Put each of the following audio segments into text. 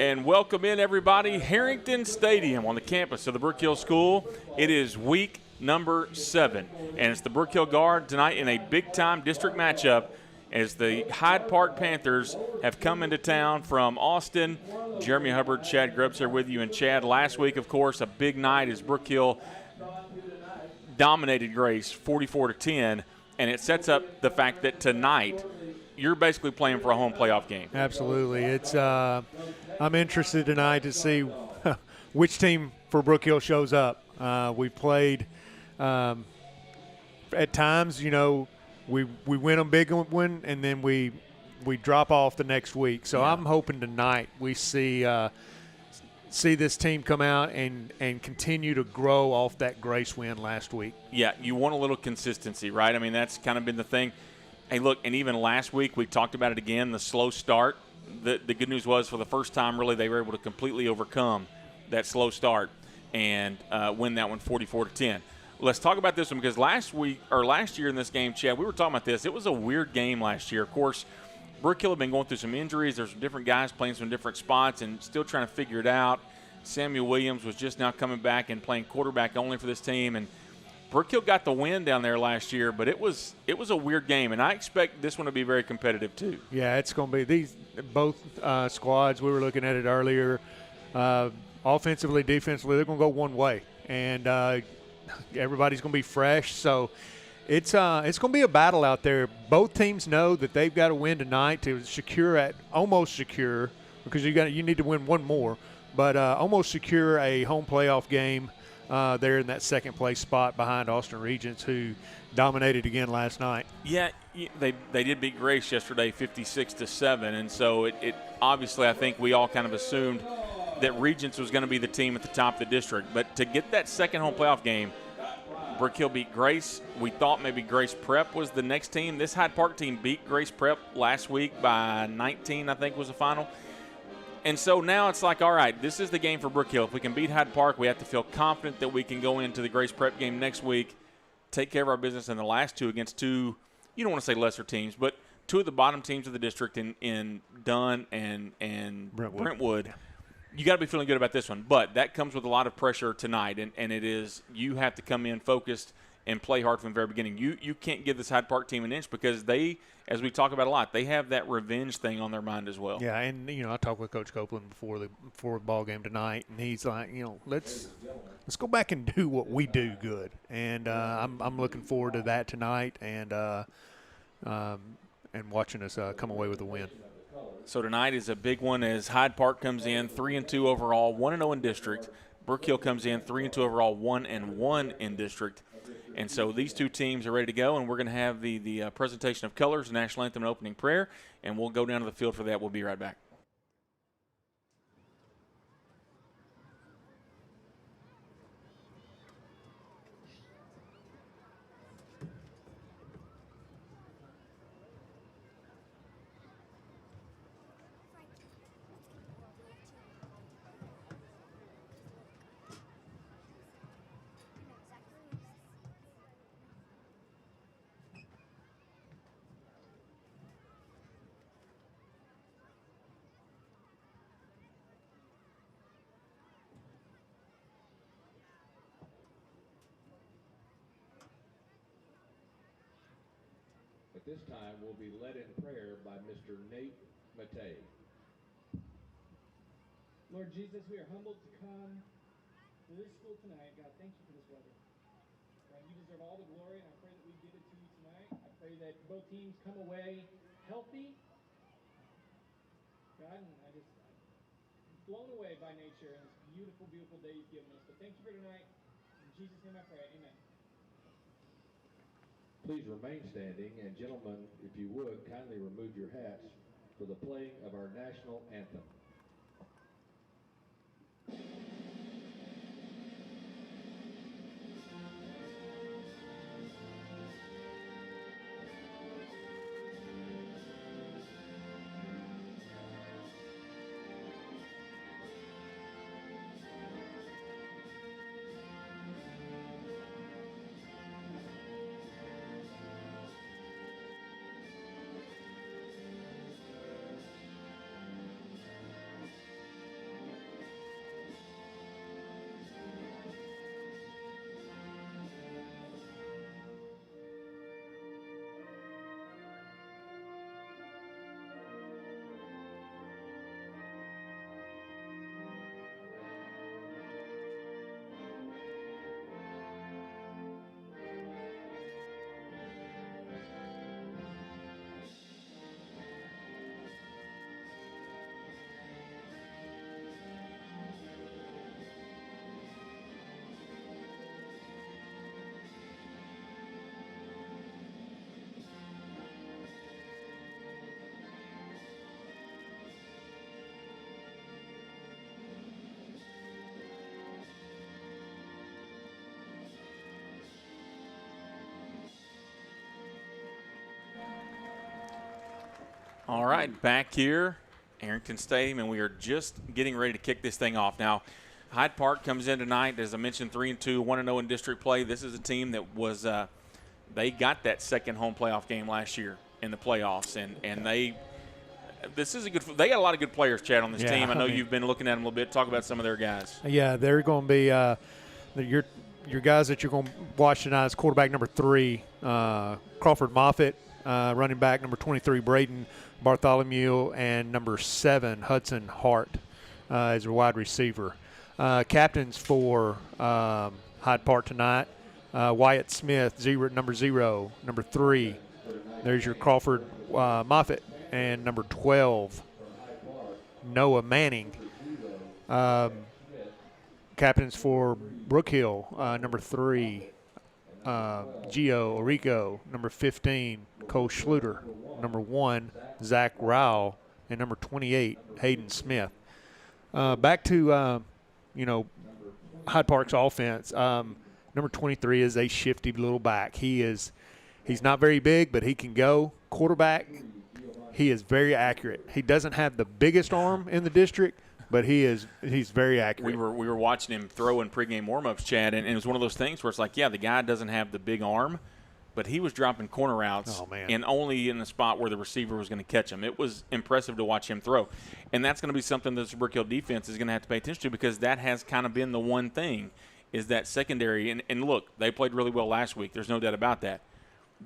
And welcome in, everybody. Harrington Stadium on the campus of the Brook Hill School. It is week number 7, and it's the Brook Hill Guard tonight in a big-time district matchup as the Hyde Park Panthers have come into town from Austin. Jeremy Hubbard, Chad Grubbs here with you. And Chad, last week, of course, a big night as Brook Hill dominated Grace 44-10, and it sets up the fact that tonight you're basically playing for a home playoff game. Absolutely. It's I'm interested tonight to see which team for Brook Hill shows up. We've played at times, you know, we win a big one and then we drop off the next week. So I'm hoping tonight we see this team come out and continue to grow off that Grace win last week. Yeah, you want a little consistency, right? I mean, that's kind of been the thing. Hey, look, and even last week we talked about it again, the slow start. The good news was for the first time, really, they were able to completely overcome that slow start and win that one 44-10. Let's talk about this one because last year in this game, Chad, we were talking about this. It was a weird game last year. Of course, Brook Hill had been going through some injuries. There's some different guys playing some different spots and still trying to figure it out. Samuel Williams was just now coming back and playing quarterback only for this team, and Brook Hill got the win down there last year, but it was a weird game, and I expect this one to be very competitive too. Yeah, it's going to be both squads. We were looking at it earlier. Offensively, defensively, they're going to go one way, and everybody's going to be fresh. So it's going to be a battle out there. Both teams know that they've got to win tonight to almost secure because you need to win one more, but almost secure a home playoff game. They're in that second place spot behind Austin Regents, who dominated again last night. Yeah, they did beat Grace yesterday 56-7, and so it obviously I think we all kind of assumed that Regents was going to be the team at the top of the district. But to get that second home playoff game, Brook Hill beat Grace. We thought maybe Grace Prep was the next team. This Hyde Park team beat Grace Prep last week by 19, I think was the final. And so now it's like, all right, this is the game for Brook Hill. If we can beat Hyde Park, we have to feel confident that we can go into the Grace Prep game next week, take care of our business in the last two against two, you don't want to say lesser teams, but two of the bottom teams of the district in Dunn and Brentwood. Yeah. You got to be feeling good about this one. But that comes with a lot of pressure tonight, and it is you have to come in focused and play hard from the very beginning. You can't give this Hyde Park team an inch because they, as we talk about a lot, they have that revenge thing on their mind as well. Yeah, and I talked with Coach Copeland before the ball game tonight, and he's like, let's go back and do what we do good, and I'm looking forward to that tonight, and watching us come away with a win. So tonight is a big one as Hyde Park comes in 3-2 overall, 1-0 in district. Brook Hill comes in 3-2 overall, 1-1 in district. And so these two teams are ready to go, and we're going to have the presentation of colors, national anthem, and opening prayer, and we'll go down to the field for that. We'll be right back. At this time, we'll be led in prayer by Mr. Nate Matei. Lord Jesus, we are humbled to come to this school tonight. God, thank you for this weather. God, you deserve all the glory, and I pray that we give it to you tonight. I pray that both teams come away healthy. God, and I'm blown away by nature and this beautiful, beautiful day you've given us. But thank you for tonight. In Jesus' name I pray. Amen. Please remain standing, and gentlemen, if you would, kindly remove your hats for the playing of our national anthem. All right, back here, Harrington Stadium, and we are just getting ready to kick this thing off. Now, Hyde Park comes in tonight, as I mentioned, 3-2, 1-0 in district play. This is a team that was they got that second home playoff game last year in the playoffs, and this is a good. They got a lot of good players, Chad, on this team. I know you've been looking at them a little bit. Talk about some of their guys. Yeah, they're going to be your guys that you're going to watch tonight is quarterback number 3, Crawford Moffitt, running back number 23, Braden Bartholomew, and number 7, Hudson Hart, as a wide receiver. Captains for Hyde Park tonight, Wyatt Smith, number 0, number 3. There's your Crawford Moffitt, and number 12, Noah Manning. Captains for Brook Hill, number 3, Gio Orico, number 15, Cole Schluter, number 1, Zach Rowell, and number 28, Hayden Smith. Back to, Hyde Park's offense. Number 23 is a shifty little back. He's not very big, but he can go. Quarterback, he is very accurate. He doesn't have the biggest arm in the district, but he's very accurate. We were watching him throw in pregame warm-ups, Chad, and it was one of those things where it's like, yeah, the guy doesn't have the big arm, but he was dropping corner routes and only in the spot where the receiver was going to catch him. It was impressive to watch him throw. And that's going to be something that the Brook Hill defense is going to have to pay attention to, because that has kind of been the one thing, is that secondary. And look, they played really well last week. There's no doubt about that.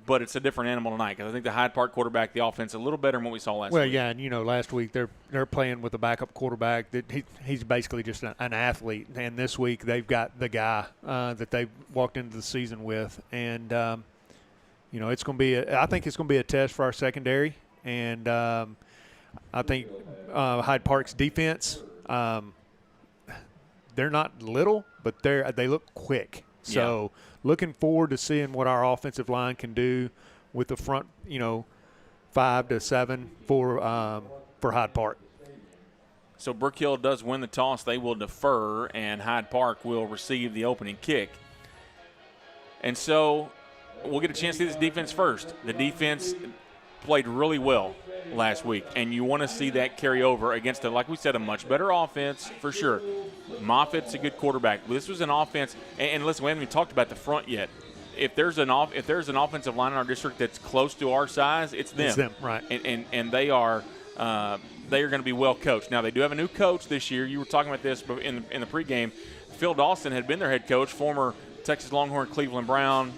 But it's a different animal tonight, because I think the Hyde Park quarterback, the offense, a little better than what we saw last week. Well, yeah, and last week they're playing with a backup quarterback that he's basically just an athlete. And this week they've got the guy that they walked into the season with, and it's going to be. I think it's going to be a test for our secondary, and I think Hyde Park's defense. They're not little, but they look quick. So. Yeah. Looking forward to seeing what our offensive line can do with the front, 5 to 7 for Hyde Park. So Brook Hill does win the toss. They will defer, and Hyde Park will receive the opening kick. And so we'll get a chance to see this defense first. The defense played really well last week, and you want to see that carry over against, like we said, a much better offense for sure. Moffitt's a good quarterback. This was an offense, and listen, we haven't even talked about the front yet. If there's an offensive line in our district that's close to our size, it's them. It's them, right? And they are going to be well coached. Now they do have a new coach this year. You were talking about this in the pregame. Phil Dawson had been their head coach, former Texas Longhorn, Cleveland Brown,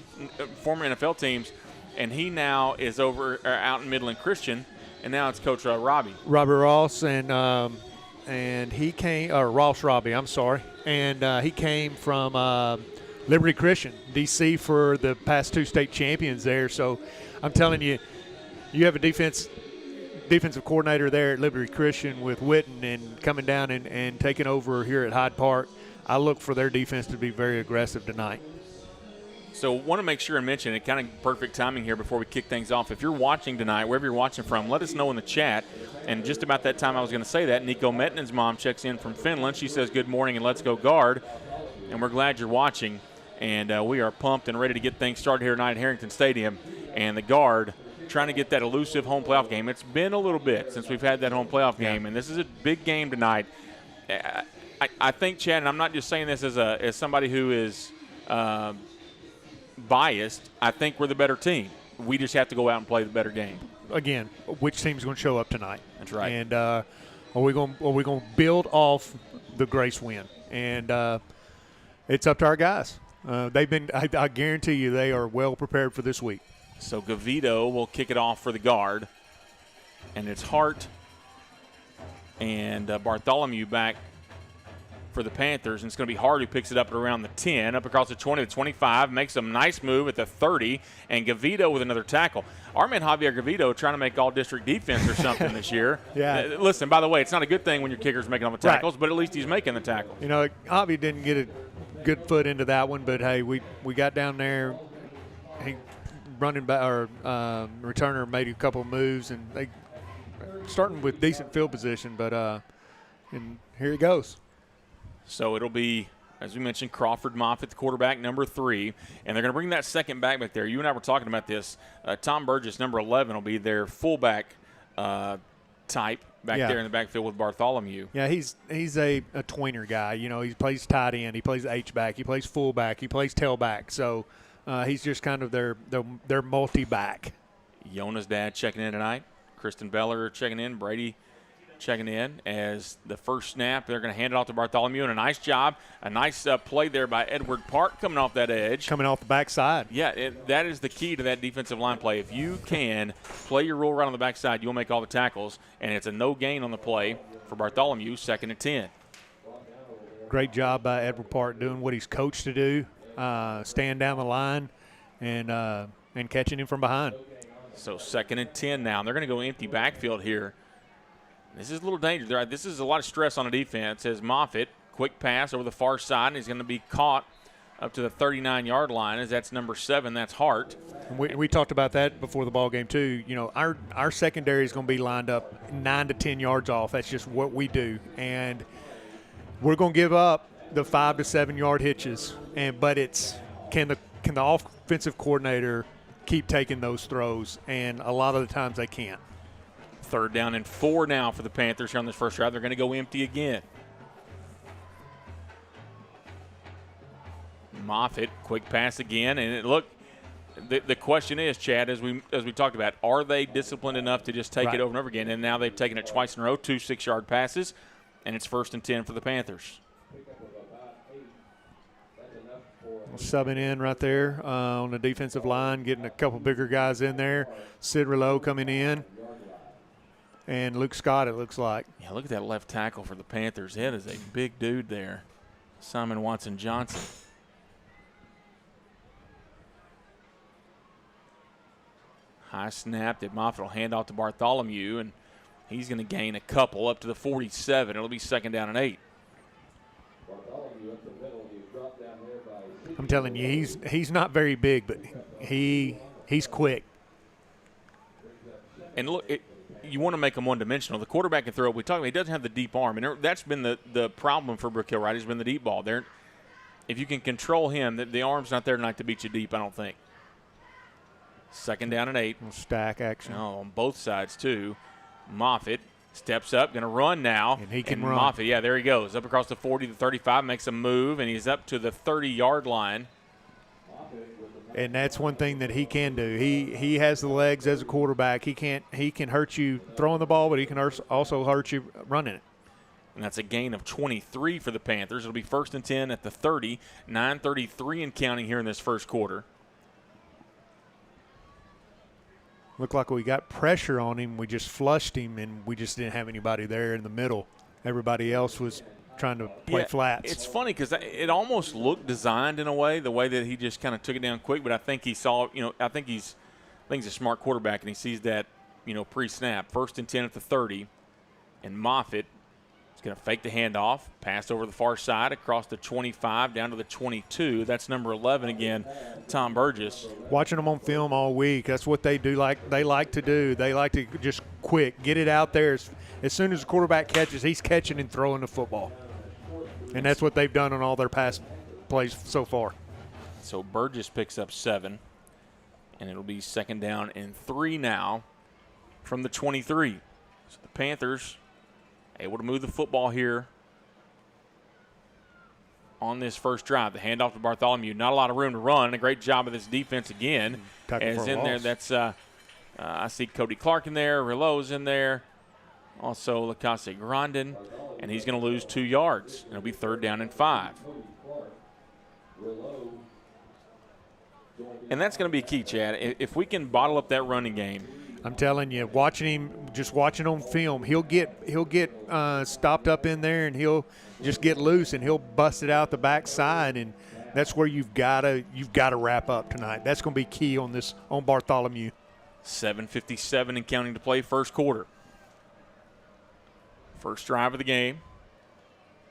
former NFL teams, and he now is out in Midland Christian. And now it's Coach Robert Ross, and he came, or Ross Robbie, I'm sorry, and he came from Liberty Christian, D.C. for the past 2 state champions there. So I'm telling you, you have a defensive coordinator there at Liberty Christian with Witten, and coming down and taking over here at Hyde Park. I look for their defense to be very aggressive tonight. So want to make sure and mention it, kind of perfect timing here before we kick things off. If you're watching tonight, wherever you're watching from, let us know in the chat. And just about that time I was going to say that, Nico Mettinen's mom checks in from Finland. She says, good morning and let's go Guard. And we're glad you're watching. And we are pumped and ready to get things started here tonight at Harrington Stadium. And the Guard trying to get that elusive home playoff game. It's been a little bit since we've had that home playoff game, and this is a big game tonight. I think, Chad, and I'm not just saying this as somebody who is biased, I think we're the better team. We just have to go out and play the better game. Again, which team's going to show up tonight? That's right. And are we going to build off the Grace win? And it's up to our guys. They've been. I guarantee you, they are well prepared for this week. So Gavito will kick it off for the Guard, and it's Hart and Bartholomew back for the Panthers, and it's going to be Hart who picks it up at around the 10, up across the 20 to 25, makes a nice move at the 30, and Gavito with another tackle. Our man Javier Gavito trying to make all-district defense or something this year. Yeah. Listen, by the way, it's not a good thing when your kicker's making all the tackles, but at least he's making the tackles. Javi didn't get a good foot into that one, but, hey, we got down there. He running back or returner made a couple of moves, and they starting with decent field position, but and here he goes. So it'll be, as we mentioned, Crawford Moffitt, the quarterback, number 3. And they're going to bring that second back there. You and I were talking about this. Tom Burgess, number 11, will be their fullback type back there in the backfield with Bartholomew. Yeah, he's a tweener guy. You know, he plays tight end, he plays H-back, he plays fullback, he plays tailback. So he's just kind of their multi-back. Yona's dad checking in tonight. Kristen Beller checking in. Brady checking in as the first snap. They're going to hand it off to Bartholomew, and a nice job, a nice play there by Edward Park coming off that edge. Coming off the backside. Yeah, that is the key to that defensive line play. If you can play your rule right on the backside, you'll make all the tackles, and it's a no gain on the play for Bartholomew, 2nd and 10. Great job by Edward Park doing what he's coached to do, staying down the line and catching him from behind. So 2nd and 10 now. And they're going to go empty backfield here. This is a little dangerous. This is a lot of stress on the defense as Moffitt, quick pass over the far side, and he's going to be caught up to the 39-yard line as that's number 7. That's Hart. We talked about that before the ball game too. You know, our secondary is going to be lined up 9 to 10 yards off. That's just what we do, and we're going to give up the 5 to 7 yard hitches. But it's can the offensive coordinator keep taking those throws? And a lot of the times they can't. 3rd down and 4 now for the Panthers here on this first drive. They're going to go empty again. Moffitt, quick pass again, and look, the question is, Chad, as we talked about, are they disciplined enough to just take it over and over again? And now they've taken it twice in a row, 2 6-yard passes, and it's 1st and 10 for the Panthers. Subbing in right there on the defensive line, getting a couple bigger guys in there. Sid Rouleau coming in. And Luke Scott, it looks like. Yeah, look at that left tackle for the Panthers. That is a big dude there. Simon Watson-Johnson. High snap that Moffitt will hand off to Bartholomew, and he's going to gain a couple up to the 47. It'll be 2nd down and 8. I'm telling you, he's not very big, but he's quick. And look, you want to make him one-dimensional. The quarterback can throw. We talked about he doesn't have the deep arm, and that's been the problem for Brook Hill, right? He's been the deep ball. If you can control him, the arm's not there tonight to beat you deep, I don't think. 2nd down and 8. Stack action. Oh, on both sides, too. Moffitt steps up, going to run now. And he can run. Moffitt, yeah, there he goes. Up across the 40 to 35, makes a move, and he's up to the 30-yard line. And that's one thing that he can do. He has the legs as a quarterback. He can hurt you throwing the ball, but he can also hurt you running it. And that's a gain of 23 for the Panthers. It'll be 1st and 10 at the 30, 9:33 and counting here in this first quarter. Looked like we got pressure on him. We just flushed him, and we just didn't have anybody there in the middle. Everybody else was trying to play flats. It's funny because it almost looked designed in a way, the way that he just kind of took it down quick. But I think he saw, I think he's a smart quarterback, and he sees that, pre-snap. 1st and 10 at the 30, and Moffitt is going to fake the handoff, pass over the far side across the 25 down to the 22. That's number 11 again, Tom Burgess. Watching them on film all week, that's what they do. They like to do. They like to just quick get it out there. As soon as the quarterback catches, he's catching and throwing the football. And that's what they've done on all their past plays so far. So Burgess picks up 7, and it'll be 2nd down and 3 now from the 23. So the Panthers able to move the football here on this first drive. The handoff to Bartholomew. Not a lot of room to run. And a great job of this defense again. As in there, that's I see Cody Clark in there. Rouleau's in there. Also Lacasse Grandin. And he's going to lose 2 yards. It'll be 3rd down and 5. And that's going to be key, Chad. If we can bottle up that running game. I'm telling you, watching on film, he'll get stopped up in there, and he'll just get loose, and he'll bust it out the backside, and that's where you've got to wrap up tonight. That's going to be key on Bartholomew. 7:57 and counting to play, first quarter. First drive of the game.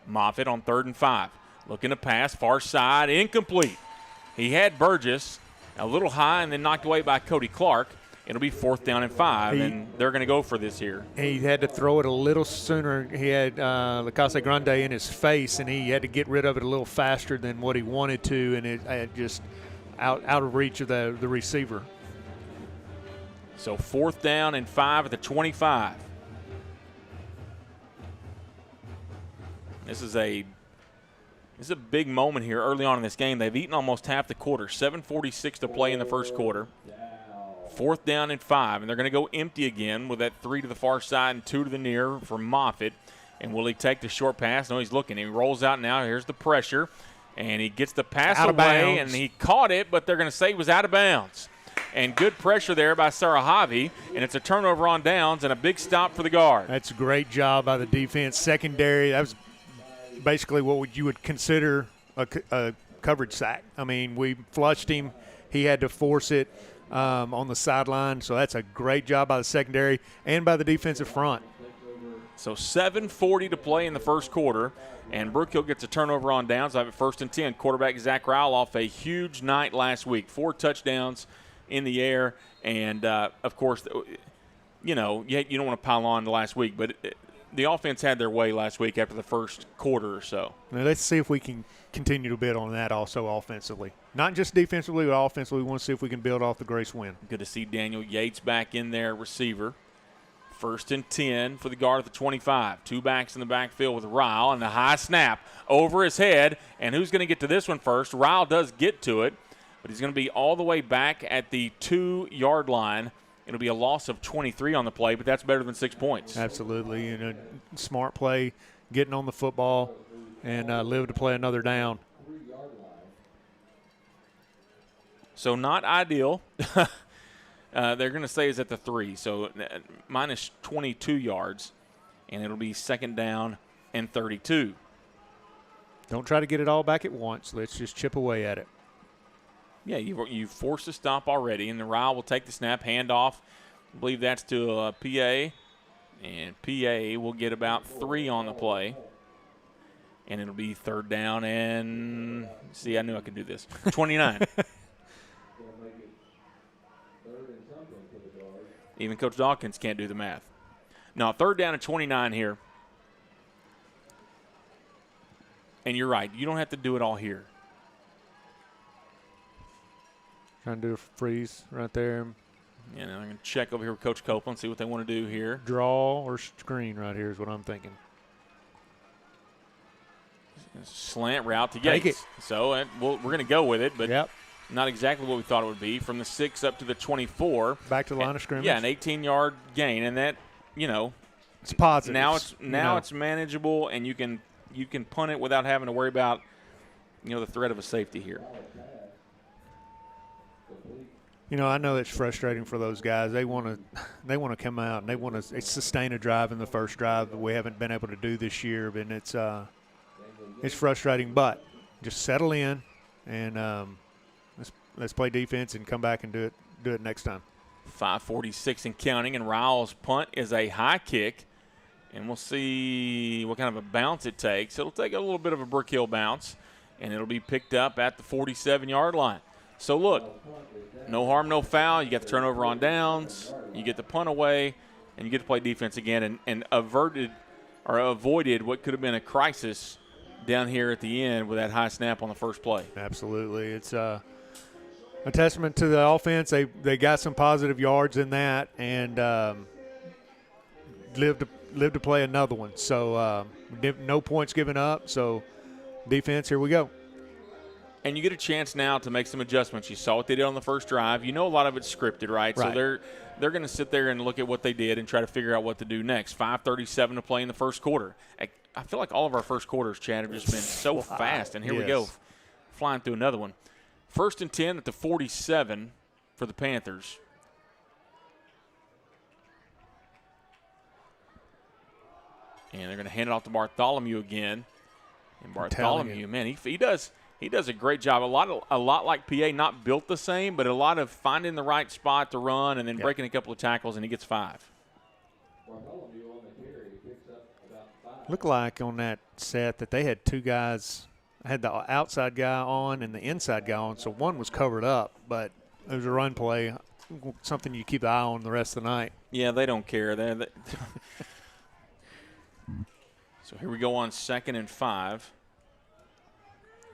Moffitt on 3rd and 5. Looking to pass, far side, incomplete. He had Burgess a little high and then knocked away by Cody Clark. It'll be 4th down and 5, and they're going to go for this here. He had to throw it a little sooner. He had Lacasse Grande in his face, and he had to get rid of it a little faster than what he wanted to, and it just out of reach of the receiver. So 4th down and 5 at the 25. This is a big moment here early on in this game. They've eaten almost half the quarter. 7:46 to play in the first quarter. 4th down and 5, and they're going to go empty again with that 3 to the far side and 2 to the near for Moffitt. And will he take the short pass? No, he's looking. He rolls out now. Here's the pressure, and he gets the pass away, and he caught it, but they're going to say he was out of bounds. And good pressure there by Sarahavi, and it's a turnover on downs and a big stop for the guard. That's a great job by the defense. Secondary, that was basically what you would consider a coverage sack. I mean, we flushed him. He had to force it on the sideline. So that's a great job by the secondary and by the defensive front. So 7:40 to play in the first quarter, and Brookhill gets a turnover on downs. I have it 1st and 10. Quarterback Zach Rowell off a huge night last week. 4 touchdowns in the air, and, of course, you don't want to pile on to last week, but the offense had their way last week after the first quarter or so. Now let's see if we can continue to build on that also offensively. Not just defensively, but offensively. We want to see if we can build off the Grace win. Good to see Daniel Yates back in there, receiver. 1st and 10 for the guard at the 25. 2 backs in the backfield with Ryle, and the high snap over his head. And who's going to get to this one first? Ryle does get to it, but he's going to be all the way back at the 2-yard line. It'll be a loss of 23 on the play, but that's better than 6 points. Absolutely. Smart play, getting on the football, and live to play another down. So not ideal. They're going to say is at the 3, so minus 22 yards, and it'll be 2nd down and 32. Don't try to get it all back at once. Let's just chip away at it. Yeah, you've forced a stop already, and the Ryle will take the snap, hand off. I believe that's to PA, and PA will get about 3 on the play, and it'll be 3rd down and – see, I knew I could do this. 29. Even Coach Dawkins can't do the math. No, 3rd down and 29 here. And you're right. You don't have to do it all here. Trying to do a freeze right there. I'm going to check over here with Coach Copeland, see what they want to do here. Draw or screen right here is what I'm thinking. Slant route to Take Yates. it. So we're going to go with it, but yep. Not exactly what we thought it would be. From the 6 up to the 24. Back to the line of scrimmage. Yeah, an 18-yard gain, and that, it's positive. Now it's manageable, and you can punt it without having to worry about, the threat of a safety here. I know it's frustrating for those guys. They want to come out and they want to sustain a drive in the first drive that we haven't been able to do this year. And it's frustrating, but just settle in and let's play defense and come back and do it next time. 5:46 and counting, and Ryle's punt is a high kick, and we'll see what kind of a bounce it takes. It'll take a little bit of a Brookhill bounce, and it'll be picked up at the 47-yard line. So, look, no harm, no foul. You got the turnover on downs. You get the punt away, and you get to play defense again and avoided what could have been a crisis down here at the end with that high snap on the first play. Absolutely. It's a testament to the offense. They got some positive yards in that and live to play another one. So, no points given up. So, defense, here we go. And you get a chance now to make some adjustments. You saw what they did on the first drive. A lot of it's scripted, right? So they're going to sit there and look at what they did and try to figure out what to do next. 5:37 to play in the first quarter. I feel like all of our first quarters, Chad, have just been so fast. And here we go, flying through another one. 1st and 10 at the 47 for the Panthers. And they're going to hand it off to Bartholomew again. And Bartholomew, man, he does a great job. A lot like PA, not built the same, but a lot of finding the right spot to run and then breaking a couple of tackles, and he gets 5. Looked like on that set that they had 2 guys. I had the outside guy on and the inside guy on, so one was covered up, but it was a run play, something you keep the eye on the rest of the night. Yeah, they don't care. So here we go on 2nd and 5.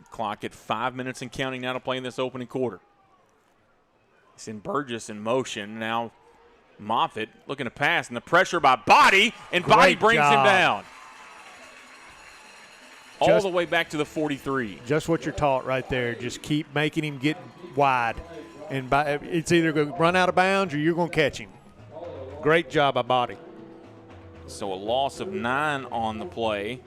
Clock at 5 minutes and counting now to play in this opening quarter. It's in Burgess in motion. Now Moffitt looking to pass, and the pressure by Body, and Body Great brings him job. down. All the way back to the 43. Just what you're taught right there. Just keep making him get wide. And it's either going to run out of bounds or you're going to catch him. Great job by Body. So a loss of 9 on the play.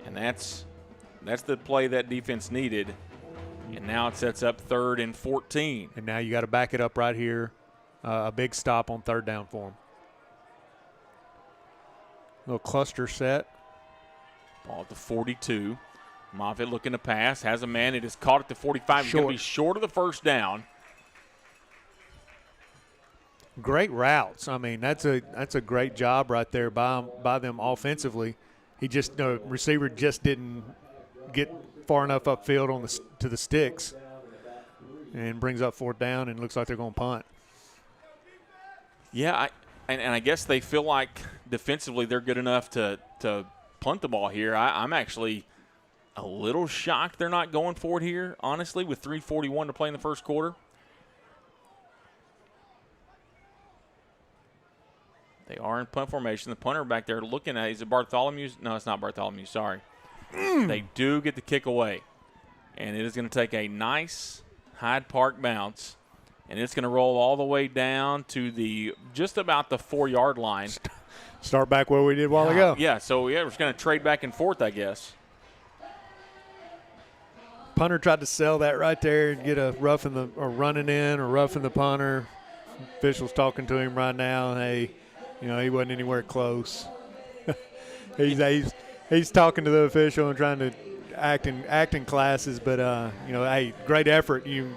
And that's the play that defense needed. And now it sets up 3rd and 14. And now you got to back it up right here. A big stop on 3rd down for him. Little cluster set. Ball at the 42. Moffitt looking to pass. Has a man. It is caught at the 45. He's going to be short of the 1st down. Great routes. I mean, that's a great job right there by them offensively. The receiver just didn't get far enough upfield to the sticks, and brings up 4th down, and looks like they're going to punt. Yeah, and I guess they feel like defensively they're good enough to punt the ball here. I'm actually a little shocked they're not going for it here, honestly, with 3:41 to play in the 1st quarter. They are in punt formation. The punter back there looking at, is it Bartholomew? No, it's not Bartholomew, sorry. They do get the kick away. And it is going to take a nice Hyde Park bounce. And it's going to roll all the way down to just about the 4-yard line. Start back where we did a while ago. Yeah, so we're just going to trade back and forth, I guess. Punter tried to sell that right there and get a running in or roughing the punter. Official's talking to him right now. Hey, he wasn't anywhere close. He's talking to the official and trying to act in classes, but hey, great effort. You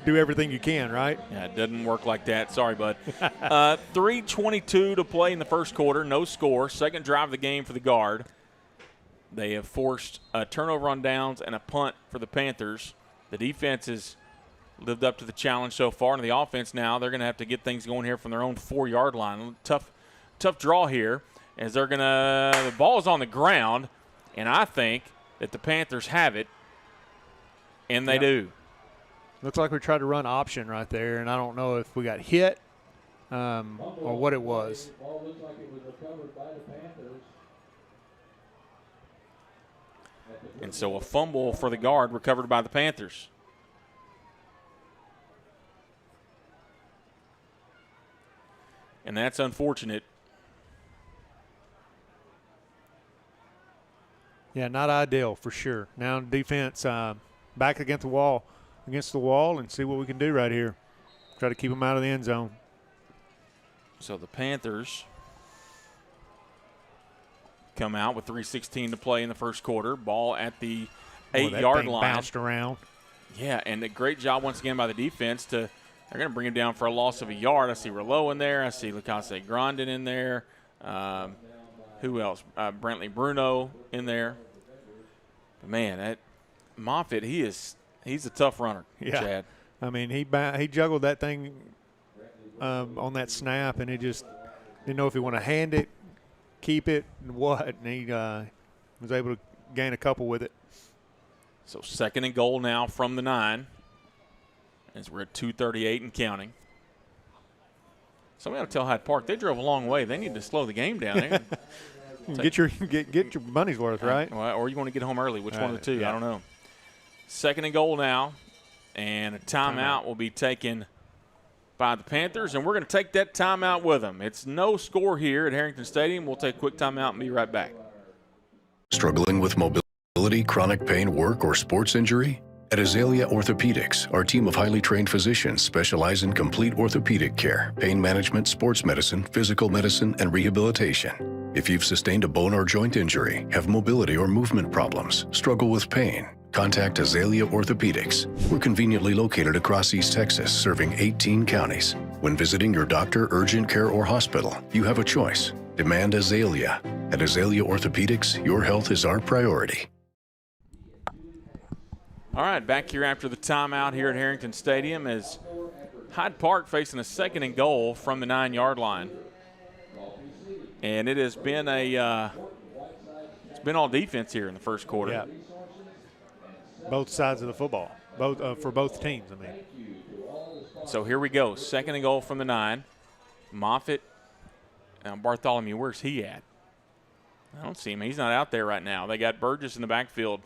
do everything you can, right? Yeah, it doesn't work like that. Sorry, bud. 3:22 to play in the 1st quarter. No score. 2nd drive of the game for the Guard. They have forced a turnover on downs and a punt for the Panthers. The defense has lived up to the challenge so far, and the offense now, they're going to have to get things going here from their own 4-yard line. Tough draw here as the ball is on the ground, and I think that the Panthers have it, and they do. Looks like we tried to run option right there, and I don't know if we got hit or what it was. Ball looks like it was recovered by the Panthers. And so a fumble for the Guard recovered by the Panthers. And that's unfortunate. Yeah, not ideal for sure. Now defense back against the wall, and see what we can do right here. Try to keep them out of the end zone. So the Panthers come out with 3:16 to play in the 1st quarter. Ball at the 8-yard line. Bounced around. Yeah, and a great job once again by the defense. They're going to bring him down for a loss of a yard. I see Rouleau in there. I see Lucase Grandin in there. Who else? Brantley Bruno in there. But man, that Moffitt, he's a tough runner, yeah. Chad. I mean, he juggled that thing on that snap, and he just didn't know if he want to hand it, keep it, and what. And he was able to gain a couple with it. So 2nd and goal now from the 9 as we're at 2:38 and counting. Somebody ought to tell Hyde Park they drove a long way. They need to slow the game down. Get your money's worth, right? Or you want to get home early. Which one of the two? Yeah. I don't know. 2nd and goal now, and a timeout will be taken by the Panthers, and we're going to take that timeout with them. It's no score here at Harrington Stadium. We'll take a quick timeout and be right back. Struggling with mobility, chronic pain, work, or sports injury? At Azalea Orthopedics, our team of highly trained physicians specialize in complete orthopedic care, pain management, sports medicine, physical medicine, and rehabilitation. If you've sustained a bone or joint injury, have mobility or movement problems, struggle with pain, contact Azalea Orthopedics. We're conveniently located across East Texas, serving 18 counties. When visiting your doctor, urgent care, or hospital, you have a choice. Demand Azalea. At Azalea Orthopedics, your health is our priority. All right, back here after the timeout here at Harrington Stadium as Hyde Park facing a 2nd and goal from the 9-yard line. And it has been it's been all defense here in the 1st quarter. Yeah. Both sides of the football, for both teams, I mean. So here we go. 2nd and goal from the 9. Moffitt. Bartholomew, where's he at? I don't see him. He's not out there right now. They got Burgess in the backfield.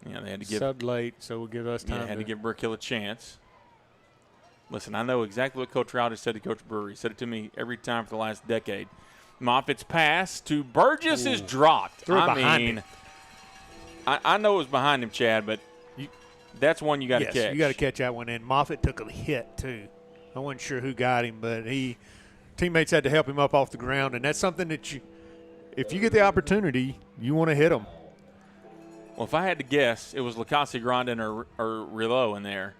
Yeah, they had to give sub late, so we'll give us time. Yeah, had to give Brook Hill a chance. Listen, I know exactly what Coach Rowdy said to Coach Brewer. He said it to me every time for the last decade. Moffitt's pass to Burgess is dropped. I know it was behind him, Chad, but that's one you got to catch. You got to catch that one. And Moffitt took a hit too. I wasn't sure who got him, but teammates had to help him up off the ground, and that's something that if you get the opportunity, you want to hit him. Well, if I had to guess, it was Lacase Grandin or Rillo in there.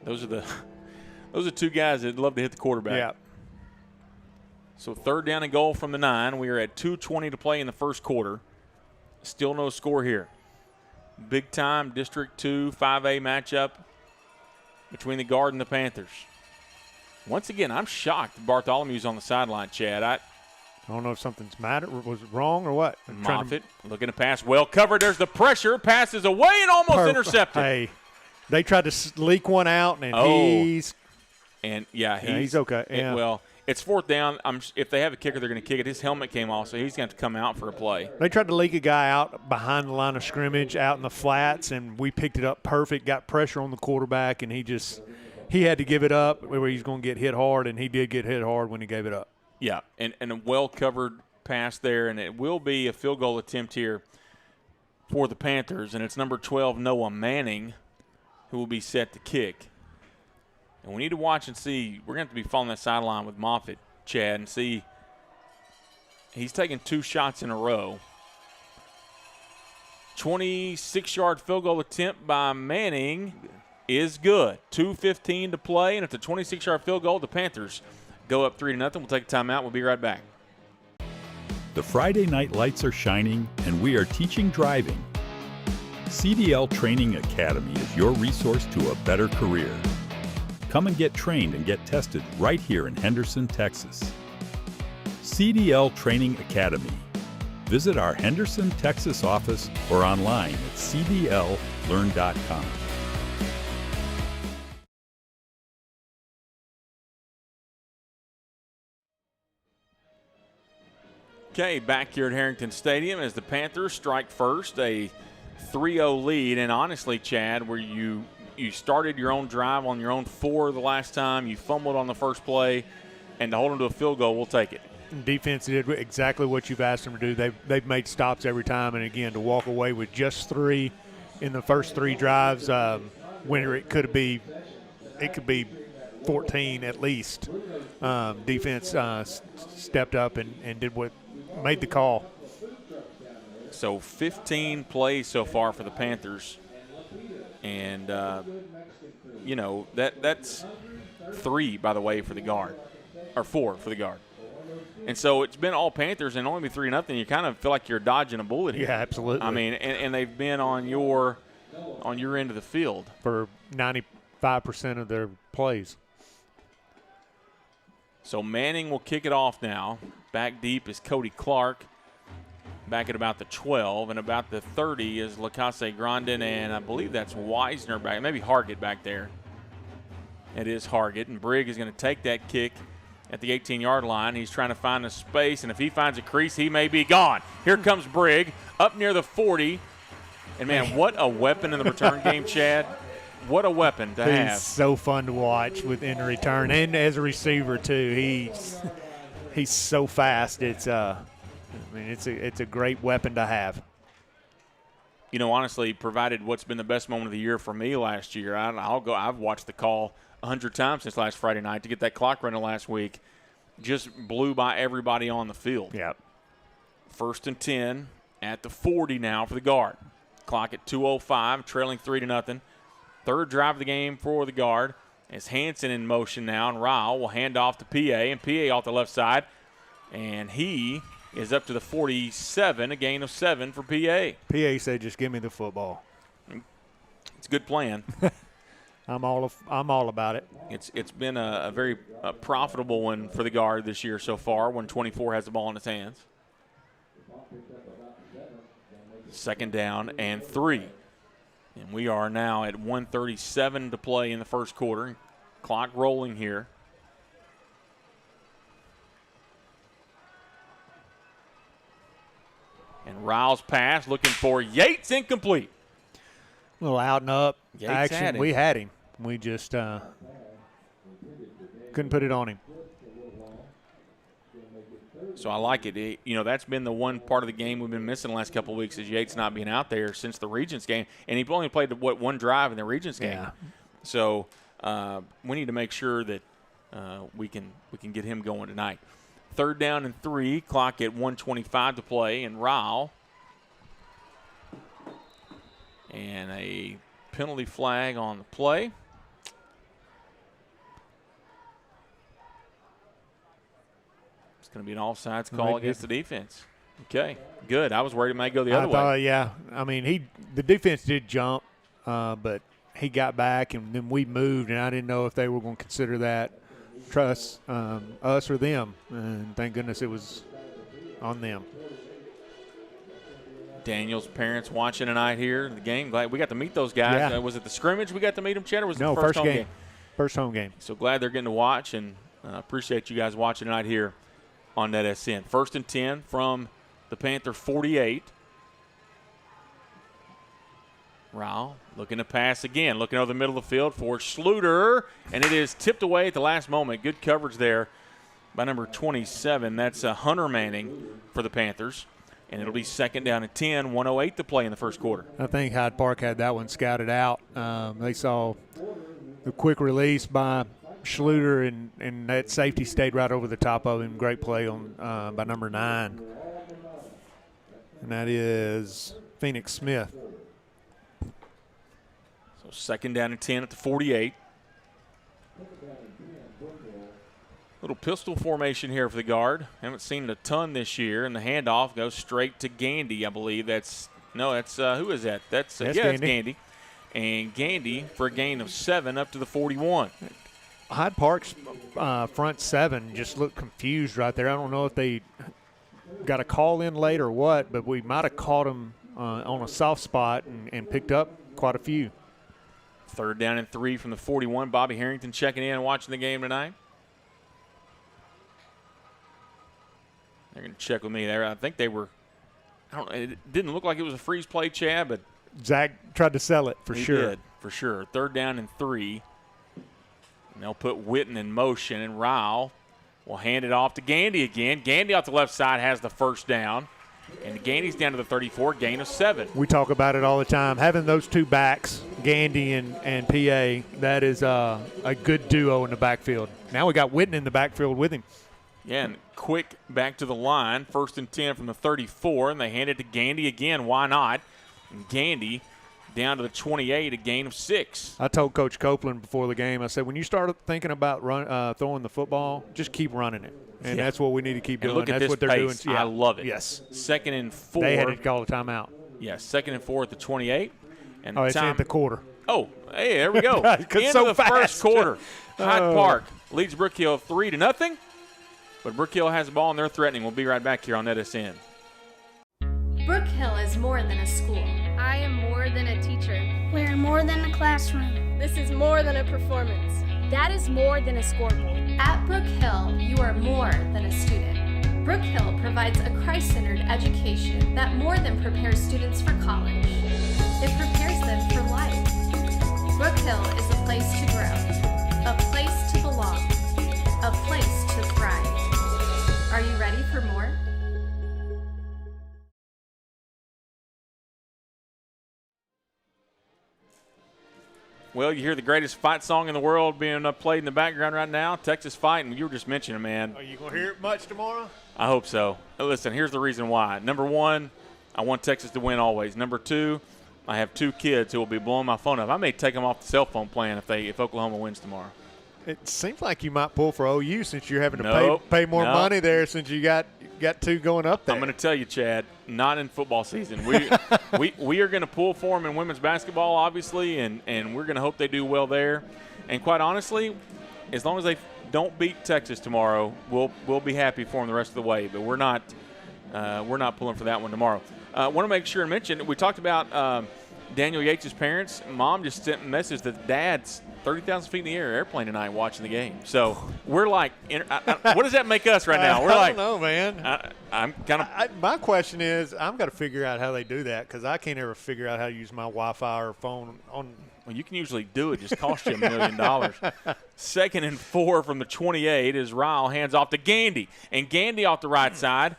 Those are two guys that love to hit the quarterback. Yeah. So 3rd down and goal from the 9. We are at 2:20 to play in the first quarter. Still no score here. Big time District 2 5A matchup between the Guard and the Panthers. Once again, I'm shocked Bartholomew's on the sideline, Chad. I don't know if something's was wrong or what. Moffitt looking to pass, well covered. There's the pressure. Passes away and almost intercepted. Hey, they tried to leak one out, and he's okay. Yeah. It's 4th down. If they have a kicker, they're going to kick it. His helmet came off, so he's going to have to come out for a play. They tried to leak a guy out behind the line of scrimmage, out in the flats, and we picked it up perfect. Got pressure on the quarterback, and he had to give it up where he's going to get hit hard, and he did get hit hard when he gave it up. Yeah, and a well-covered pass there, and it will be a field goal attempt here for the Panthers, and it's number 12, Noah Manning, who will be set to kick. And we need to watch and see. We're going to have to be following that sideline with Moffitt, Chad, and see. He's taking 2 shots in a row. 26-yard field goal attempt by Manning is good. 2:15 to play, and it's a 26-yard field goal. The Panthers go up 3-0. We'll take a timeout. We'll be right back. The Friday night lights are shining, and we are teaching driving. CDL Training Academy is your resource to a better career. Come and get trained and get tested right here in Henderson, Texas. CDL Training Academy. Visit our Henderson, Texas office or online at cdllearn.com. Okay, back here at Harrington Stadium as the Panthers strike first, a 3-0 lead. And honestly, Chad, where you started your own drive on your own 4 the last time, you fumbled on the first play, and to hold them to a field goal, we'll take it. Defense did exactly what you've asked them to do. They've made stops every time, and again, to walk away with just 3 in the first 3 drives, when it could be 14 at least. Defense stepped up and did what made the call. So 15 plays so far for the Panthers. And, that's 3, by the way, for the Guard. Or 4 for the Guard. And so it's been all Panthers and only be 3-0. You kind of feel like you're dodging a bullet here. Yeah, absolutely. I mean, and they've been on your end of the field. For 95% of their plays. So Manning will kick it off now. Back deep is Cody Clark. Back at about the 12, and about the 30 is Lacase Grandin, and I believe that's Weisner back, maybe Hargett back there. It is Hargett, and Brigg is going to take that kick at the 18-yard line. He's trying to find a space, and if he finds a crease, he may be gone. Here comes Brigg up near the 40, and man, what a weapon in the return game, Chad. What a weapon to have. He's so fun to watch in return, and as a receiver too. He's so fast. It's a great weapon to have. Honestly, provided what's been the best moment of the year for me last year, I've watched the call 100 times since last Friday night to get that clock running last week. Just blew by everybody on the field. Yeah. 1st and 10 at the 40 now for the Guard. Clock at 2:05, trailing 3-0. 3rd drive of the game for the Guard. It's Hanson in motion now, and Ryle will hand off to PA, and PA off the left side. And he is up to the 47, a gain of 7 for PA. PA said, just give me the football. It's a good plan. I'm all about it. It's been a very profitable one for the Guard this year so far when 24 has the ball in its hands. 2nd down and 3. And we are now at 1:37 to play in the first quarter. Clock rolling here. And Riles' pass looking for Yates, incomplete. A little out and up Yates action. had him. We had him. We just couldn't put it on him. So I like it. That's been the one part of the game we've been missing the last couple of weeks is Yates not being out there since the Regents game. And he only played, one drive in the Regents game. Yeah. So we need to make sure that we can get him going tonight. 3rd down and 3, clock at 1:25 to play, and Ryle. And a penalty flag on the play. It's going to be an offsides call against the defense. Okay, good. I was worried it might go the other way. Yeah. I mean, the defense did jump, but he got back, and then we moved, and I didn't know if they were going to consider that trust us or them, and thank goodness it was on them. Daniel's parents watching tonight here the game. Glad we got to meet those guys. Yeah. Was it the scrimmage we got to meet them, Chad, or was it No, the first home game? First home game. So glad they're getting to watch, and appreciate you guys watching tonight here on NETSN. 1st and 10 from the Panther 48. Ryle looking to pass again, looking over the middle of the field for Schluter, and it is tipped away at the last moment. Good coverage there by number 27. That's Hunter Manning for the Panthers, and it'll be 2nd down and 10, 1:08 to play in the first quarter. I think Hyde Park had that one scouted out. They saw the quick release by Schluter, and that safety stayed right over the top of him. Great play on by number 9, and that is Phoenix Smith. So 2nd down and 10 at the 48. Little pistol formation here for the guard. Haven't seen it a ton this year, and the handoff goes straight to Gandy, I believe. Who is that? That's Gandy. And Gandy for a gain of 7 up to the 41. Hyde Park's front 7 just looked confused right there. I don't know if they got a call in late or what, but we might have caught them on a soft spot and picked up quite a few. 3rd down and 3 from the 41. Bobby Harrington checking in and watching the game tonight. They're going to check with me there. I think they were – I don't know. It didn't look like it was a freeze play, Chad, but – Zach tried to sell it for he sure. Did, for sure. 3rd down and 3. And they'll put Witten in motion, and Ryle will hand it off to Gandy again. Gandy off the left side has the 1st down. And Gandy's down to the 34, gain of 7. We talk about it all the time. Having those two backs, Gandy and PA, that is a good duo in the backfield. Now we got Witten in the backfield with him. Yeah, and quick back to the line. 1st and 10 from the 34, and they hand it to Gandy again. Why not? And Gandy down to the 28, a gain of 6. I told Coach Copeland before the game, I said, when you start thinking about throwing the football, just keep running it. And that's what we need to keep doing. Look at that's this what they're pace. doing. Yeah. I love it. Yes. 2nd and 4. They had to call a timeout. Yes, 2nd and 4 at the 28. And it's in the quarter. Oh, hey, there we go. End so of the fast. first quarter. Hyde Park leads Brook Hill 3-0. But Brook Hill has the ball, and they're threatening. We'll be right back here on NETSN. Brook Hill is more than a school. I am more than a teacher. We're more than a classroom. This is more than a performance. That is more than a scoreboard. At Brook Hill, you are more than a student. Brook Hill provides a Christ-centered education that more than prepares students for college. It prepares them for life. Brook Hill is a place to grow, a place to belong, a place to thrive. Are you ready for more? Well, you hear the greatest fight song in the world being played in the background right now, Texas Fighting. You were just mentioning, man. Are you going to hear it much tomorrow? I hope so. Listen, here's the reason why. Number 1, I want Texas to win always. Number 2, I have 2 kids who will be blowing my phone up. I may take them off the cell phone plan if Oklahoma wins tomorrow. It seems like you might pull for OU since you're having to pay more money there since you got 2 going up there. I'm going to tell you, Chad, not in football season. We are going to pull for them in women's basketball, obviously, and we're going to hope they do well there. And quite honestly, as long as they don't beat Texas tomorrow, we'll be happy for them the rest of the way. But we're not pulling for that one tomorrow. I want to make sure and mention we talked about Daniel Yates' parents, Mom just sent a message that Dad's 30,000 feet in the air airplane tonight watching the game. So we're like, what does that make us right now? We're I don't know, man. I'm kind of. My question is, I've got to figure out how they do that because I can't ever figure out how to use my Wi-Fi or phone on. Well, you can usually do it. Just cost you $1 million. 2nd and 4 from the 28 as Ryle hands off to Gandy. And Gandy off the right side.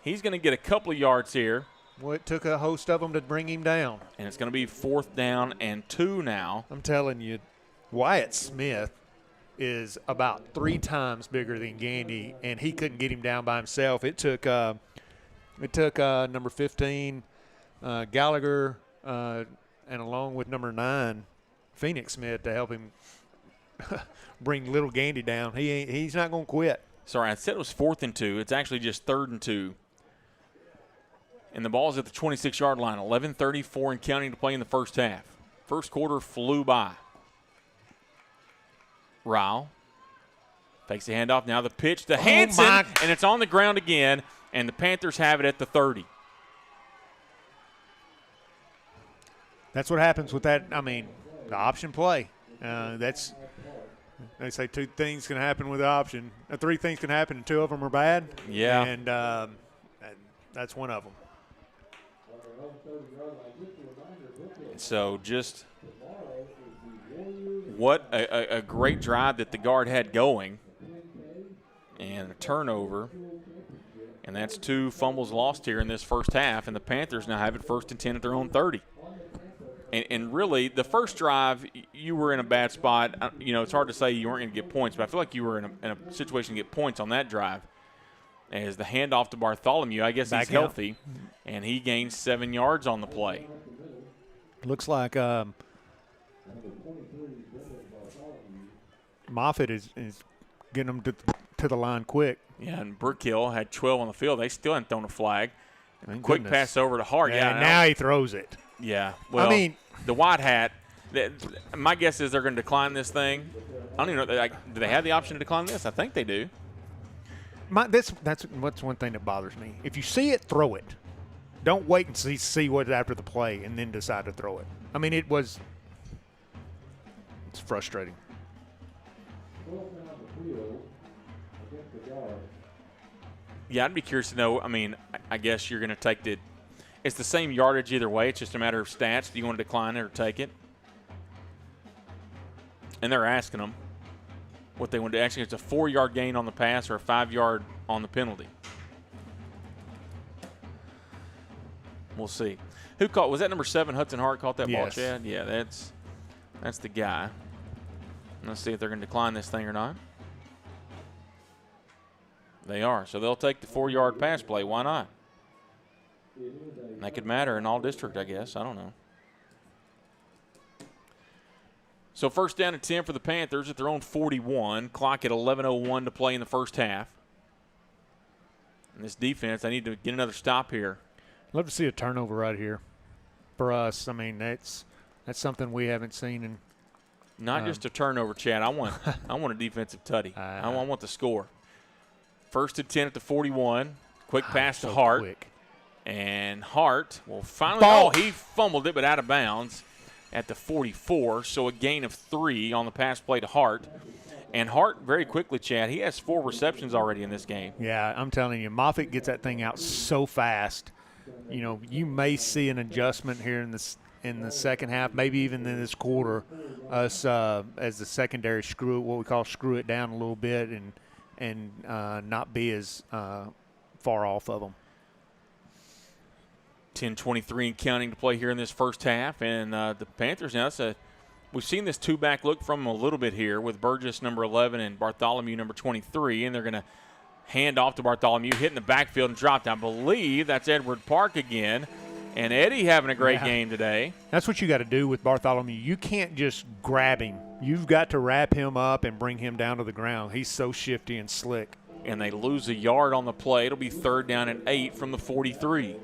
He's going to get a couple of yards here. Well, it took a host of them to bring him down. And it's going to be 4th down and 2 now. I'm telling you, Wyatt Smith is about 3 times bigger than Gandy, and he couldn't get him down by himself. It took number 15, Gallagher, and along with number 9, Phoenix Smith, to help him bring little Gandy down. He's not going to quit. Sorry, I said it was 4th and 2. It's actually just 3rd and 2. And the ball's at the 26-yard line. 11:34 and counting to play in the first half. First quarter flew by. Ryle fakes the handoff. Now the pitch to Hansen, and it's on the ground again, and the Panthers have it at the 30. That's what happens with that. I mean, the option play. They say 2 things can happen with the option. 3 things can happen, and 2 of them are bad. Yeah. And that's one of them. So just what a great drive that the guard had going. And a turnover. And that's 2 fumbles lost here in this first half. And the Panthers now have it 1st and 10 at their own 30. And really, the first drive, you were in a bad spot. You know, it's hard to say you weren't going to get points, but I feel like you were in a situation to get points on that drive. As the handoff to Bartholomew, I guess he's healthy, and he gains 7 yards on the play. Looks like Moffitt is getting them to the line quick. Yeah, and Brookhill had 12 on the field. They still hadn't thrown a flag. Quick pass over to Hart. Yeah, and now he throws it. Yeah. Well, I mean, the white hat, my guess is they're going to decline this thing. I don't even know. Do they have the option to decline this? I think they do. That's what's one thing that bothers me. If you see it, throw it. Don't wait and see what's after the play and then decide to throw it. I mean, it's frustrating. Yeah, I'd be curious to know. I mean, I guess you're going to take it's the same yardage either way. It's just a matter of stats. Do you want to decline it or take it? And they're asking them what they want to do. Actually, it's a 4-yard gain on the pass or a 5-yard on the penalty. We'll see. Who caught? Was that number 7, Hudson Hart, caught that ball, Chad? Yeah, that's the guy. Let's see if they're going to decline this thing or not. They are. So they'll take the 4-yard pass play. Why not? That could matter in all district, I guess. I don't know. So 1st down and 10 for the Panthers at their own 41. Clock at 11:01 to play in the first half. And this defense, I need to get another stop here. Love to see a turnover right here for us. I mean, that's something we haven't seen in. Not just a turnover, Chad. I want a defensive tutty. I want the score. 1st and 10 at the 41. Quick pass to Hart. Quick. And Hart will finally. He fumbled it, but out of bounds at the 44. So a gain of 3 on the pass play to Hart. And Hart, very quickly, Chad, he has 4 receptions already in this game. Yeah, I'm telling you, Moffitt gets that thing out so fast. You know, you may see an adjustment here in the second half, maybe even in this quarter, us as the secondary what we call screw it down a little bit and not be as far off of them. 10:23 and counting to play here in this first half. And the Panthers now, we've seen this 2-back look from them a little bit here with Burgess, number 11, and Bartholomew, number 23. And they're going to hand off to Bartholomew, hitting the backfield and dropped. I believe that's Edward Park again. And Eddie having a great game today. That's what you got to do with Bartholomew. You can't just grab him. You've got to wrap him up and bring him down to the ground. He's so shifty and slick. And they lose a yard on the play. It'll be 3rd down and 8 from the 43.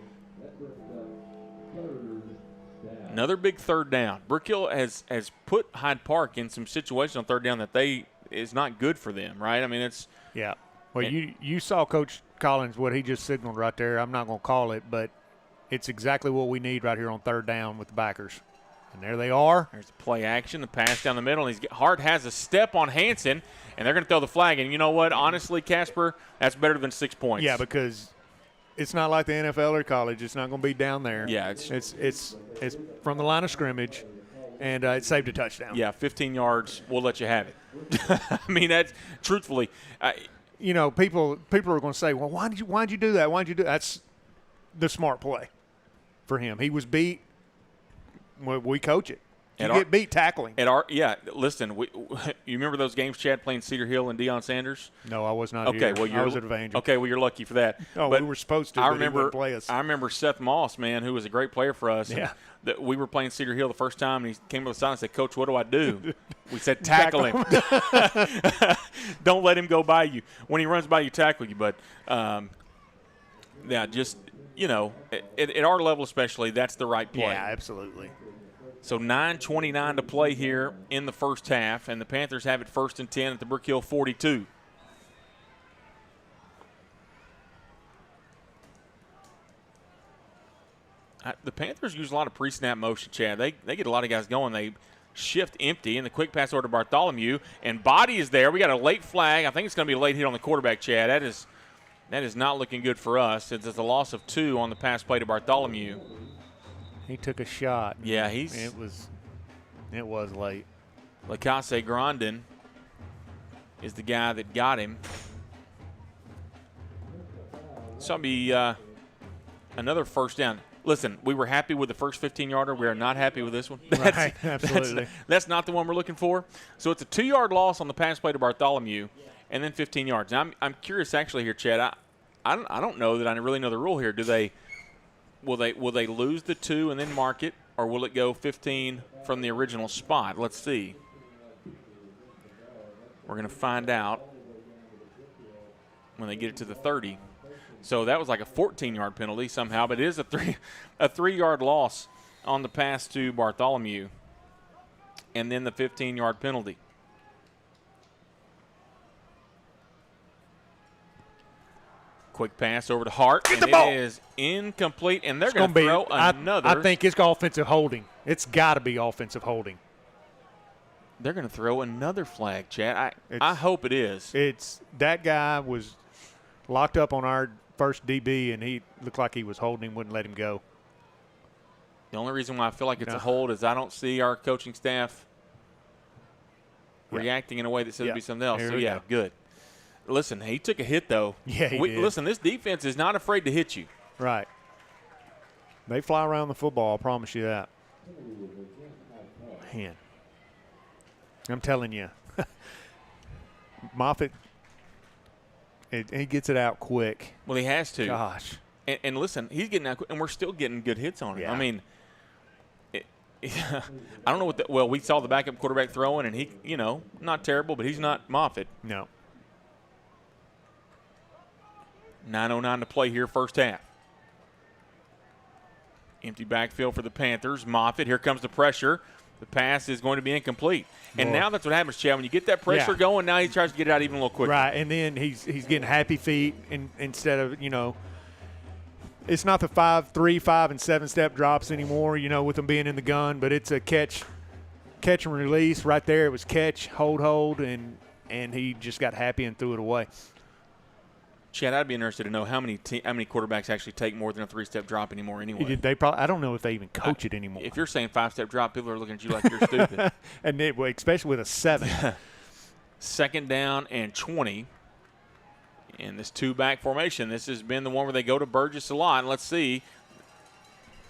Another big 3rd down. Brookhill has put Hyde Park in some situations on 3rd down that is not good for them, right? I mean, it's – yeah. Well, you saw Coach Collins, what he just signaled right there. I'm not going to call it, but it's exactly what we need right here on 3rd down with the backers. And there they are. There's the play action, the pass down the middle, and Hart has a step on Hansen, and they're going to throw the flag. And you know what? Honestly, Casper, that's better than 6 points. Yeah, because it's not like the NFL or college. It's not going to be down there. Yeah, it's from the line of scrimmage, and it saved a touchdown. Yeah, 15 yards, we'll let you have it. I mean, that's truthfully. People are going to say, well, why'd you do that? Why'd you do that? That's the smart play for him. He was beat. We coach it. You get beat tackling. Listen, you remember those games, Chad, playing Cedar Hill and Deion Sanders? No, I was not here. Well, I was at Evangel. Okay, well, you're lucky for that. Oh, but we were supposed to, but he wouldn't play us. I remember Seth Moss, man, who was a great player for us. Yeah. That we were playing Cedar Hill the first time, and he came to the side and said, Coach, what do I do? We said, tackle him. Don't let him go by you. When he runs by you, tackle you. But, just, at our level especially, that's the right play. Yeah, absolutely. So 9:29 to play here in the first half, and the Panthers have it 1st and 10 at the Brook Hill 42. The Panthers use a lot of pre-snap motion, Chad. They get a lot of guys going. They shift empty, and the quick pass over to Bartholomew, and body is there. We got a late flag. I think it's going to be a late hit on the quarterback, Chad. That is not looking good for us. It's a loss of 2 on the pass play to Bartholomew. He took a shot. Yeah, it was late. Lacasse Grandin is the guy that got him. So it'll be another first down. Listen, we were happy with the first 15-yarder. We are not happy with this one. Right, absolutely. That's not the one we're looking for. So it's a 2-yard loss on the pass play to Bartholomew, and then 15 yards. Now, I'm curious actually here, Chad. I don't know that I really know the rule here. Will they lose the 2 and then mark it, or will it go 15 from the original spot? Let's see. We're going to find out when they get it to the 30. So that was like a 14-yard penalty somehow, but it is a 3-yard loss on the pass to Bartholomew, and then the 15-yard penalty. Quick pass over to Hart, and it is incomplete, and they're going to throw another. I think it's offensive holding. It's got to be offensive holding. They're going to throw another flag, Chad. I hope it is. That guy was locked up on our first DB, and he looked like he was holding him, wouldn't let him go. The only reason why I feel like it's a hold is I don't see our coaching staff reacting in a way that says it'll be something else. So, good. Listen, he took a hit, though. Yeah, he did. Listen, this defense is not afraid to hit you. Right. They fly around the football, I promise you that. Man. I'm telling you. Moffitt, he gets it out quick. Well, he has to. Gosh. And listen, he's getting out quick, and we're still getting good hits on him. Yeah. I mean, I don't know what we saw the backup quarterback throwing, and he, not terrible, but he's not Moffitt. No. 9:09 to play here, first half. Empty backfield for the Panthers. Moffitt, here comes the pressure. The pass is going to be incomplete. And now that's what happens, Chad. When you get that pressure going, now he tries to get it out even a little quicker. Right, and then he's getting happy feet instead of, it's not the 3, 5, and 7-step drops anymore, with them being in the gun, but it's a catch and release. Right there it was catch, hold, and he just got happy and threw it away. Chad, I'd be interested to know how many quarterbacks actually take more than a 3-step drop anymore anyway. I don't know if they even coach it anymore. If you're saying 5-step drop, people are looking at you like you're stupid. And especially with a 7. Second down and 20 in this 2-back formation. This has been the one where they go to Burgess a lot. Let's see.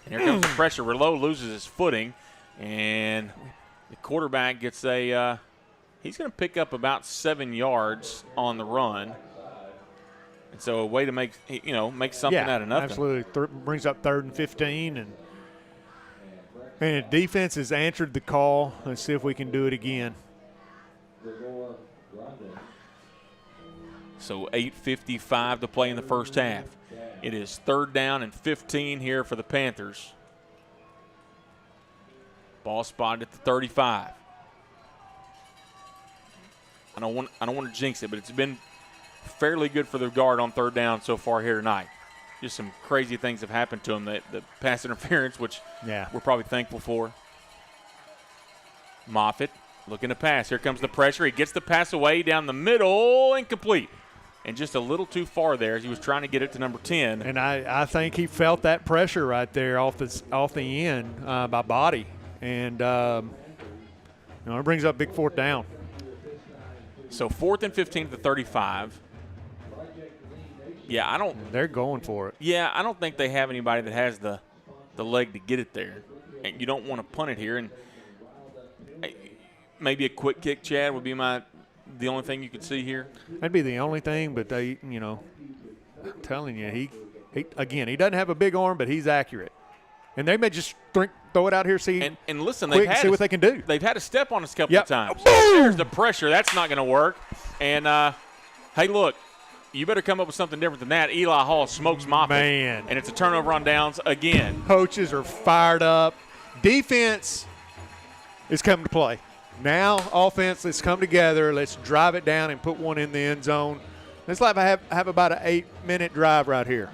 And here comes the pressure. Rouleau loses his footing, and the quarterback gets he's going to pick up about 7 yards on the run. And so a way to make something out of nothing. Absolutely. Brings up 3rd and 15. And the defense has answered the call. Let's see if we can do it again. So 8:55 to play in the first half. It is 3rd down and 15 here for the Panthers. Ball spotted at the 35. I don't want to jinx it, but it's been fairly good for the guard on 3rd down so far here tonight. Just some crazy things have happened to him. The pass interference, which we're probably thankful for. Moffitt looking to pass. Here comes the pressure. He gets the pass away down the middle, incomplete. And just a little too far there as he was trying to get it to number 10. And I think he felt that pressure right there off the end by body. And, it brings up big fourth down. So 4th and 15 at the 35. Yeah, They're going for it. Yeah, I don't think they have anybody that has the leg to get it there. And you don't want to punt it here. And maybe a quick kick, Chad, would be the only thing you could see here. That'd be the only thing, but they, I'm telling you, he doesn't have a big arm, but he's accurate. And they may just throw it out here, see listen, see what they can do. They've had to step on us a couple Yep. of times. Boom! There's the pressure. That's not going to work. And, hey, look, you better come up with something different than that. Eli Hall smokes Moffitt. Man. And it's a turnover on downs again. Coaches are fired up. Defense is coming to play. Now, offense, let's come together. Let's drive it down and put one in the end zone. Let's have about an 8-minute drive right here.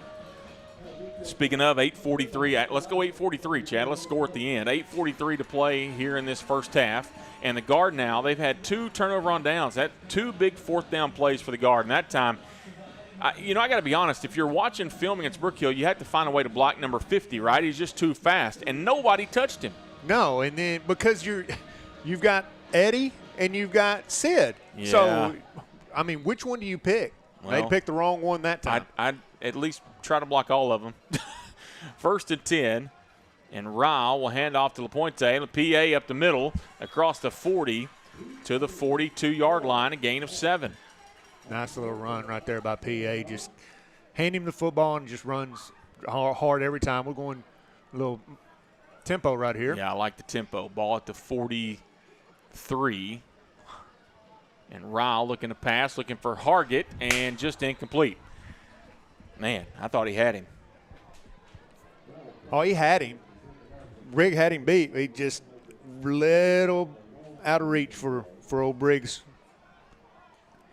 Speaking of 8:43, let's go 8:43, Chad. Let's score at the end. 8:43 to play here in this first half. And the Guard now, they've had 2 turnover on downs. That 2 big fourth down plays for the Guard. And that time, I got to be honest, if you're watching film against Brook Hill, you have to find a way to block number 50, right? He's just too fast. And nobody touched him. No, and then because you've got Eddie and you've got Sid. Yeah. So, which one do you pick? Well, they picked the wrong one that time. I'd at least try to block all of them. 1st and 10, and Ryle will hand off to LaPointe. PA up the middle, across the 40 to the 42-yard line, a gain of 7. Nice little run right there by PA. Just hand him the football and just runs hard every time. We're going a little tempo right here. Yeah, I like the tempo. Ball at the 43. And Ryle looking to pass, looking for Hargett, and just incomplete. Man, I thought he had him. Oh, he had him. Brigg had him beat. He just little out of reach for old Briggs'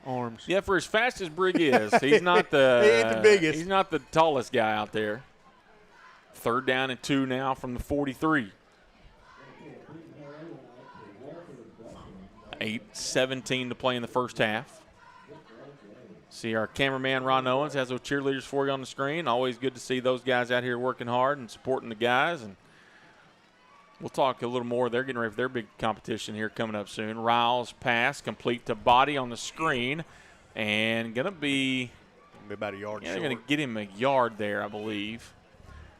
arms. Yeah, for as fast as Brigg is, he's not He ain't the biggest. He's not the tallest guy out there. 3rd down and 2 now from the 43. 8:17 to play in the first half. See our cameraman Ron Owens has those cheerleaders for you on the screen. Always good to see those guys out here working hard and supporting the guys. And we'll talk a little more. They're getting ready for their big competition here coming up soon. Ryle's pass complete to Body on the screen, and gonna be about a yard. They're gonna get him a yard there, I believe.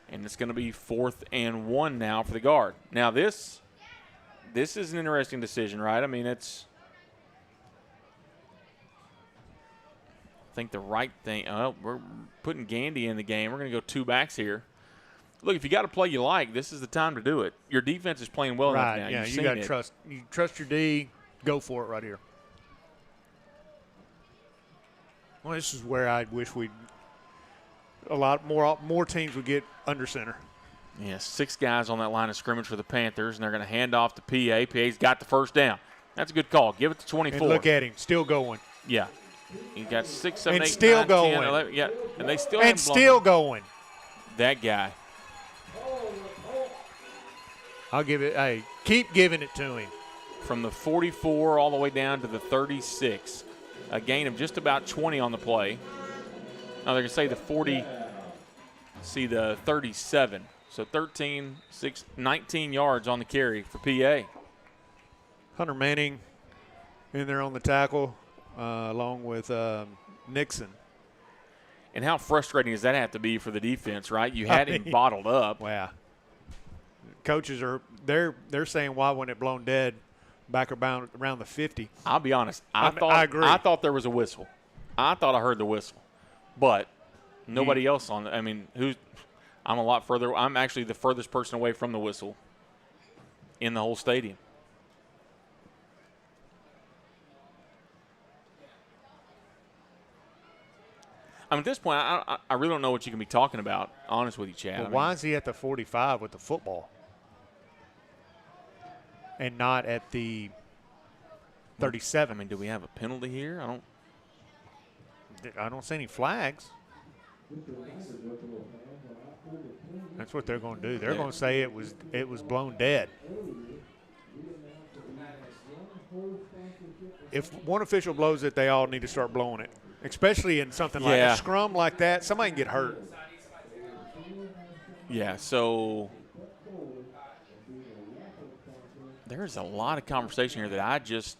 And it's gonna be 4th and 1 now for the Guard. Now this is an interesting decision, right? I think the right thing. We're putting Gandy in the game. We're going to go 2 backs here. Look, if you got a play you like, this is the time to do it. Your defense is playing well enough now. Yeah, you got to trust. You trust your D. Go for it right here. Well, this is where I wish a lot more teams would get under center. Yeah, 6 guys on that line of scrimmage for the Panthers, and they're going to hand off to PA. PA's got the first down. That's a good call. Give it to 24. And look at him, still going. Yeah. He got 6, 7, and 8, still 9, going. 10, 11. Yeah, and they still and still going. That guy. I'll give it. Hey, keep giving it to him. From the 44 all the way down to the 36. A gain of just about 20 on the play. Now they're going to say the 40. See the 37. So 19 yards on the carry for PA. Hunter Manning in there on the tackle, along with Nixon. And how frustrating does that have to be for the defense, right? You had him bottled up. Wow. Coaches they're saying why wasn't it blown dead back around the 50? I'll be honest. I agree. I thought there was a whistle. I thought I heard the whistle, but nobody else on. I'm a lot further. I'm actually the furthest person away from the whistle in the whole stadium. At this point, I really don't know what you can be talking about, honest with you, Chad. Well, why is he at the 45 with the football and not at the 37? Do we have a penalty here? I don't see any flags. That's what they're going to do. They're going to say it was blown dead. if one official blows it, they all need to start blowing it, especially in something like a scrum like that. Somebody can get hurt. Yeah, so there's a lot of conversation here that I just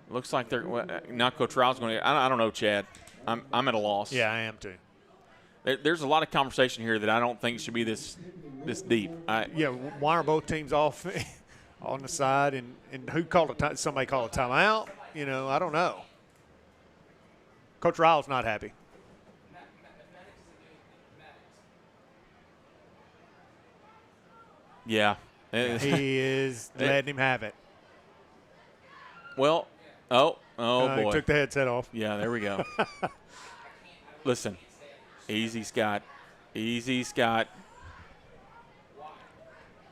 looks like they're now Coach Ryle's going to. I don't know, Chad. I'm at a loss. Yeah, I am too. There's a lot of conversation here that I don't think should be this deep. Why are both teams off on the side, and who called a somebody called a timeout? I don't know. Coach Ryle's not happy. Yeah. He is letting him have it. Well, boy. He took the headset off. Yeah, there we go. Listen, easy, Scott. Easy, Scott.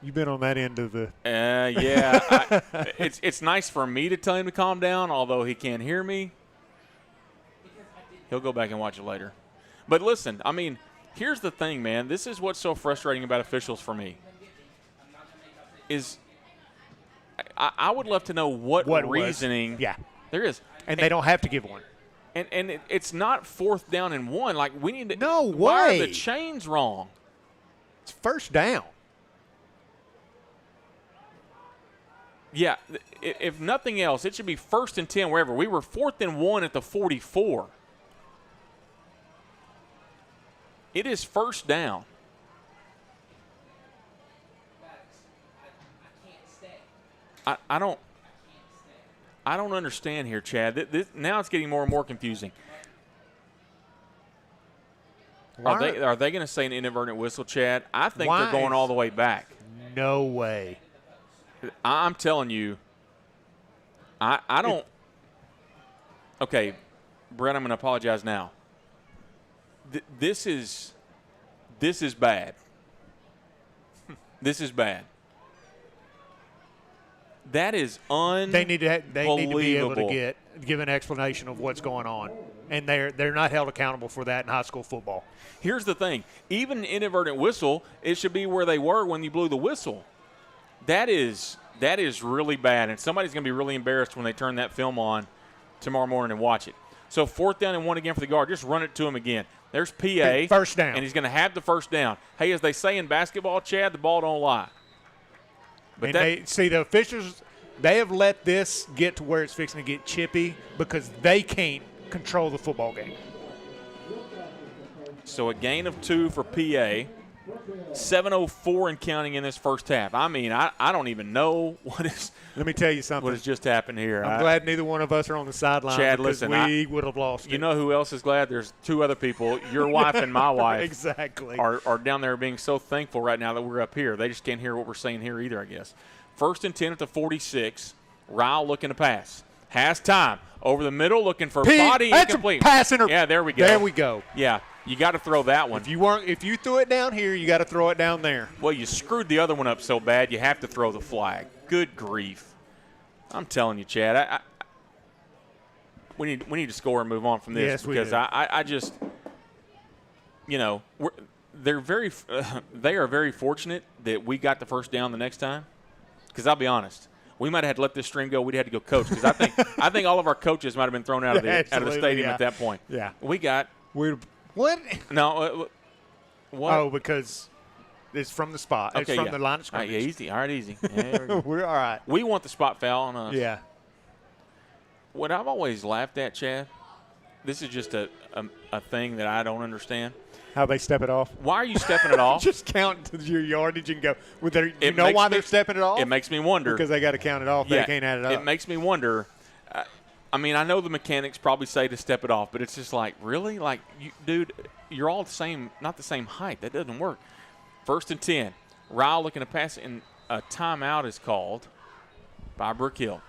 You've been on that end of the. Yeah. It's nice for me to tell him to calm down, although he can't hear me. He'll go back and watch it later. But listen, I mean, here's the thing, man. This is what's so frustrating about officials for me. Is I would love to know what reasoning there is. And they don't have to give one. And it's not 4th down and 1. Like, we need to. No way. Why are the chains wrong? It's first down. Yeah, if nothing else, it should be 1st and 10 wherever. We were 4th and 1 at the 44. It is first down. I don't understand here, Chad. Now it's getting more and more confusing. Are they going to say an inadvertent whistle, Chad? I think they're going all the way back. No way. I'm telling you, I don't. Okay, Brett, I'm going to apologize now. This is bad. This is bad. That is unbelievable. They need to be able to give an explanation of what's going on, and they're not held accountable for that in high school football. Here's the thing: even inadvertent whistle, it should be where they were when you blew the whistle. That is really bad, and somebody's going to be really embarrassed when they turn that film on tomorrow morning and watch it. So 4th down and 1 again for the guard. Just run it to him again. There's PA. First down. And he's going to have the first down. Hey, as they say in basketball, Chad, the ball don't lie. But the officials, they have let this get to where it's fixing to get chippy because they can't control the football game. So a gain of 2 for PA. 7:04 and counting in this first half. I mean, I don't even know what is. Let me tell you something. What has just happened here? I'm glad neither one of us are on the sideline. Chad, because listen, we would have lost it. You know who else is glad? There's 2 other people. Your wife and my wife. Exactly. Are down there being so thankful right now that we're up here. They just can't hear what we're saying here either, I guess. 1st and 10 at the 46. Ryle looking to pass. Has time. Over the middle, looking for body incomplete. Pass interference. Yeah, there we go. There we go. Yeah, you got to throw that one. If you threw it down here, you got to throw it down there. Well, you screwed the other one up so bad, you have to throw the flag. Good grief. I'm telling you, Chad, we need to score and move on from this because I just, they are very fortunate that we got the first down the next time. Because I'll be honest, we might have had to let this stream go. We'd had to go coach because I think all of our coaches might have been thrown out of the stadium at that point. Yeah, what? No, what? Oh, because it's from the spot. Okay, it's from the line of scrimmage. Easy. All right, easy. We're all right. We want the spot foul on us. Yeah. What I've always laughed at, Chad, this is just a thing that I don't understand. How they step it off. Why are you stepping it off? Just count to your yardage and go. You know why they're stepping it off? It makes me wonder. Because they got to count it off. Yeah, they can't add it up. It makes me wonder. I mean, I know the mechanics probably say to step it off, but it's just like, really? Like, dude, you're all the same, not the same height. That doesn't work. 1st and 10. Ryle looking to pass, and a timeout is called by Brook Hill.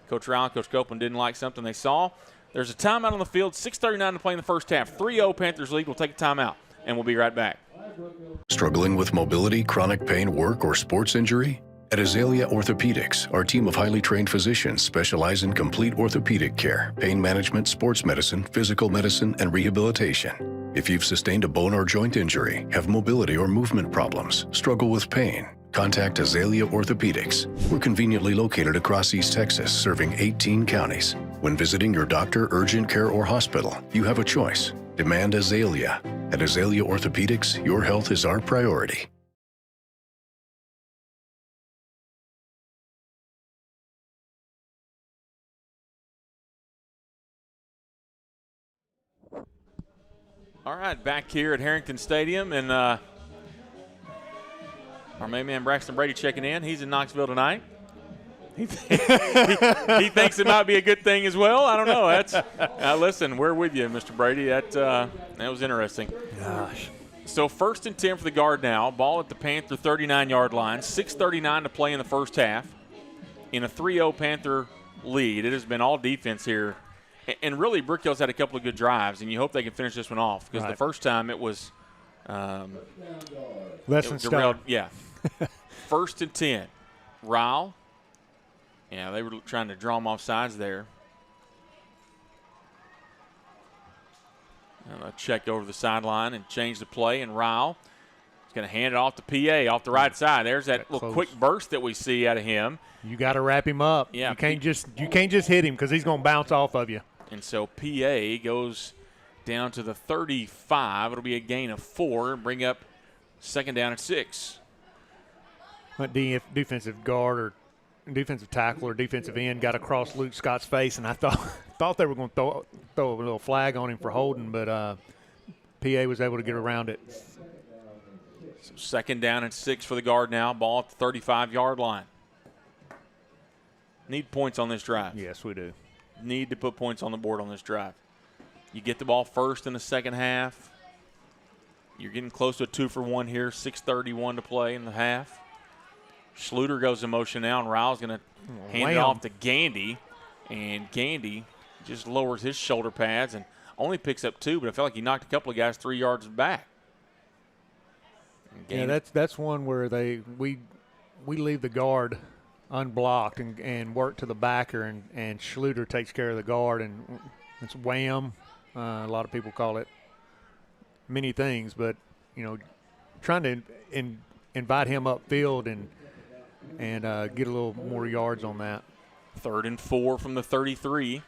Coach Ryle and Coach Copeland didn't like something they saw. There's a timeout on the field. 6:39 to play in the first half. 3-0 Panthers lead. We'll take a timeout, and we'll be right back. Struggling with mobility, chronic pain, work, or sports injury? At Azalea Orthopedics, our team of highly trained physicians specialize in complete orthopedic care, pain management, sports medicine, physical medicine, and rehabilitation. If you've sustained a bone or joint injury, have mobility or movement problems, struggle with pain, Contact Azalea Orthopedics. We're conveniently located across East Texas, serving 18 counties. When visiting your doctor, urgent care, or hospital, you have a choice. Demand Azalea. At Azalea Orthopedics, your health is our priority. All right, back here at Harrington Stadium, and our main man Braxton Brady checking in. He's in Knoxville tonight. He thinks it might be a good thing as well. I don't know. That's listen, we're with you, Mr. Brady. That was interesting. Gosh. So 1st and 10 for the Guard now. Ball at the Panther 39-yard line. 6:39 to play in the first half. In a 3-0 Panther lead, it has been all defense here. And really, Brook Hill's had a couple of good drives, and you hope they can finish this one off because the first time it was less than derailed. Yeah. 1st and 10. Ryle. Yeah, they were trying to draw him off sides there. And check over the sideline and change the play, and Ryle is going to hand it off to PA off the right side. There's that little quick burst that we see out of him. You got to wrap him up. Yeah, you can't just hit him because he's going to bounce off of you. And so PA goes down to the 35. It'll be a gain of 4 and bring up 2nd down and 6. What defensive guard or defensive tackle or defensive end got across Luke Scott's face, and I thought they were going to throw a little flag on him for holding, but PA was able to get around it. So 2nd down and 6 for the Guard now. Ball at the 35-yard line. Need points on this drive. Yes, we do. Need to put points on the board on this drive. You get the ball first in the second half. You're getting close to a 2-for-1 here. 6:31 to play in the half. Schluter goes in motion now, and Ryle's going to hand it off to Gandy. And Gandy just lowers his shoulder pads and only picks up 2, but I felt like he knocked a couple of guys 3 yards back. Yeah, that's one where we leave the guard unblocked and work to the backer, and Schluter takes care of the guard, and it's wham. A lot of people call it many things, but trying to invite him upfield and get a little more yards on that. 3rd and 4 from the 33.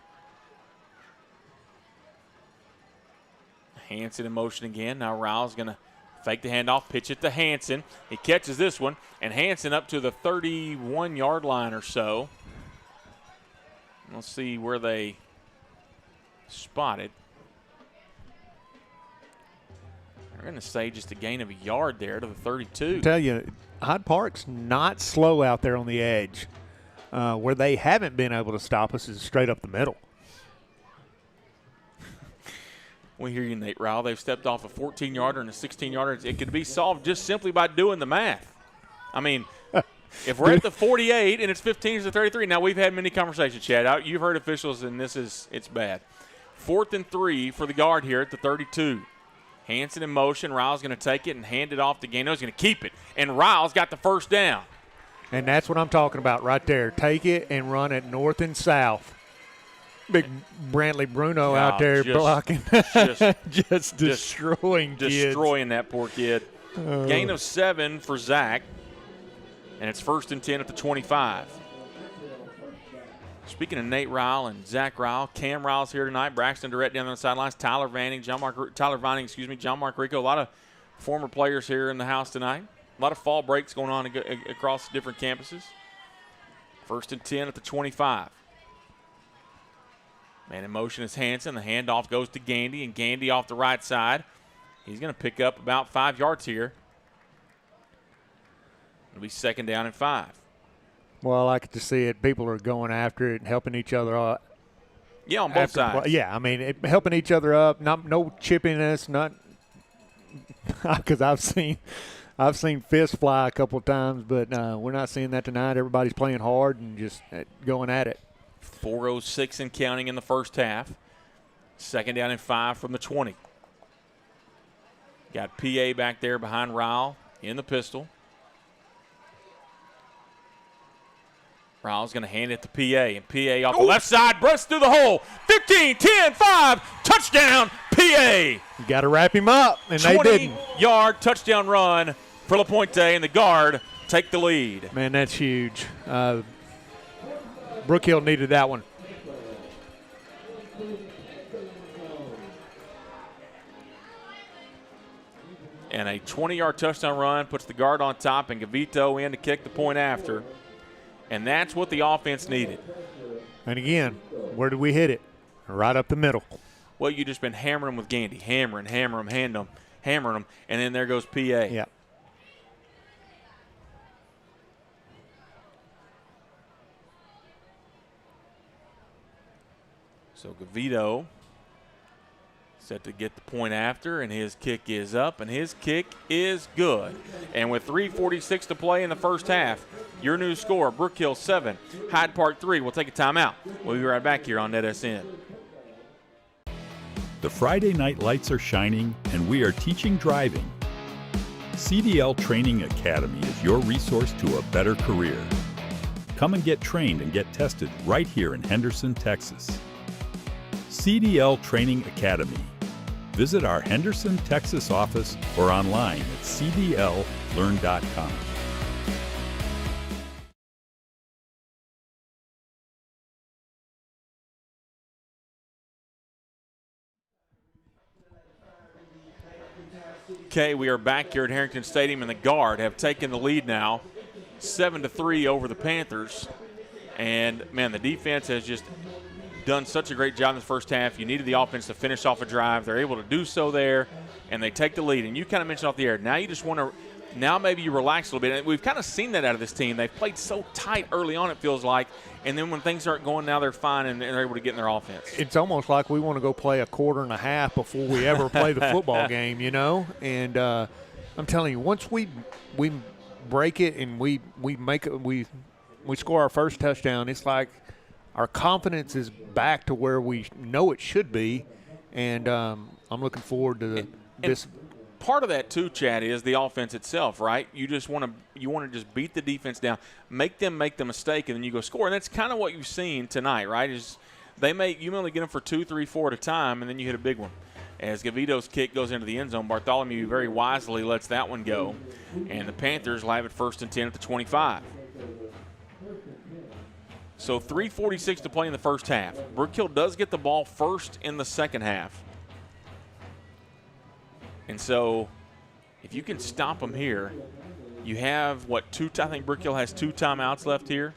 Hanson in motion again. Now Ryle's going to fake the handoff, pitch it to Hanson. He catches this one, and Hanson up to the 31-yard line or so. Let's see where they spot it. They're going to say just a gain of a yard there to the 32. I tell you, Hyde Park's not slow out there on the edge. Where they haven't been able to stop us is straight up the middle. We hear you, Nate Ryle. They've stepped off a 14-yarder and a 16-yarder. It could be solved just simply by doing the math. I mean, if we're at the 48 and it's 15 to 33, now we've had many conversations, Chad. You've heard officials, and it's bad. 4th and 3 for the Guard here at the 32. Hanson in motion. Ryle's going to take it and hand it off to Gano. He's going to keep it, and Ryle's got the 1st down. And that's what I'm talking about right there. Take it and run it north and south. Big Brantley Bruno out there blocking. Just destroying kids. Destroying that poor kid. Gain of 7 for Zach. And it's 1st and 10 at the 25. Speaking of Nate Ryle and Zach Ryle, Cam Ryle's here tonight. Braxton Durrett down on the sidelines. Tyler Vining, John Mark Rico. A lot of former players here in the house tonight. A lot of fall breaks going on across different campuses. 1st and 10 at the 25. Man in motion is Hanson. The handoff goes to Gandy, and Gandy off the right side. He's going to pick up about 5 yards here. It'll be 2nd down and 5. Well, I like to see it. People are going after it and helping each other out. Yeah, on both sides. Yeah, I mean, helping each other up. No chippiness. Not because I've seen fists fly a couple of times, but we're not seeing that tonight. Everybody's playing hard and just going at it. 4:06 and counting in the first half. 2nd down and 5 from the 20. Got PA back there behind Ryle in the pistol. Ryle's going to hand it to PA, and PA off the left side, bursts through the hole. 15, 10, 5, touchdown, PA. You got to wrap him up, and they didn't. 20-yard touchdown run for LaPointe, and the guard take the lead. Man, that's huge. Brook Hill needed that one. And a 20-yard touchdown run puts the guard on top and Gavito in to kick the point after. And that's what the offense needed. And again, where did we hit it? Right up the middle. Well, you just been hammering them with Gandy. Hammering them, and then there goes PA. Yeah. So Gavito set to get the point after, and his kick is up, and his kick is good. And with 3:46 to play in the first half, your new score, Brook Hill 7, Hyde Park 3. We'll take a timeout. We'll be right back here on NETSN. The Friday night lights are shining, and we are teaching driving. CDL Training Academy is your resource to a better career. Come and get trained and get tested right here in Henderson, Texas. CDL Training Academy. Visit our Henderson, Texas office or online at cdllearn.com. Okay, we are back here at Harrington Stadium, and the Guard have taken the lead now, 7-3 over the Panthers. And, man, the defense has just done such a great job in the first half. You needed the offense to finish off a drive. They're able to do so there, and they take the lead. And you kind of mentioned off the air, now you just want to – now maybe you relax a little bit. And we've kind of seen that out of this team. They've played so tight early on, it feels like, and then when things start going, now they're fine and they're able to get in their offense. It's almost like we want to go play a quarter and a half before we ever play the football game, you know? And I'm telling you, once we break it and we score our first touchdown, it's like – our confidence is back to where we know it should be, and I'm looking forward to this. Part of that too, Chad, is the offense itself, right? You want to just beat the defense down, make them make the mistake, and then you go score. And that's kind of what you've seen tonight, right? Is you only get them for 2, 3, 4 at a time, and then you hit a big one. As Gavito's kick goes into the end zone, Bartholomew very wisely lets that one go, and the Panthers will have it 1st and 10 at the 25. So 3:46 to play in the first half. Brook Hill does get the ball first in the second half. And so if you can stop them here, you have, I think Brook Hill has 2 timeouts left here.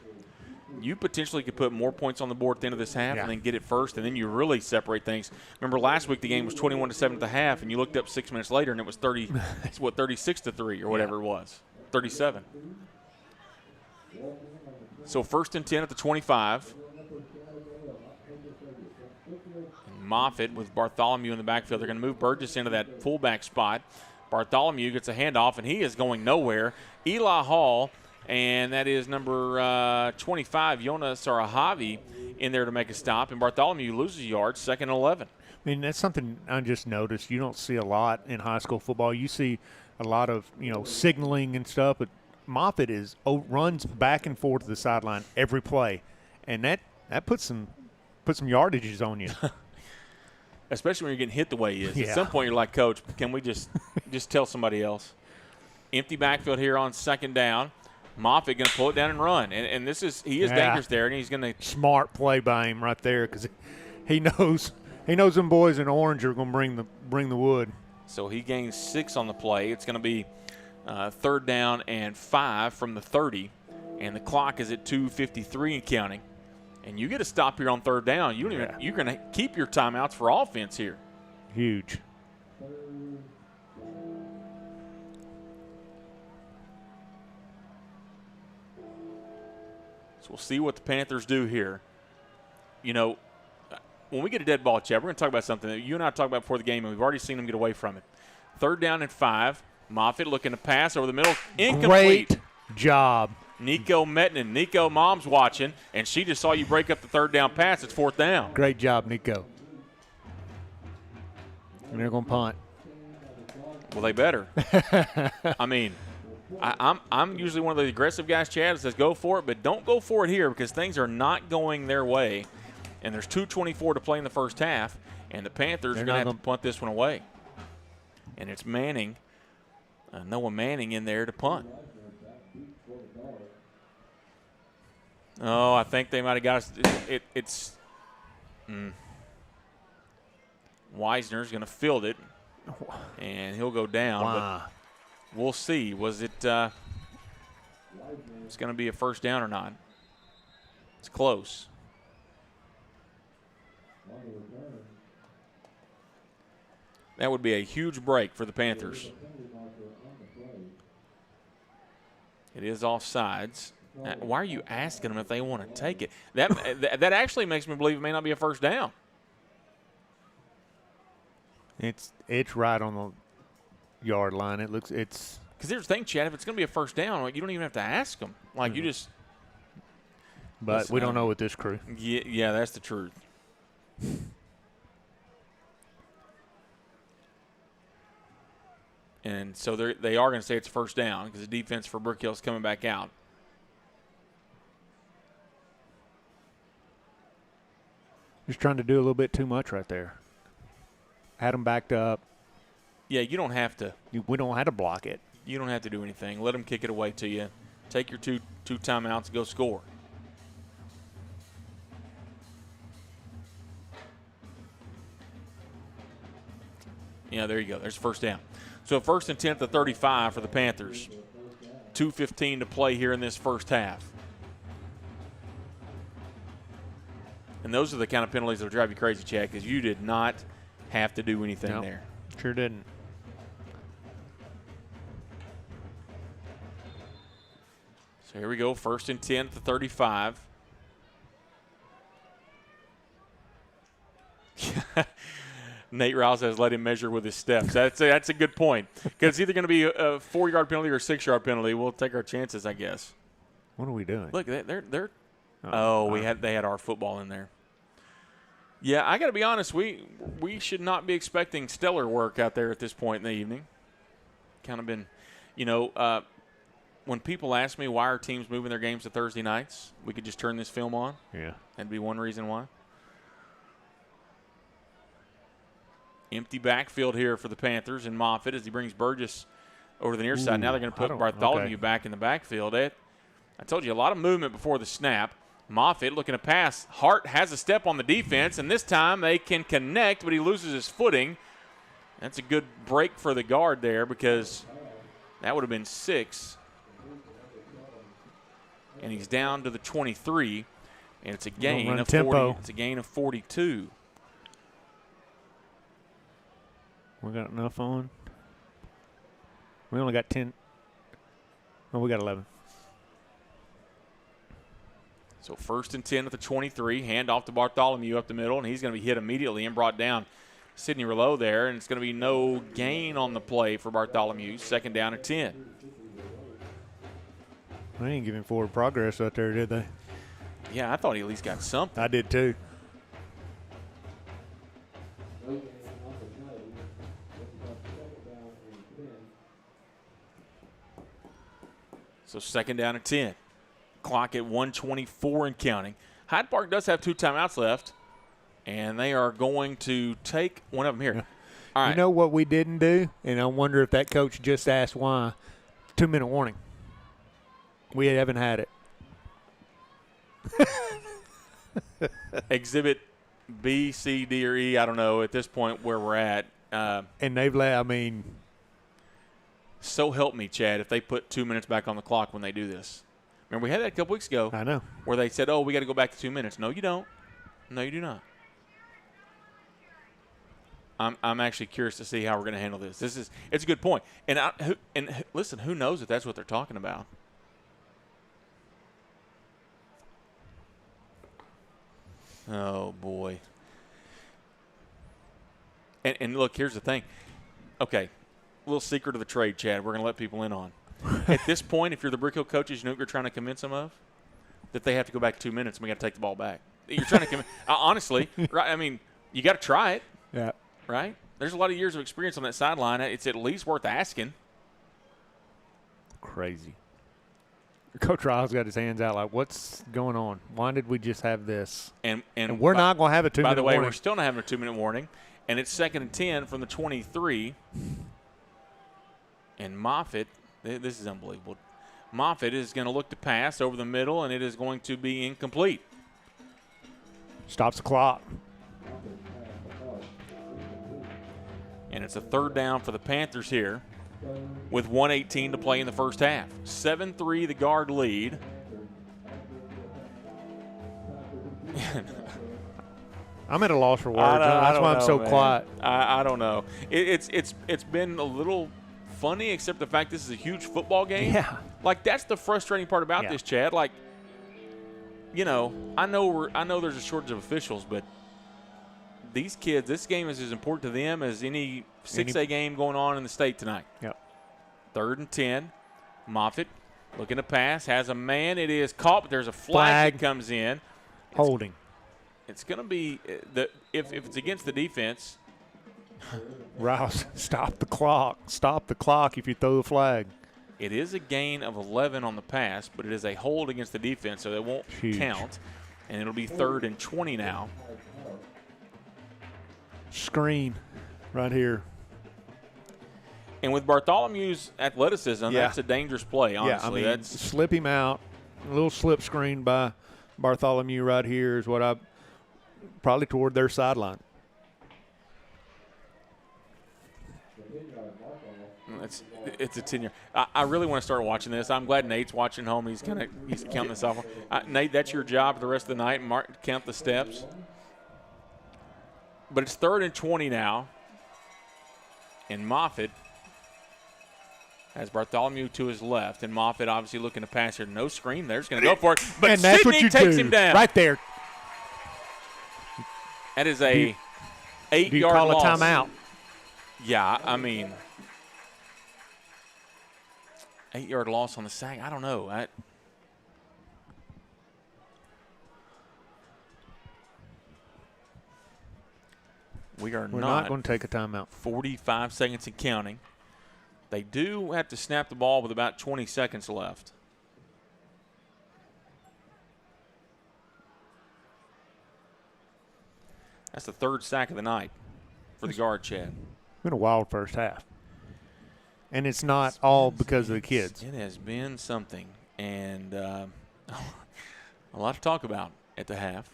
You potentially could put more points on the board at the end of this half and then get it first, and then you really separate things. Remember last week the game was 21-7 at the half, and you looked up 6 minutes later and it was 36-3 or whatever it was, 37. So 1st and 10 at the 25. And Moffitt with Bartholomew in the backfield. They're going to move Burgess into that fullback spot. Bartholomew gets a handoff, and he is going nowhere. Eli Hall, and that is number 25, Jonas Arahavi, in there to make a stop. And Bartholomew loses yards, 2nd and 11. I mean, that's something I just noticed. You don't see a lot in high school football. You see a lot of, signaling and stuff, but Moffitt runs back and forth to the sideline every play, and that puts some yardages on you. Especially when you're getting hit the way he is. Yeah. At some point you're like, Coach, can we just tell somebody else? Empty backfield here on 2nd down. Moffitt going to pull it down and run, and he is dangerous there, and he's going to smart play by him right there because he knows them boys in orange are going to bring the wood. So he gains 6 on the play. It's going to be 3rd down and 5 from the 30, and the clock is at 2:53 and counting. And you get a stop here on 3rd down. You're going to keep your timeouts for offense here. Huge. So we'll see what the Panthers do here. When we get a dead ball, Chad, we're going to talk about something that you and I talked about before the game, and we've already seen them get away from it. 3rd down and 5. Moffitt looking to pass over the middle. Incomplete. Great job. Nico Metnin. Nico, Mom's watching, and she just saw you break up the 3rd down pass. It's 4th down. Great job, Nico. And they're going to punt. Well, they better. I mean, I'm usually one of the aggressive guys, Chad, that says go for it, but don't go for it here because things are not going their way. And there's 2:24 to play in the first half, and the Panthers are going to have to punt this one away. And it's Manning Noah Manning in there to punt. Oh, I think they might have got us. It's Weisner's going to field it, and he'll go down. Wow. But we'll see. Was it it's going to be a first down or not? It's close. That would be a huge break for the Panthers. It is offsides. Why are you asking them if they want to take it? That actually makes me believe it may not be a first down. It's right on the yard line. It's because here's the thing, Chad. If it's going to be a first down, like, you don't even have to ask them. Like you just. But listen, we don't know with this crew. Yeah, that's the truth. And so they are going to say it's first down because the defense for Brook Hill is coming back out. Just trying to do a little bit too much right there. Had them backed up. Yeah, you don't have to. We don't have to block it. You don't have to do anything. Let them kick it away to you. Take your two timeouts and go score. Yeah, there you go. There's first down. So first and 10 at the 35 for the Panthers. 2:15 to play here in this first half. And those are the kind of penalties that will drive you crazy, Chad, because you did not have to do anything there. Sure didn't. So here we go, first and 10 at the 35. Nate Rouse has let him measure with his steps. That's a good point. Because it's either going to be a 4-yard penalty or a 6-yard penalty. We'll take our chances, I guess. What are we doing? Look, they're they had our football in there. Yeah, I got to be honest. We should not be expecting stellar work out there at this point in the evening. Kind of been, when people ask me why are teams moving their games to Thursday nights, we could just turn this film on. Yeah, that'd be one reason why. Empty backfield here for the Panthers and Moffitt as he brings Burgess over to the near side. Now they're going to put Bartholomew back in the backfield. I told you, a lot of movement before the snap. Moffitt looking to pass. Hart has a step on the defense, and this time they can connect, but he loses his footing. That's a good break for the guard there because that would have been 6. And he's down to the 23, and it's a gain of 40. It's a gain of 42. We got enough on. We only got 10. Oh, we got 11. So first and 10 at the 23. Hand off to Bartholomew up the middle, and he's going to be hit immediately and brought down. Sidney Rouleau there, and it's going to be no gain on the play for Bartholomew. Second down at 10. They ain't giving forward progress out there, did they? Yeah, I thought he at least got something. I did too. So second down at 10. Clock at 1:24 and counting. Hyde Park does have 2 timeouts left, and they are going to take one of them here. All right. You know what we didn't do, and I wonder if that coach just asked why? 2-minute warning. We haven't had it. Exhibit B, C, D, or E, I don't know at this point where we're at. And they've let, so help me, Chad, if they put 2 minutes back on the clock when they do this. Remember, we had that a couple weeks ago. I know. Where they said, we got to go back to 2 minutes. No, you don't. No, you do not. I'm actually curious to see how we're going to handle this. It's a good point. And listen, who knows if that's what they're talking about? Oh, boy. And look, here's the thing. Okay, a little secret of the trade, Chad, we're going to let people in on. At this point, if you're the Brook Hill coaches, you know what you're trying to convince them of? That they have to go back 2 minutes and we got to take the ball back. You're trying to convince honestly, right? You got to try it. Yeah. Right? There's a lot of years of experience on that sideline. It's at least worth asking. Crazy. Coach Riles got his hands out like, what's going on? Why did we just have this? And we're not going to have a 2-minute warning. By the way, we're still not having a 2-minute warning. And it's second and 10 from the 23. And Moffitt, this is unbelievable. Moffitt is going to look to pass over the middle, and it is going to be incomplete. Stops the clock. And it's a third down for the Panthers here with 1:18 to play in the first half. 7-3 the Guard lead. I'm at a loss for words. That's why I'm so quiet. I don't know. It's been a little funny, except the fact this is a huge football game. Yeah. Like, that's the frustrating part about this, Chad. Like, you know, I know there's a shortage of officials, but these kids, this game is as important to them as any 6A game going on in the state tonight. Yep. 3rd and 10. Moffitt looking to pass, has a man. It is caught, but there's a flag that comes in. Holding. It's going to be if it's against the defense. Rouse, stop the clock. Stop the clock if you throw the flag. It is a gain of 11 on the pass, but it is a hold against the defense, so it won't count. And it'll be 3rd and 20 now. Screen right here. And with Bartholomew's athleticism, that's a dangerous play, honestly. Yeah, I mean, slip him out. A little slip screen by Bartholomew right here is what probably toward their sideline. It's a 10-year. I really want to start watching this. I'm glad Nate's watching home. He's counting this off. Nate, that's your job for the rest of the night. Count the steps. But it's 3rd and 20 now. And Moffitt has Bartholomew to his left. And Moffitt obviously looking to pass here. No screen there. He's going to go for it. But and that's Sidney what you takes do. Him down. Right there. That is a 8-yard loss. Do you call a timeout? Yeah, I mean, 8-yard loss on the sack. I don't know. We're not going to take a timeout. 45 seconds and counting. They do have to snap the ball with about 20 seconds left. That's the 3rd sack of the night for the Guard, Chad. Been a wild first half. And it's not all because of the kids. It has been something. And a lot to talk about at the half.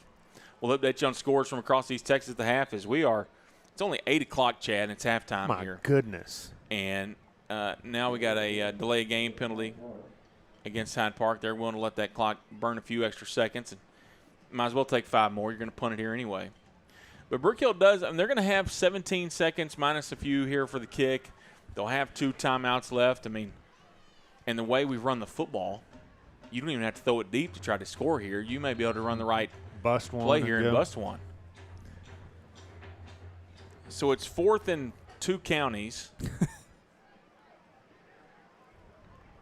We'll update you on scores from across East Texas at the half as it's only 8 o'clock, Chad, and it's halftime here. My goodness. And now we got a delay of game penalty against Hyde Park. They're willing to let that clock burn a few extra seconds. And might as well take 5 more. You're going to punt it here anyway. But Brook Hill does, they're going to have 17 seconds minus a few here for the kick. They'll have 2 timeouts left. I mean, and the way we run the football, you don't even have to throw it deep to try to score here. You may be able to run the right play here and bust one. So it's 4th and 2 counties.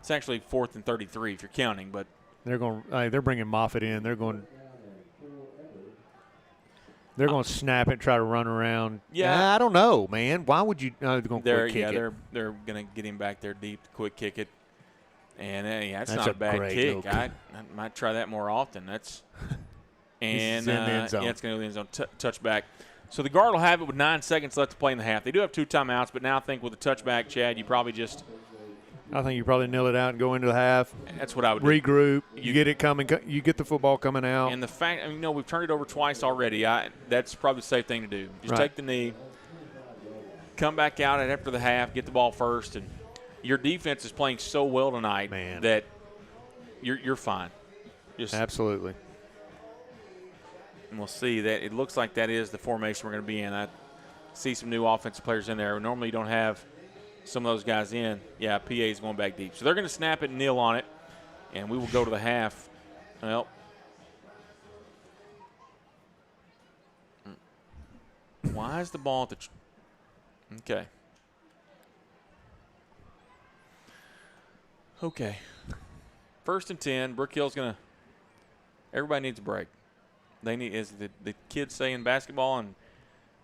It's actually 4th and 33 if you're counting, but they're bringing Moffitt in. They're going to snap it and try to run around. Yeah, I don't know, man. Why would you? They're going to quick kick it. They're going to get him back there deep, quick kick it, and that's not a bad kick. I might try that more often. That's and it's going to go in the end zone. Touchback. So the Guard will have it with 9 seconds left to play in the half. They do have 2 timeouts, but now I think with the touchback, Chad, you probably just. I think you probably nil it out and go into the half. That's what I would regroup. You get it coming. You get the football coming out. And the fact, we've turned it over twice already. That's probably the safe thing to do. Just take the knee, come back out after the half, get the ball first, and your defense is playing so well tonight, that you're fine. Absolutely. And we'll see that it looks like that is the formation we're going to be in. I see some new offensive players in there. Normally you don't have some of those guys in. Yeah, PA is going back deep. So they're going to snap it and kneel on it, and we will go to the half. Well, why is the ball at the okay. Okay. 1st and 10. Brook Hill's going to – everybody needs a break. They need, as the kids say in basketball and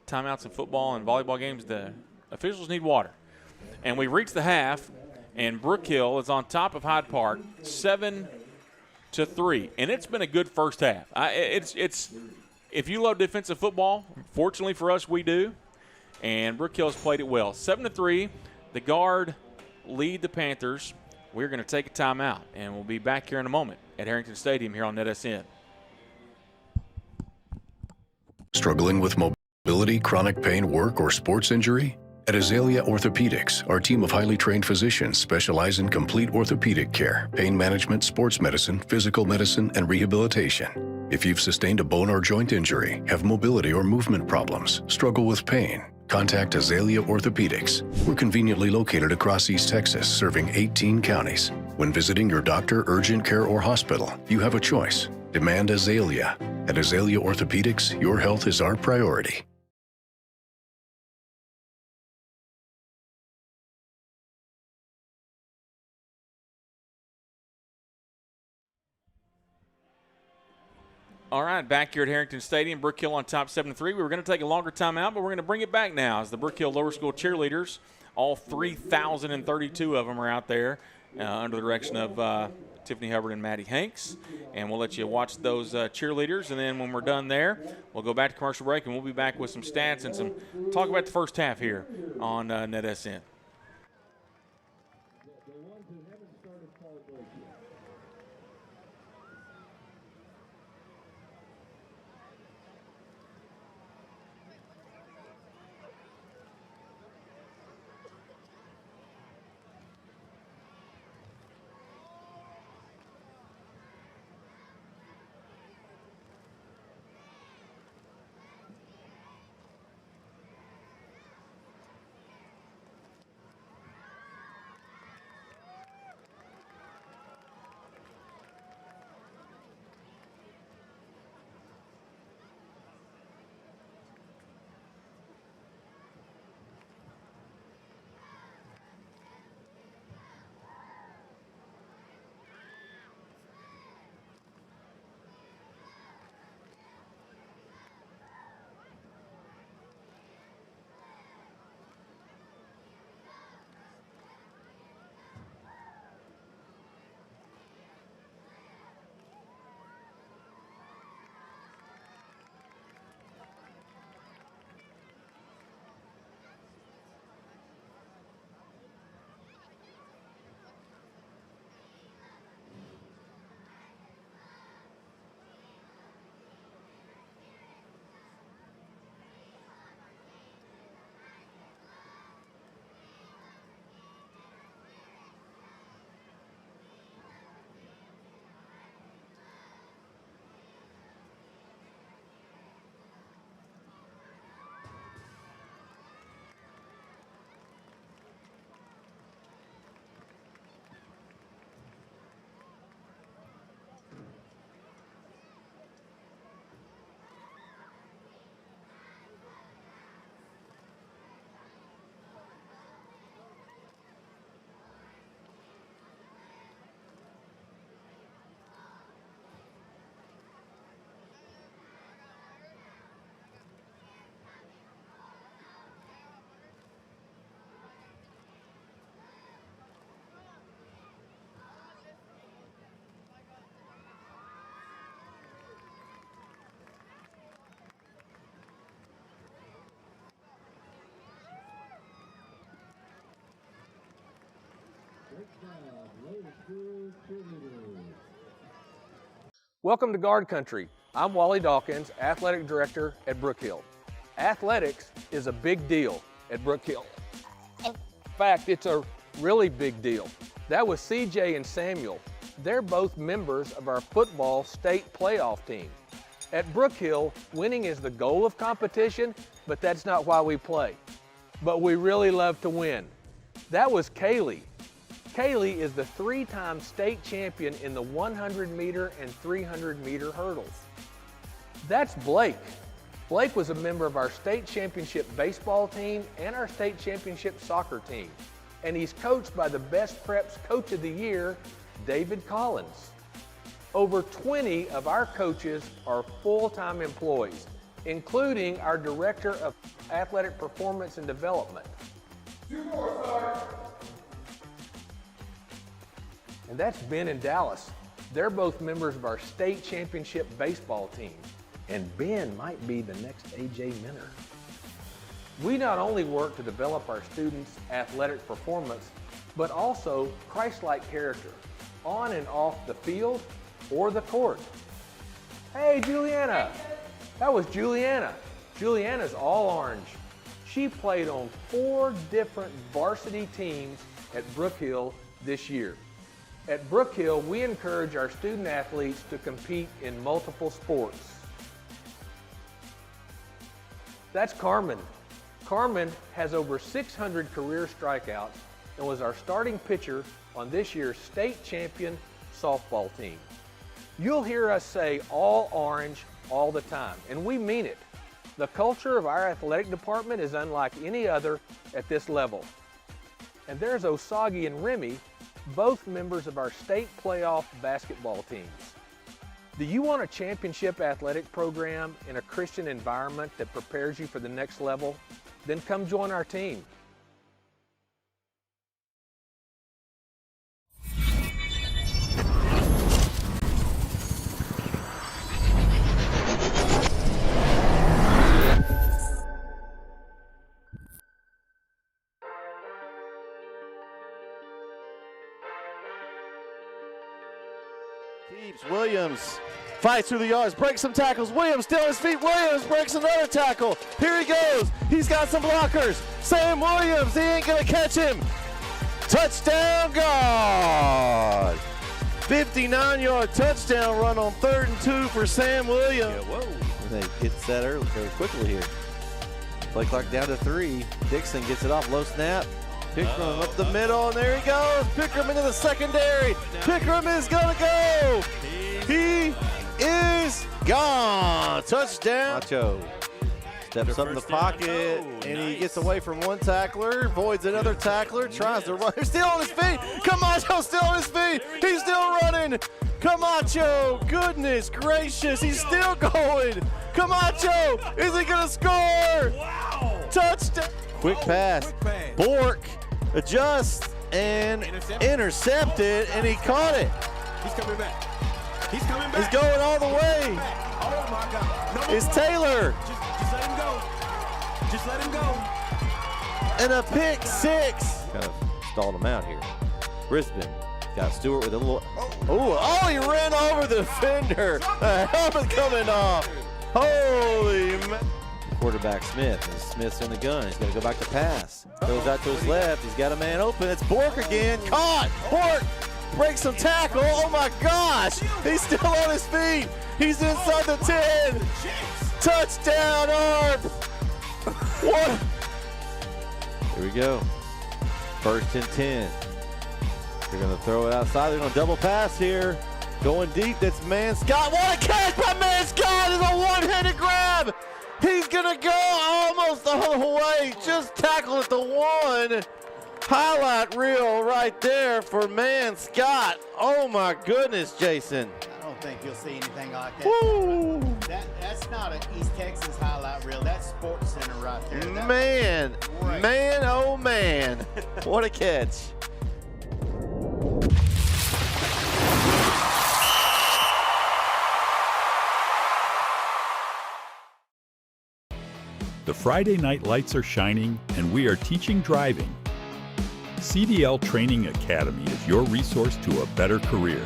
timeouts in football and volleyball games, the officials need water. And we reached the half, and Brook Hill is on top of Hyde Park, 7-3, and it's been a good first half. It's if you love defensive football, fortunately for us, we do. And Brook Hill's played it well. 7-3. The Guard lead the Panthers. We're going to take a timeout, and we'll be back here in a moment at Harrington Stadium here on NETSN. Struggling with mobility, chronic pain, work, or sports injury? At Azalea Orthopedics, our team of highly trained physicians specialize in complete orthopedic care, pain management, sports medicine, physical medicine, and rehabilitation. If you've sustained a bone or joint injury, have mobility or movement problems, struggle with pain, contact Azalea Orthopedics. We're conveniently located across East Texas, serving 18 counties. When visiting your doctor, urgent care, or hospital, you have a choice. Demand Azalea. At Azalea Orthopedics, your health is our priority. All right, back here at Harrington Stadium, Brook Hill on top 7-3. We were going to take a longer timeout, but we're going to bring it back now as the Brook Hill Lower School cheerleaders, all 3,032 of them are out there under the direction of Tiffany Hubbard and Maddie Hanks. And we'll let you watch those cheerleaders, and then when we're done there, we'll go back to commercial break, and we'll be back with some stats and some talk about the first half here on NETSN. Welcome to Guard Country. I'm Wally Dawkins, Athletic Director at Brook Hill. Athletics is a big deal at Brook Hill. In fact, it's a really big deal. That was CJ and Samuel. They're both members of our football state playoff team. At Brook Hill, winning is the goal of competition, but that's not why we play. But we really love to win. That was Kaylee. Kaylee is the 3-time state champion in the 100-meter and 300-meter hurdles. That's Blake. Blake was a member of our state championship baseball team and our state championship soccer team. And he's coached by the Best Preps Coach of the Year, David Collins. Over 20 of our coaches are full-time employees, including our Director of Athletic Performance and Development. 2 more, start. And that's Ben and Dallas. They're both members of our state championship baseball team. And Ben might be the next AJ Minner. We not only work to develop our students' athletic performance, but also Christ-like character on and off the field or the court. Hey, Juliana. That was Juliana. Juliana's all orange. She played on 4 different varsity teams at Brook Hill this year. At Brook Hill, we encourage our student athletes to compete in multiple sports. That's Carmen. Carmen has over 600 career strikeouts and was our starting pitcher on this year's state champion softball team. You'll hear us say all orange all the time, and we mean it. The culture of our athletic department is unlike any other at this level. And there's Osagi and Remy, both members of our state playoff basketball teams. Do you want a championship athletic program in a Christian environment that prepares you for the next level? Then come join our team. Williams fights through the yards, breaks some tackles. Williams still on his feet. Williams breaks another tackle. Here he goes. He's got some blockers. Sam Williams, he ain't going to catch him. Touchdown, God. 59-yard touchdown run on 3rd and 2 for Sam Williams. Yeah, whoa. They get set early, very quickly here. Play clock down to 3. Dixon gets it off, low snap. Pickram up the middle, and there he goes. Pickram into the secondary. Pickram is going to go. He is gone. Touchdown. Macho steps up in the pocket, and he gets away from one tackler, avoids another tackler, tries to run. He's still on his feet. Camacho's still on his feet. He's still running. Camacho, goodness gracious, he's still going. Camacho, is he going to score? Wow. Touchdown. Quick pass. Bork adjusts and intercepted, and he caught it. He's coming back. He's coming back. He's going all the way. Oh my God. No, it's Taylor. Just let him go. Just let him go. And a pick 6. Kind of stalled him out here. Brisbane got Stewart with a little. Oh, he ran over the defender. The helmet coming off. Holy man. Quarterback Smith. And Smith's in the gun. He's going to go back to pass. Goes out to his left. He's got a man open. It's Bork again. Caught. Bork breaks some tackle. Oh my gosh. He's still on his feet. He's inside the 10. Touchdown, Arp. What? Here we go. 1st and 10. They're going to throw it outside. They're going to double pass here. Going deep. That's Man Scott. What a catch by Man Scott. It's a one-handed grab. He's going to go almost all the way. Just tackle at the 1. Highlight reel right there for Man Scott. Oh, my goodness, Jason. I don't think you'll see anything like that. Woo! That's not an East Texas highlight reel. That's Sports Center right there. Man, man, oh, man. What a catch. The Friday night lights are shining, and we are teaching driving. CDL Training Academy is your resource to a better career.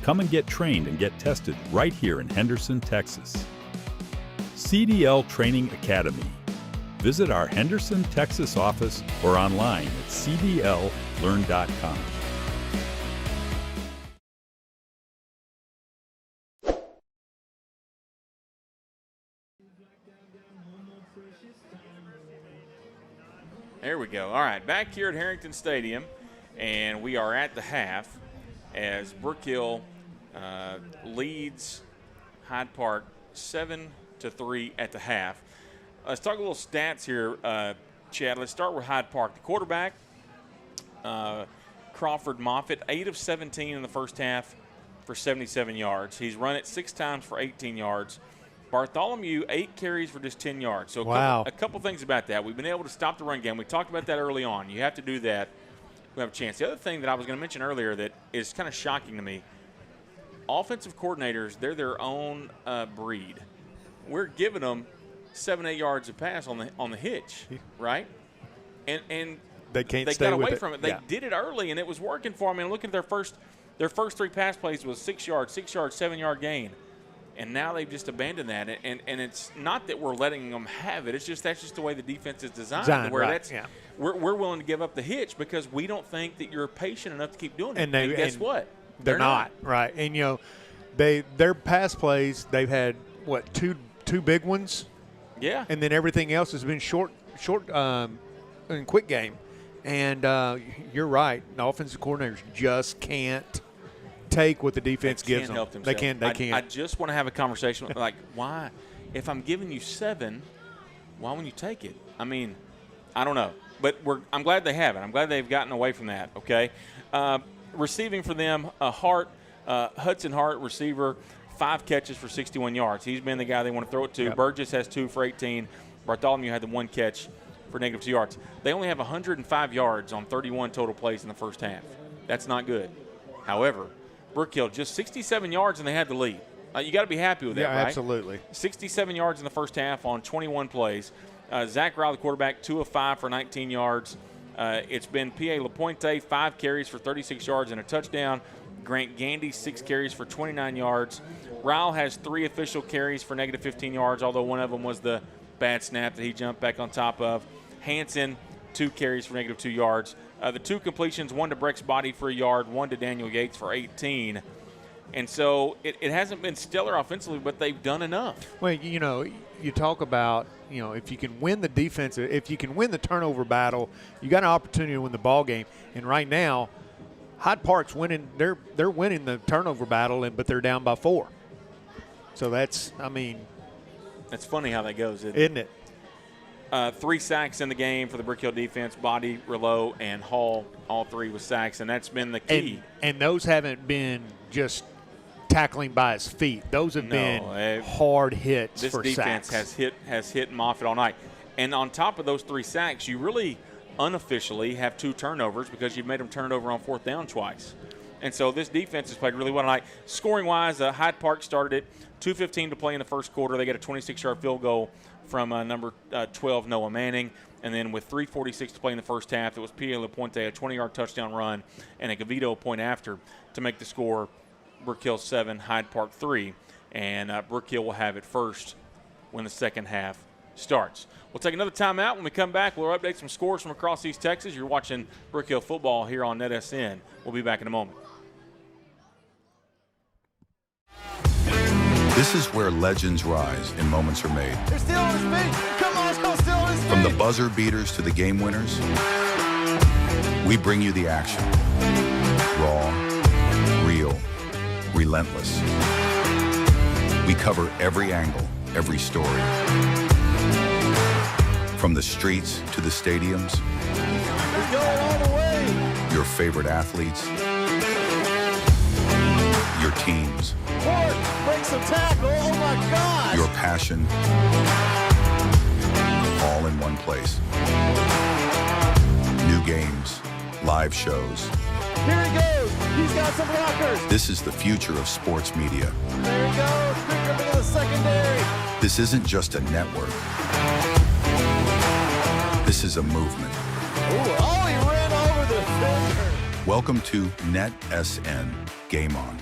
Come and get trained and get tested right here in Henderson, Texas. CDL Training Academy. Visit our Henderson, Texas office or online at cdllearn.com. There we go. All right, back here at Harrington Stadium, and we are at the half as Brook Hill leads Hyde Park 7-3 at the half. Let's talk a little stats here, Chad. Let's start with Hyde Park. The quarterback, Crawford Moffitt, 8 of 17 in the first half for 77 yards. He's run it 6 times for 18 yards. Bartholomew, 8 carries for just 10 yards. So a couple things about that. We've been able to stop the run game. We talked about that early on. You have to do that. We have a chance. The other thing that I was going to mention earlier that is kind of shocking to me, offensive coordinators, they're their own breed. We're giving them 7-8 yards a pass on the hitch, right? And they can't they stay got with away it. from it. They did it early, and it was working for them. And look at their first 3 pass plays was 6 yards, 7-yard gain. And now they've just abandoned that. And it's not that we're letting them have it. It's just that's just the way the defense is designed. Where we're willing to give up the hitch because we don't think that you're patient enough to keep doing it. And guess what? They're not. Right. And, you know, their pass plays, they've had, what, two big ones? Yeah. And then everything else has been short and quick game. And you're right. The offensive coordinators just can't take what the defense gives them. They can't. I just want to have a conversation like, why? If I'm giving you 7, why wouldn't you take it? I mean, I don't know. But I'm glad they haven't. I'm glad they've gotten away from that, okay? Receiving for them, Hudson Hart, receiver, 5 catches for 61 yards. He's been the guy they want to throw it to. Yep. Burgess has 2 for 18. Bartholomew had the 1 catch for -2 yards. They only have 105 yards on 31 total plays in the first half. That's not good. However, Brook Hill just 67 yards and they had the lead. You got to be happy with that, right? Absolutely. 67 yards in the first half on 21 plays. Zach Rowell, the quarterback, 2 of 5 for 19 yards. It's been P.A. LaPointe, 5 carries for 36 yards and a touchdown. Grant Gandy, 6 carries for 29 yards. Rowell has 3 official carries for -15 yards, although one of them was the bad snap that he jumped back on top of. Hanson, 2 carries for -2 yards. The 2 completions, 1 to Breck's Body for 1 yard, 1 to Daniel Yates for 18. And so it hasn't been stellar offensively, but they've done enough. Well, you know, you talk about, you know, if you can win the defense, if you can win the turnover battle, you got an opportunity to win the ball game. And right now, Hyde Park's winning. They're winning the turnover battle, but they're down by 4. So that's, I mean, it's funny how that goes, isn't it? 3 sacks in the game for the Brook Hill defense. Body, Rouleau, and Hall, all 3 with sacks, and that's been the key. And those haven't been just tackling by his feet. Those have been hard hits for sacks. This defense has hit Moffitt all night. And on top of those 3 sacks, you really unofficially have 2 turnovers because you've made them turn it over on 4th down twice. And so this defense has played really well tonight. Scoring-wise, Hyde Park started it. 2:15 to play in the first quarter. They got a 26-yard field goal from number 12, Noah Manning. And then with 3:46 to play in the first half, it was P.A. LaPointe, a 20-yard touchdown run, and a Gavito point after to make the score Brook Hill 7, Hyde Park 3. And Brook Hill will have it first when the second half starts. We'll take another timeout. When we come back, we'll update some scores from across East Texas. You're watching Brook Hill football here on NETSN. We'll be back in a moment. This is where legends rise and moments are made. They're still on his feet. Come on, let's go, still on his feet. From the buzzer beaters to the game winners, we bring you the action. Raw, real, relentless. We cover every angle, every story. From the streets to the stadiums. He's going all the way. Your favorite athletes. Your teams. Ford breaks the tackle. Oh my gosh. Your passion. All in one place. New games, live shows. Here he goes. He's got some blockers. This is the future of sports media. There he goes. Picking into the secondary. This isn't just a network. This is a movement. Oh, he ran over the defender. Welcome to NETSN Game On.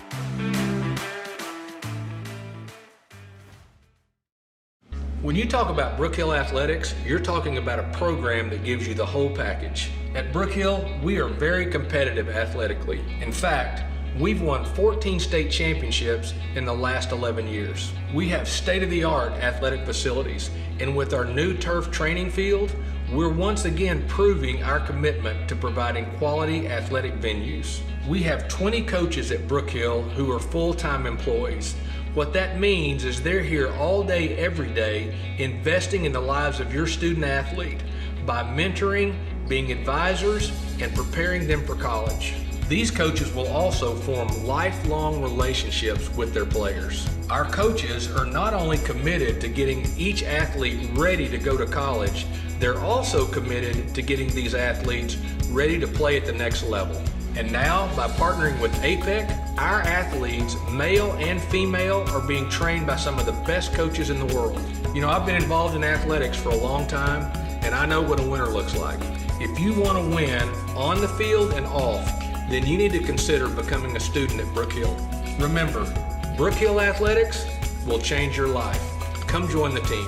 When you talk about Brook Hill Athletics, you're talking about a program that gives you the whole package. At Brook Hill, we are very competitive athletically. In fact, we've won 14 state championships in the last 11 years. We have state-of-the-art athletic facilities, and with our new turf training field, we're once again proving our commitment to providing quality athletic venues. We have 20 coaches at Brook Hill who are full-time employees. What that means is they're here all day, every day, investing in the lives of your student athlete by mentoring, being advisors, and preparing them for college. These coaches will also form lifelong relationships with their players. Our coaches are not only committed to getting each athlete ready to go to college, they're also committed to getting these athletes ready to play at the next level. And now, by partnering with APEC, our athletes, male and female, are being trained by some of the best coaches in the world. You know, I've been involved in athletics for a long time, and I know what a winner looks like. If you want to win on the field and off, then you need to consider becoming a student at Brook Hill. Remember, Brook Hill Athletics will change your life. Come join the team.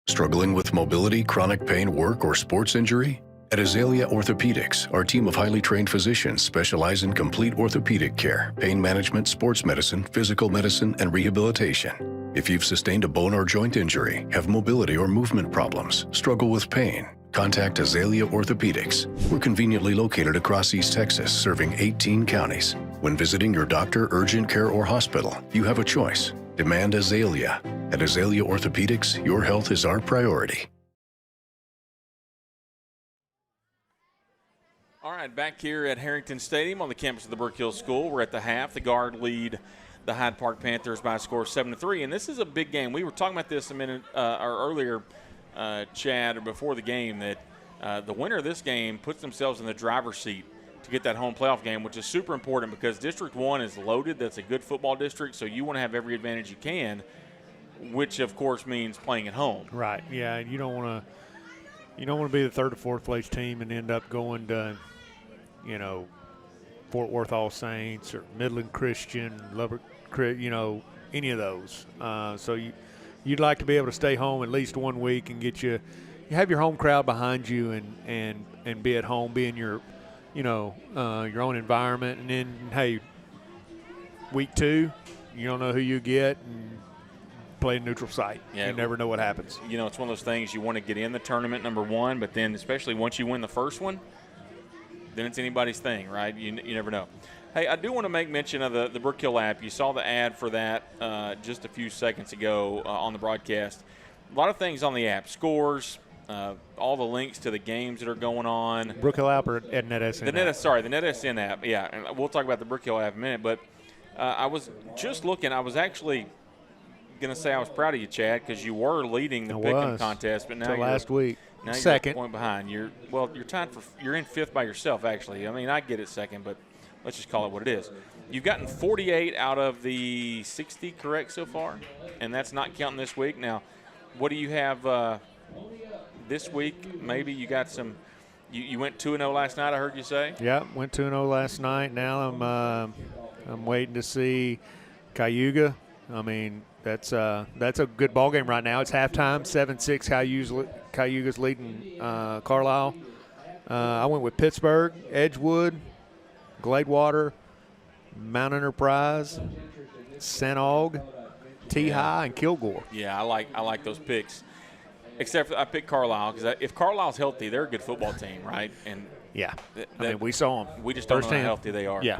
Struggling with mobility, chronic pain, work, or sports injury? At Azalea Orthopedics, our team of highly trained physicians specialize in complete orthopedic care, pain management, sports medicine, physical medicine, and rehabilitation. If you've sustained a bone or joint injury, have mobility or movement problems, struggle with pain, contact Azalea Orthopedics. We're conveniently located across East Texas, serving 18 counties. When visiting your doctor, urgent care, or hospital, you have a choice. Demand Azalea. At Azalea Orthopedics, your health is our priority. All right, back here at Harrington Stadium on the campus of the Brook Hill School. We're at the half. The Guard lead the Hyde Park Panthers by a score of 7-3, and this is a big game. We were talking about this a minute or earlier, Chad, or before the game, that the winner of this game puts themselves in the driver's seat to get that home playoff game, which is super important because District 1 is loaded. That's a good football district, so you want to have every advantage you can, which of course means playing at home. Right. Yeah. You don't want to be the third or fourth place team and end up going to, Fort Worth All Saints or Midland Christian, Lubbock, any of those. So you'd like to be able to stay home at least 1 week and you have your home crowd behind you and be at home, be in your your own environment. And then, hey, week 2, you don't know who you get and play a neutral site. Yeah, you never know what happens. It's one of those things you want to get in the tournament, number one, but then especially once you win the first one, then it's anybody's thing, right? You never know. Hey, I do want to make mention of the Brook Hill app. You saw the ad for that just a few seconds ago on the broadcast. A lot of things on the app, scores, all the links to the games that are going on. Brook Hill app or at NETSN? The NETSN app, yeah. And we'll talk about the Brook Hill app in a minute. But I was just looking. I was actually going to say I was proud of you, Chad, because you were leading the pick'em contest. But now last week. Now second. You're a point behind. You're tied you're in 5th by yourself, actually. I mean, I get it second, but let's just call it what it is. You've gotten 48 out of the 60 correct so far, and that's not counting this week. Now, what do you have this week? Maybe you got some you went 2-0 last night, I heard you say? Yeah, went 2-0 last night. Now I'm waiting to see Cayuga. I mean, that's a good ball game right now. It's halftime, 7-6. Cayuga's leading Carlisle. I went with Pittsburgh, Edgewood, Gladewater, Mount Enterprise, St. Aug, T-High, and Kilgore. Yeah, I like those picks. Except for I picked Carlisle because if Carlisle's healthy, they're a good football team, right? And yeah, we saw them. We just don't know how healthy they are. Yeah.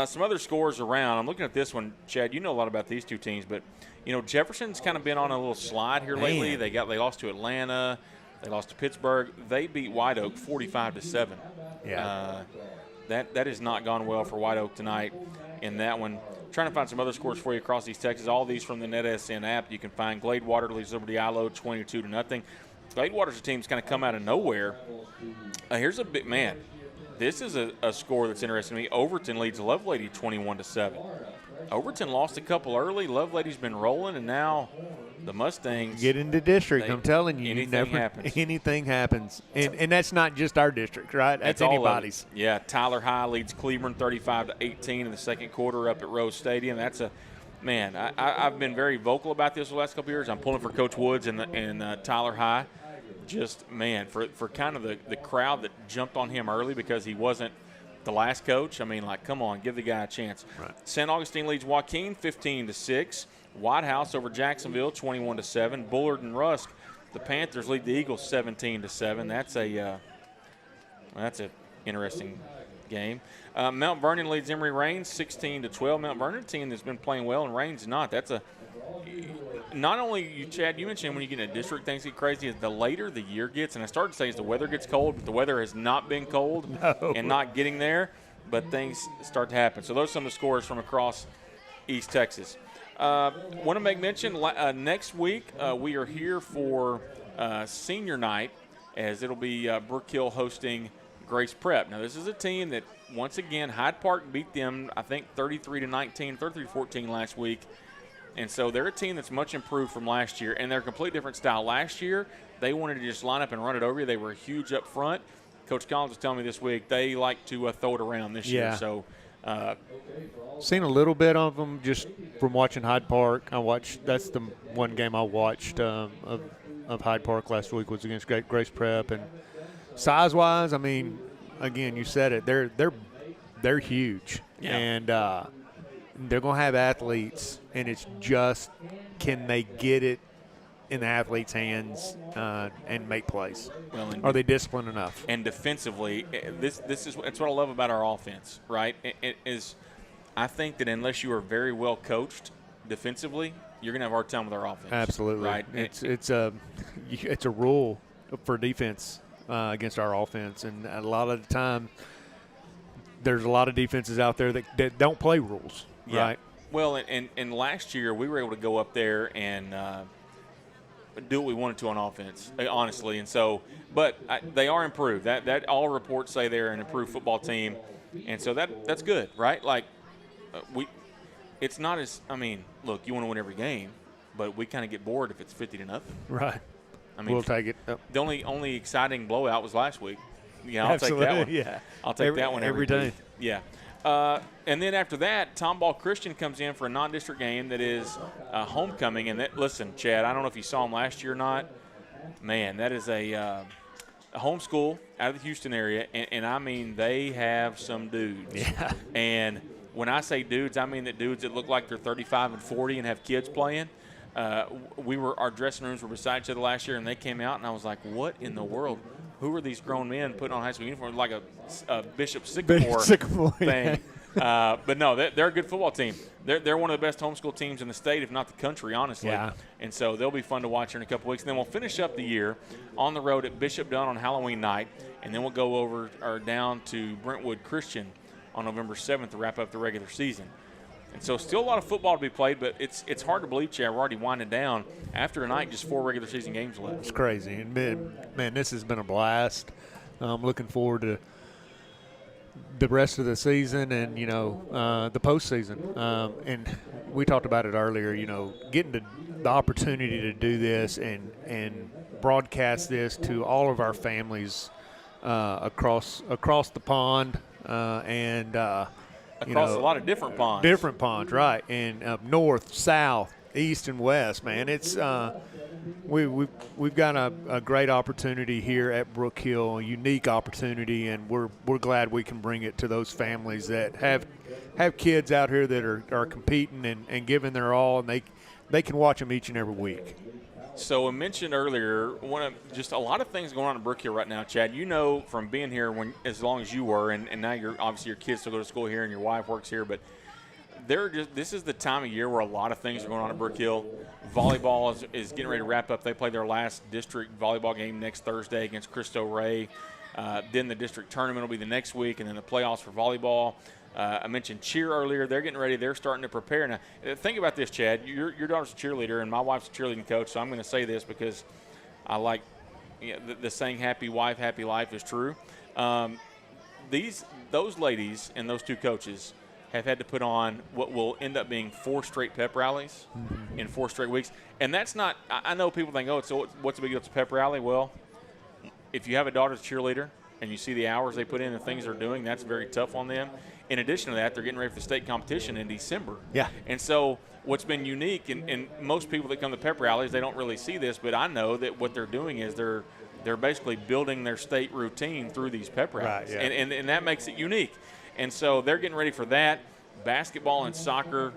Some other scores around. I'm looking at this one, Chad. You know a lot about these two teams, but Jefferson's kind of been on a little slide here lately. They lost to Atlanta, they lost to Pittsburgh. They beat White Oak 45-7. Yeah. That has not gone well for White Oak tonight in that one. Trying to find some other scores for you across East Texas. All these from the NETSN app. You can find Gladewater leads Liberty Ilo 22-0. Gladewater's a team that's kind of come out of nowhere. Here's a big man. This is a score that's interesting to me. Overton leads Lovelady 21-7. Overton lost a couple early. Lovelady's been rolling, and now the Mustangs get into district. I'm telling you, anything happens. And that's not just our district, right? That's anybody's. Yeah, Tyler High leads Cleveland 35-18 in the second quarter up at Rose Stadium. That's I've been very vocal about this the last couple of years. I'm pulling for Coach Woods and Tyler High. Just, man, for kind of the crowd that jumped on him early because he wasn't the last coach. I mean, come on, give the guy a chance. Right. St. Augustine leads Joaquin 15-6. White House over Jacksonville 21-7. Bullard and Rusk, the Panthers lead the Eagles 17-7. That's a interesting game. Mount Vernon leads Emory Rains 16-12. Mount Vernon team that's been playing well and Rains not. Not only Chad, you mentioned when you get in a district, things get crazy. Is the later the year gets, and I started to say as the weather gets cold, but the weather has not been cold and not getting there, but things start to happen. So those are some of the scores from across East Texas. Want to make mention next week we are here for senior night, as it'll be Brook Hill hosting Grace Prep. Now this is a team that once again Hyde Park beat them, I think 33-19, 33-14 last week. And so they're a team that's much improved from last year, and they're a completely different style. Last year, they wanted to just line up and run it over you. They were huge up front. Coach Collins was telling me this week they like to throw it around this year. So seen a little bit of them just from watching Hyde Park. That's the one game I watched of Hyde Park last week was against Grace Prep. And size-wise, I mean, again, you said it. They're huge. Yeah. And they're going to have athletes, and it's just can they get it in the athlete's hands and make plays? Well, are they disciplined enough? And defensively, this is it's what I love about our offense, right? It is, I think that unless you are very well coached defensively, you're going to have a hard time with our offense. Absolutely. Right? It's a rule for defense against our offense, and a lot of the time there's a lot of defenses out there that don't play rules. Yeah. Right. Well, and last year we were able to go up there and do what we wanted to on offense, honestly. And so, but they are improved. That all reports say they're an improved football team, and so that's good, right? Like it's not as look, you want to win every game, but we kind of get bored if it's 50-0. Right. I mean, we'll take it. The only exciting blowout was last week. Yeah, I'll Absolutely. take that one. Yeah, I'll take that one every day. week. Yeah. And then after that, Tomball Christian comes in for a non-district game that is homecoming. And listen, Chad, I don't know if you saw him last year or not. Man, that is a homeschool out of the Houston area. And I mean, they have some dudes. Yeah. And when I say dudes, I mean that dudes that look like they're 35 and 40 and have kids playing. Our dressing rooms were beside each other last year, and they came out, and I was like, what in the world? Who are these grown men putting on high school uniforms like a Bishop Sycamore thing? But no, they're a good football team. They're one of the best homeschool teams in the state, if not the country, honestly. Yeah. And so they'll be fun to watch here in a couple weeks. And then we'll finish up the year on the road at Bishop Dunn on Halloween night, and then we'll go over or down to Brentwood Christian on November 7th to wrap up the regular season. And so still a lot of football to be played, but it's hard to believe, Chad, we're already winding down. After tonight, just 4 regular season games left. It's crazy. And, man, this has been a blast. I'm looking forward to the rest of the season and, the postseason. And we talked about it earlier, getting the opportunity to do this and broadcast this to all of our families across the pond Across a lot of different ponds. Different ponds, right. And north, south, east, and west, man. It's we've got a great opportunity here at Brook Hill, a unique opportunity, and we're glad we can bring it to those families that have kids out here that are competing and giving their all, and they can watch them each and every week. So I mentioned earlier, just a lot of things going on in Brook Hill right now, Chad. You know from being here as long as you were, and now obviously your kids still go to school here and your wife works here, but this is the time of year where a lot of things are going on at Brook Hill. Volleyball is getting ready to wrap up. They play their last district volleyball game next Thursday against Cristo Rey. Then the district tournament will be the next week, and then the playoffs for volleyball. I mentioned cheer earlier. They're getting ready. They're starting to prepare. Now, think about this, Chad. Your daughter's a cheerleader, and my wife's a cheerleading coach, so I'm going to say this because I like the saying happy wife, happy life is true. Those ladies and those two coaches have had to put on what will end up being 4 straight pep rallies in 4 straight weeks. And that's not – I know people think, so what's the big deal? It's a pep rally. Well, if you have a daughter's cheerleader and you see the hours they put in and things they're doing, that's very tough on them. In addition to that, they're getting ready for the state competition in December. Yeah. And so what's been unique, and most people that come to pep rallies, they don't really see this, but I know that what they're doing is they're basically building their state routine through these pep rallies. Right, yeah. And that makes it unique. And so they're getting ready for that. Basketball and soccer,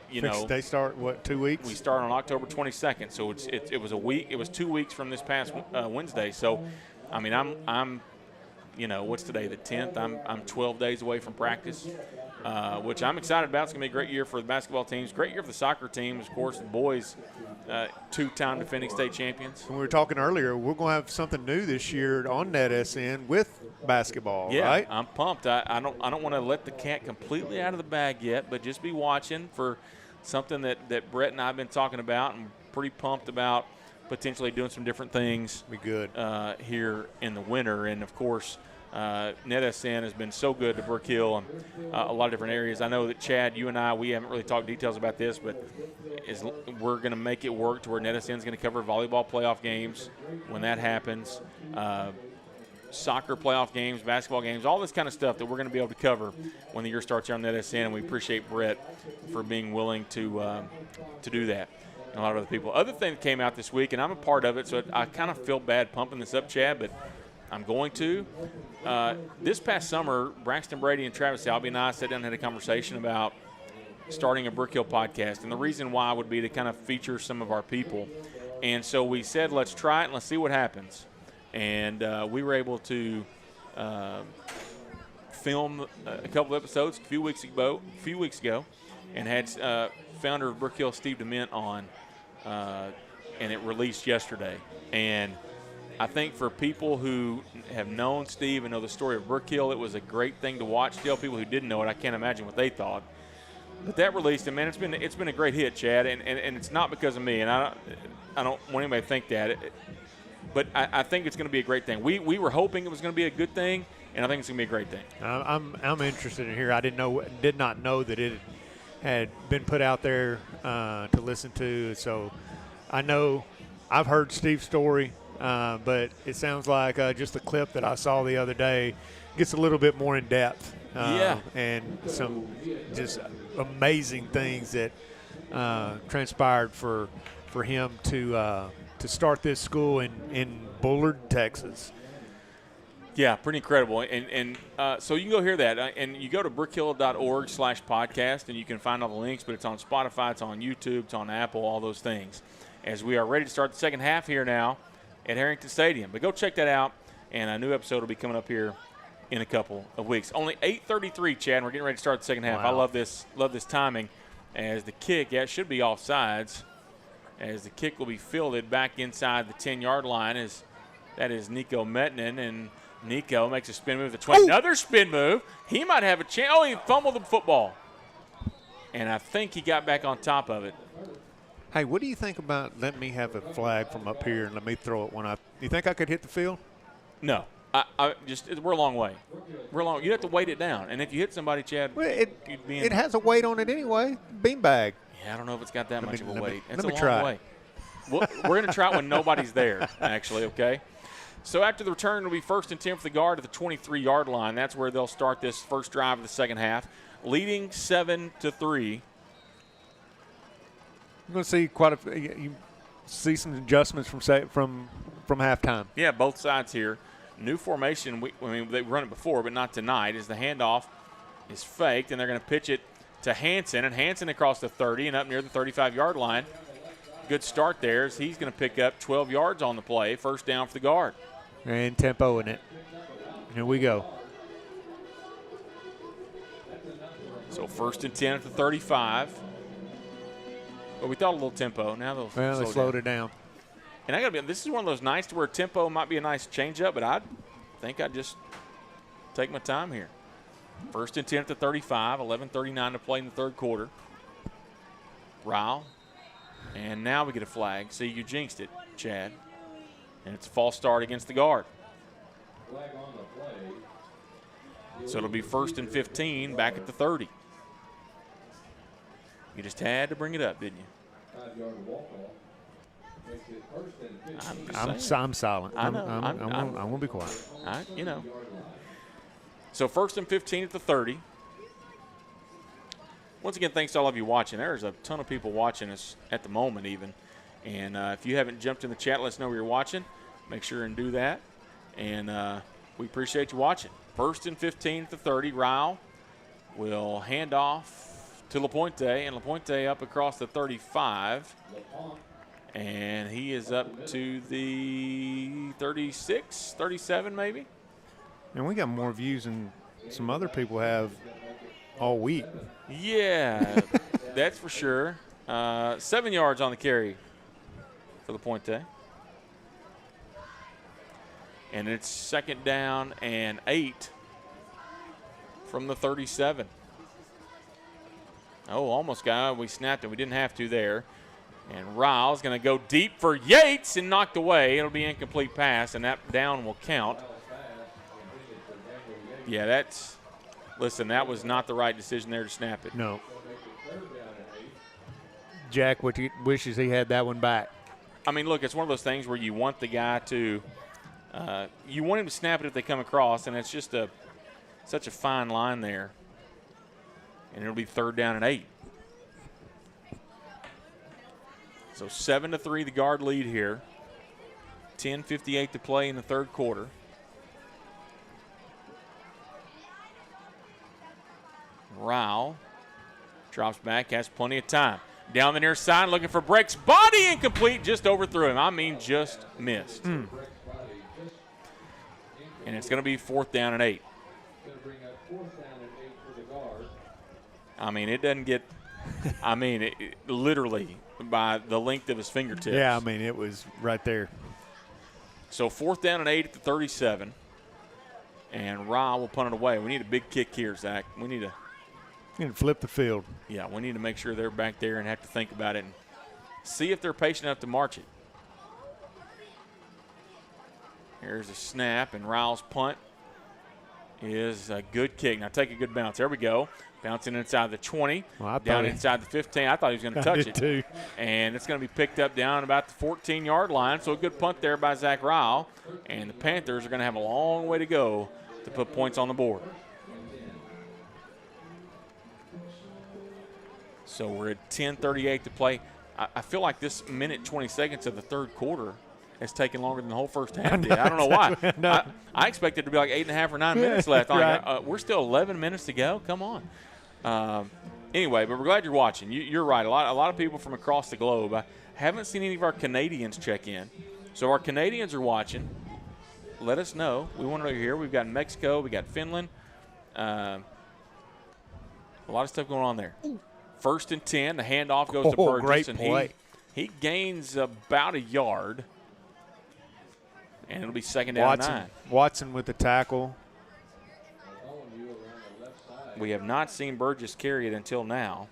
They start, 2 weeks? We start on October 22nd. So it was a week. It was 2 weeks from this past Wednesday. So, I mean, I'm what's today, the 10th? I'm 12 days away from practice, which I'm excited about. It's going to be a great year for the basketball teams. Great year for the soccer teams. Of course, the boys, 2-time defending state champions. When we were talking earlier, we're going to have something new this year on NETSN with basketball, yeah, right? I'm pumped. I don't want to let the cat completely out of the bag yet, but just be watching for something that Brett and I have been talking about. I'm pretty pumped about potentially doing some different things. Be good here in the winter. And, of course, NETSN has been so good to Brook Hill and a lot of different areas. I know that, Chad, you and I, we haven't really talked details about this, but we're going to make it work to where NETSN is going to cover volleyball playoff games when that happens, soccer playoff games, basketball games, all this kind of stuff that we're going to be able to cover when the year starts here on NETSN, and we appreciate Brett for being willing to do that. And a lot of other people. Other thing that came out this week, and I'm a part of it, so I kind of feel bad pumping this up, Chad, but I'm going to. This past summer, Braxton Brady and Travis Albee and I sat down and had a conversation about starting a Brook Hill podcast. And the reason why would be to kind of feature some of our people. And so we said, let's try it and let's see what happens. And we were able to film a couple episodes a few weeks ago and had founder of Brook Hill, Steve DeMint, on, and it released yesterday. And I think for people who have known Steve and know the story of Brook Hill, it was a great thing to watch. Tell people who didn't know it, I can't imagine what they thought. But that released, and man, it's been a great hit, Chad, and it's not because of me, and I don't want anybody to think that. But I think it's going to be a great thing. We were hoping it was going to be a good thing, and I think it's going to be a great thing. I'm interested in here. I did not know that it had been put out there to listen to. So I know I've heard Steve's story, but it sounds like just the clip that I saw the other day gets a little bit more in depth. And some just amazing things that transpired for him to start this school in Bullard, Texas. Yeah, pretty incredible. And so you can go hear that. And you go to brookhill.org/podcast, and you can find all the links, but it's on Spotify, it's on YouTube, it's on Apple, all those things. As we are ready to start the second half here now at Harrington Stadium. But go check that out, and a new episode will be coming up here in a couple of weeks. Only 8:33, Chad, and we're getting ready to start the second half. Wow. I love this timing as the kick, it should be offsides, as the kick will be fielded back inside the 10-yard line. That is Nico Metnin, and Nico makes a spin move to 20. Another spin move. He might have a chance. Oh, he fumbled the football. And I think he got back on top of it. Hey, what do you think about letting me have a flag from up here and let me throw it when you think I could hit the field? No. We're a long way. You'd have to weight it down. And if you hit somebody, Chad, well, it has a weight on it anyway. Beanbag. Yeah, I don't know if it's got that much of a weight. Let me try. Way. We're going to try it when nobody's there, actually, okay? So after the return, it'll be 1st and 10 for the Guard at the 23-yard line. That's where they'll start this first drive of the second half, leading 7-3. You're going to see you see some adjustments from halftime. Yeah, both sides here. New formation. They've run it before, but not tonight. As the handoff is faked, and they're going to pitch it to Hansen, and Hansen across the 30 and up near the 35-yard line. Good start there as he's going to pick up 12 yards on the play. First down for the Guard. And tempo in it. Here we go. So 1st and 10 at the 35. But we thought a little tempo. Now they slowed it down. And I got to be, this is one of those nights to where tempo might be a nice change-up, but I think I'd just take my time here. 1st and 10 at the 35, 11:39 to play in the third quarter. Ryle. And now we get a flag. See, you jinxed it, Chad. And it's a false start against the Guard. So it'll be 1st and 15 back at the 30. You just had to bring it up, didn't you? I'm silent. I know. I'm going to be quiet. So 1st and 15 at the 30. Once again, thanks to all of you watching. There's a ton of people watching us at the moment even. And if you haven't jumped in the chat, let us know where you're watching. Make sure and do that. And we appreciate you watching. 1st and 15 at the 30. Ryle will hand off to LaPointe. And LaPointe up across the 35. And he is up to the 36, 37 maybe. And we got more views than some other people have all week. Yeah, that's for sure. 7 yards on the carry for LaPointe. And it's 2nd down and 8 from the 37. Oh, almost got it. We snapped it. We didn't have to there. And Ryle's going to go deep for Yates and knocked away. It'll be incomplete pass, and that down will count. Yeah, that was not the right decision there to snap it. No. Jack wishes he had that one back. I mean, look, it's one of those things where you want the guy to you want him to snap it if they come across, and it's just such a fine line there. And it'll be 3rd down and 8. So 7-3 the Guard lead here. 10:58 to play in the 3rd quarter. Rao drops back, has plenty of time. Down the near side, looking for Breaks. Body incomplete, just overthrew him. I mean, just missed. And it's going to be 4th down and 8. I mean, it doesn't get, literally by the length of his fingertips. Yeah, I mean, it was right there. So 4th down and 8 at the 37. And Rao will punt it away. We need a big kick here, Zach. We need to flip the field. Yeah, we need to make sure they're back there and have to think about it and see if they're patient enough to march it. Here's a snap, and Rao's punt is a good kick. Now take a good bounce. There we go. Bouncing inside the 20, down inside the 15. I thought he was going to touch it. Too. And it's going to be picked up down about the 14-yard line. So a good punt there by Zach Rao. And the Panthers are going to have a long way to go to put points on the board. So we're at 10:38 to play. I feel like this minute 20 seconds of the 3rd quarter has taken longer than the whole first half did. I don't know why. No. I expected it to be like 8.5 or 9 minutes left. Right. We're still 11 minutes to go. Come on. Anyway, but we're glad you're watching. You're right. A lot of people from across the globe. I haven't seen any of our Canadians check in. So our Canadians are watching. Let us know. We want to know you're here. We've got Mexico. We got Finland. A lot of stuff going on there. 1st and 10. The handoff goes to Burgess. Great and play. He gains about a yard. And it'll be 2nd down and 9. Watson with the tackle. We have not seen Burgess carry it until now.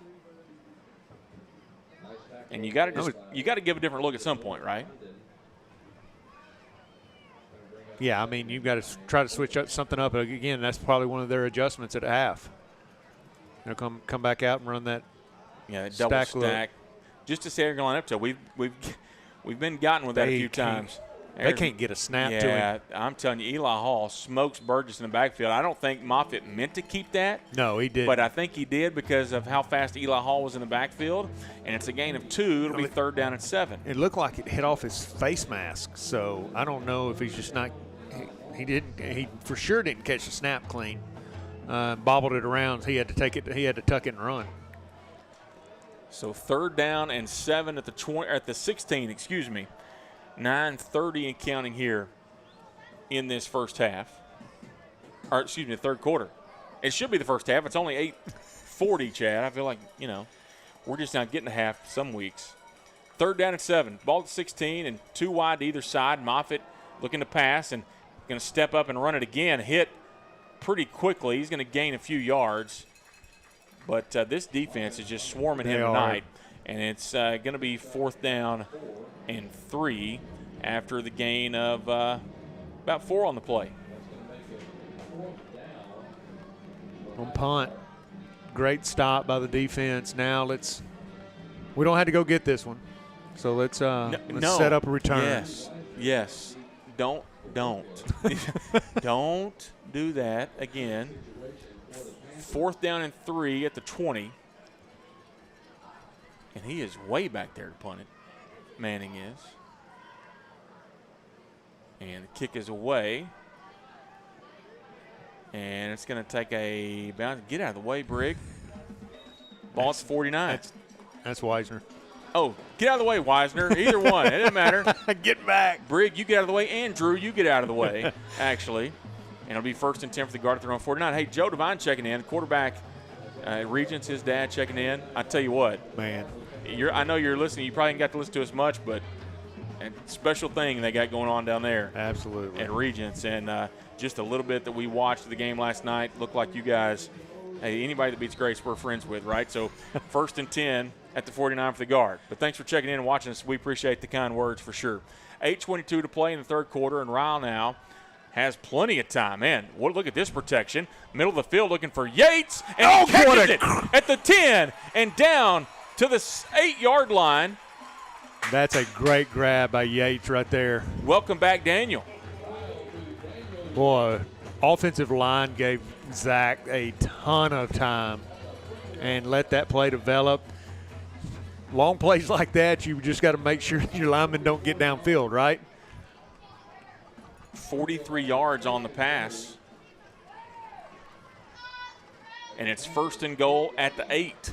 And you got to give a different look at some point, right? Yeah, I mean, you've got to try to switch something up. Again, that's probably one of their adjustments at half. They'll come back out and run that. Yeah, that double stack. Just to say they're going to line up to. We've been gotten with that a few times. They can't get a snap to him. Yeah, I'm telling you, Eli Hall smokes Burgess in the backfield. I don't think Moffitt meant to keep that. No, he did. But I think he did because of how fast Eli Hall was in the backfield. And it's a gain of 2. It'll be 3rd down and 7. It looked like it hit off his face mask. So I don't know if he's just not – he for sure didn't catch the snap clean. Bobbled it around. He had to take it. He had to tuck it and run. So 3rd down and 7 at the 16, excuse me. 9:30 and counting here in this first half. Or, excuse me, the 3rd quarter. It should be the first half. It's only 8:40, Chad. I feel like, we're just not getting a half some weeks. 3rd down and 7. Ball at 16 and 2 wide to either side. Moffitt looking to pass and going to step up and run it again. Hit pretty quickly. He's going to gain a few yards. But this defense is just swarming him tonight. And it's going to be 4th down and 3 after the gain of about 4 on the play. On punt. Great stop by the defense. Now we don't have to go get this one. So let's set up a return. Yes. Don't. Don't do that again. 4th down and 3 at the 20. And he is way back there to punt it. Manning is. And the kick is away. And it's going to take a bounce. Get out of the way, Brig. Ball's 49. That's Weisner. Oh, get out of the way, Weisner. Either one. It doesn't matter. Get back. Brig, you get out of the way. And Drew, you get out of the way, actually. And it'll be 1st and 10 for the Guard at their own 49. Hey, Joe Devine checking in. Quarterback Regents, his dad, checking in. I tell you what. Man. I know you're listening. You probably ain't got to listen to us much, but a special thing they got going on down there. Absolutely. At Regents. And just a little bit that we watched the game last night looked like you guys, hey, anybody that beats Grace we're friends with, right? So 1st and 10 at the 49 for the Guard. But thanks for checking in and watching us. We appreciate the kind words for sure. 8:22 to play in the 3rd quarter, and Ryle now has plenty of time. Man, look at this protection. Middle of the field looking for Yates, and he catches it at the 10 and down to the 8-yard line. That's a great grab by Yates right there. Welcome back, Daniel. Boy, offensive line gave Zach a ton of time and let that play develop. Long plays like that, you just got to make sure your linemen don't get downfield, right? 43 yards on the pass. And it's 1st and goal at the 8.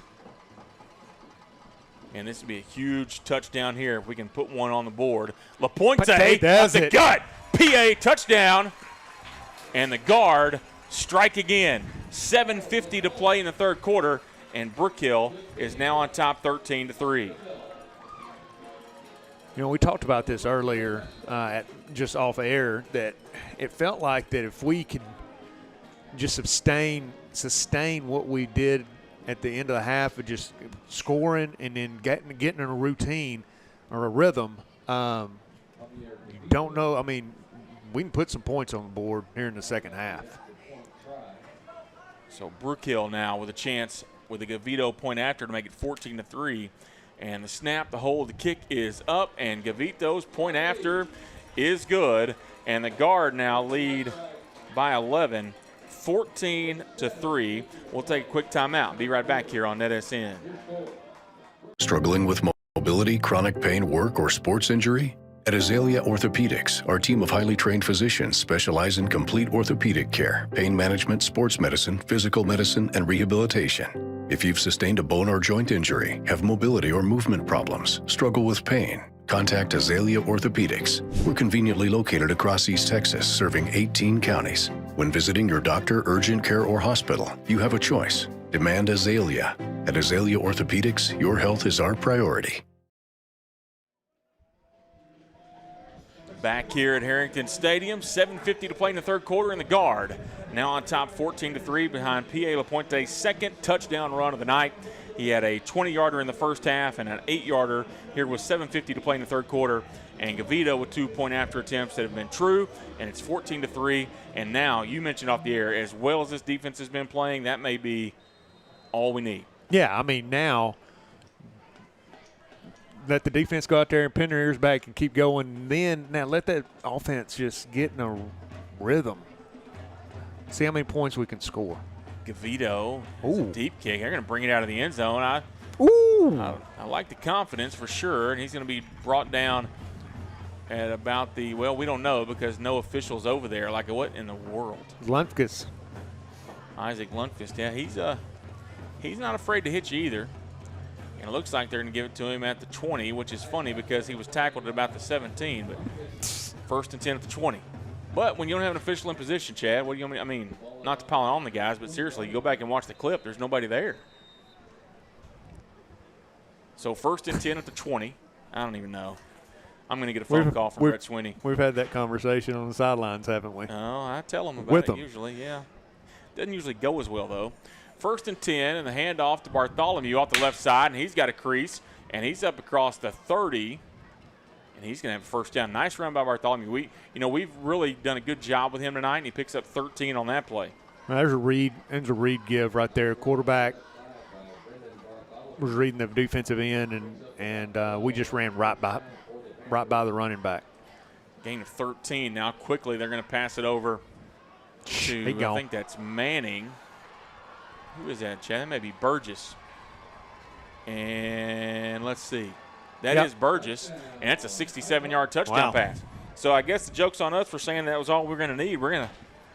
And this would be a huge touchdown here if we can put one on the board. LaPointe does the gut. PA touchdown. And the guard strike again. 7:50 to play in the 3rd quarter. And Brook Hill is now on top 13-3. You know, we talked about this earlier just off air, that it felt like that if we could just sustain what we did at the end of the half of just scoring and then getting in a routine or a rhythm, don't know. I mean, we can put some points on the board here in the second half. So Brook Hill now with a chance with a Gavito point after to make it 14-3. And the snap, the hold, the kick is up, and Gavito's point after is good. And the guard now lead by 11, 14-3. We'll take a quick timeout. Be right back here on NETSN. Struggling with mobility, chronic pain, work, or sports injury? At Azalea Orthopedics, our team of highly trained physicians specialize in complete orthopedic care, pain management, sports medicine, physical medicine, and rehabilitation. If you've sustained a bone or joint injury, have mobility or movement problems, struggle with pain, contact Azalea Orthopedics. We're conveniently located across East Texas, serving 18 counties. When visiting your doctor, urgent care, or hospital, you have a choice. Demand Azalea. At Azalea Orthopedics, your health is our priority. Back here at Harrington Stadium, 7:50 to play in the 3rd quarter, and the guard now on top 14-3 behind P.A. LaPointe's 2nd touchdown run of the night. He had a 20-yarder in the first half and an 8-yarder here with 7:50 to play in the 3rd quarter. And Gavito with 2 point after attempts that have been true, and it's 14-3. And now, you mentioned off the air, as well as this defense has been playing, that may be all we need. Yeah, I mean, now let the defense go out there and pin their ears back and keep going. Then now let that offense just get in a rhythm. See how many points we can score. Gavito, a deep kick. They're going to bring it out of the end zone. I like the confidence for sure, and he's going to be brought down at about the, well, we don't know because no officials over there. Like, what in the world? Lundqvist. Isaac Lundqvist, yeah, he's not afraid to hit you either. And it looks like they're going to give it to him at the 20, which is funny because he was tackled at about the 17, but 1st and 10 at the 20. But when you don't have an official in position, Chad, what do you mean? I mean, not to pile on the guys, but seriously, you go back and watch the clip, there's nobody there. So 1st and 10 at the 20. I don't even know. I'm going to get a phone call from Brett Sweeney. We've had that conversation on the sidelines, haven't we? Oh, I tell them about it usually, yeah. Doesn't usually go as well, though. 1st and 10, and the handoff to Bartholomew off the left side, and he's got a crease, and he's up across the 30, and he's going to have a 1st down. Nice run by Bartholomew. We've really done a good job with him tonight, and he picks up 13 on that play. Well, there's a read give right there. Quarterback was reading the defensive end, and we just ran right by the running back. Gain of 13. Now quickly they're going to pass it over to, I think that's Manning. Who is that, Chad? That may be Burgess. And let's see. That is Burgess, and that's a 67-yard touchdown pass. So I guess the joke's on us for saying that was all we're going to need.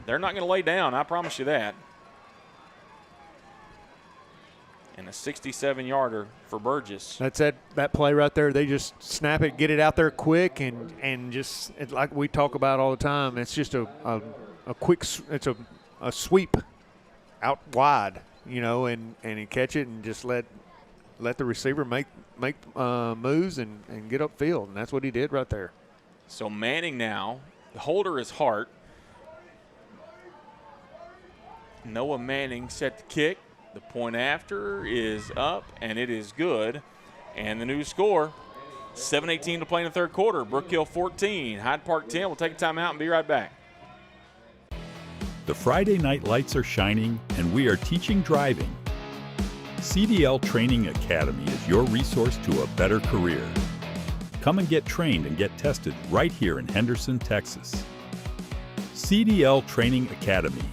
They're not going to lay down, I promise you that. And a 67-yarder for Burgess. That's that play right there. They just snap it, get it out there quick, and just like we talk about all the time. It's just a quick. It's a sweep out wide, and you catch it and just let the receiver make moves and get upfield, and that's what he did right there. So Manning now, the holder is Hart. Noah Manning set the kick. The point after is up, and it is good. And the new score, 7:18 to play in the 3rd quarter. Brook Hill 14, Hyde Park 10. We'll take a timeout and be right back. The Friday night lights are shining, and we are teaching driving. CDL Training Academy is your resource to a better career. Come and get trained and get tested right here in Henderson, Texas. CDL Training Academy.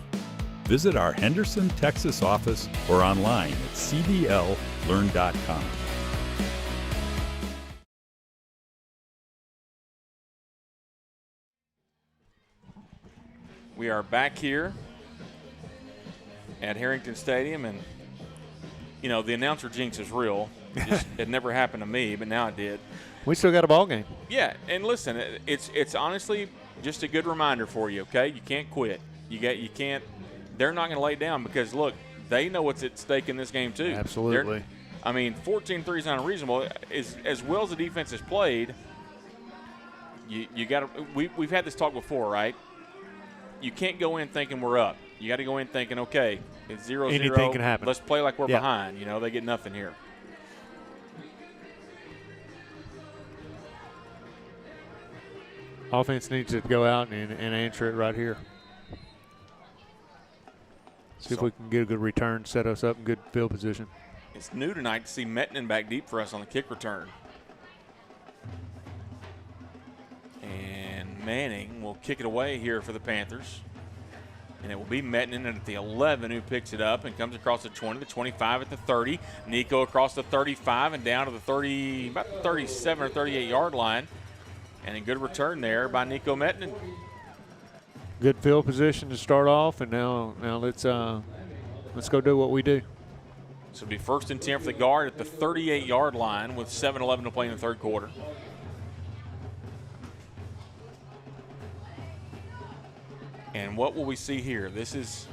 Visit our Henderson, Texas office or online at cdllearn.com. We are back here at Harrington Stadium, and you know the announcer jinx is real. It never happened to me, but now it did. We still got a ball game. Yeah, and listen, it's honestly just a good reminder for you. Okay, you can't quit. You can't. They're not going to lay down because look, they know what's at stake in this game too. Absolutely. I mean, 14-3 is not unreasonable. As well as the defense has played, you got to. We've had this talk before, right? You can't go in thinking we're up. You got to go in thinking, okay, it's 0-0. Anything can happen. Let's play like we're behind. You know, they get nothing here. Offense needs to go out and answer it right here. See if we can get a good return, set us up in good field position. It's new tonight to see Mettinen back deep for us on the kick return. And Manning will kick it away here for the Panthers. And it will be Mettinen at the 11 who picks it up and comes across the 20, the 25 at the 30. Nico across the 35 and down to the 30, about the 37 or 38-yard line. And a good return there by Nico Mettinen. Good field position to start off, and now let's go do what we do. So it'll be 1st and 10 for the guard at the 38-yard line with 7:11 to play in the third quarter. And what will we see here? This is,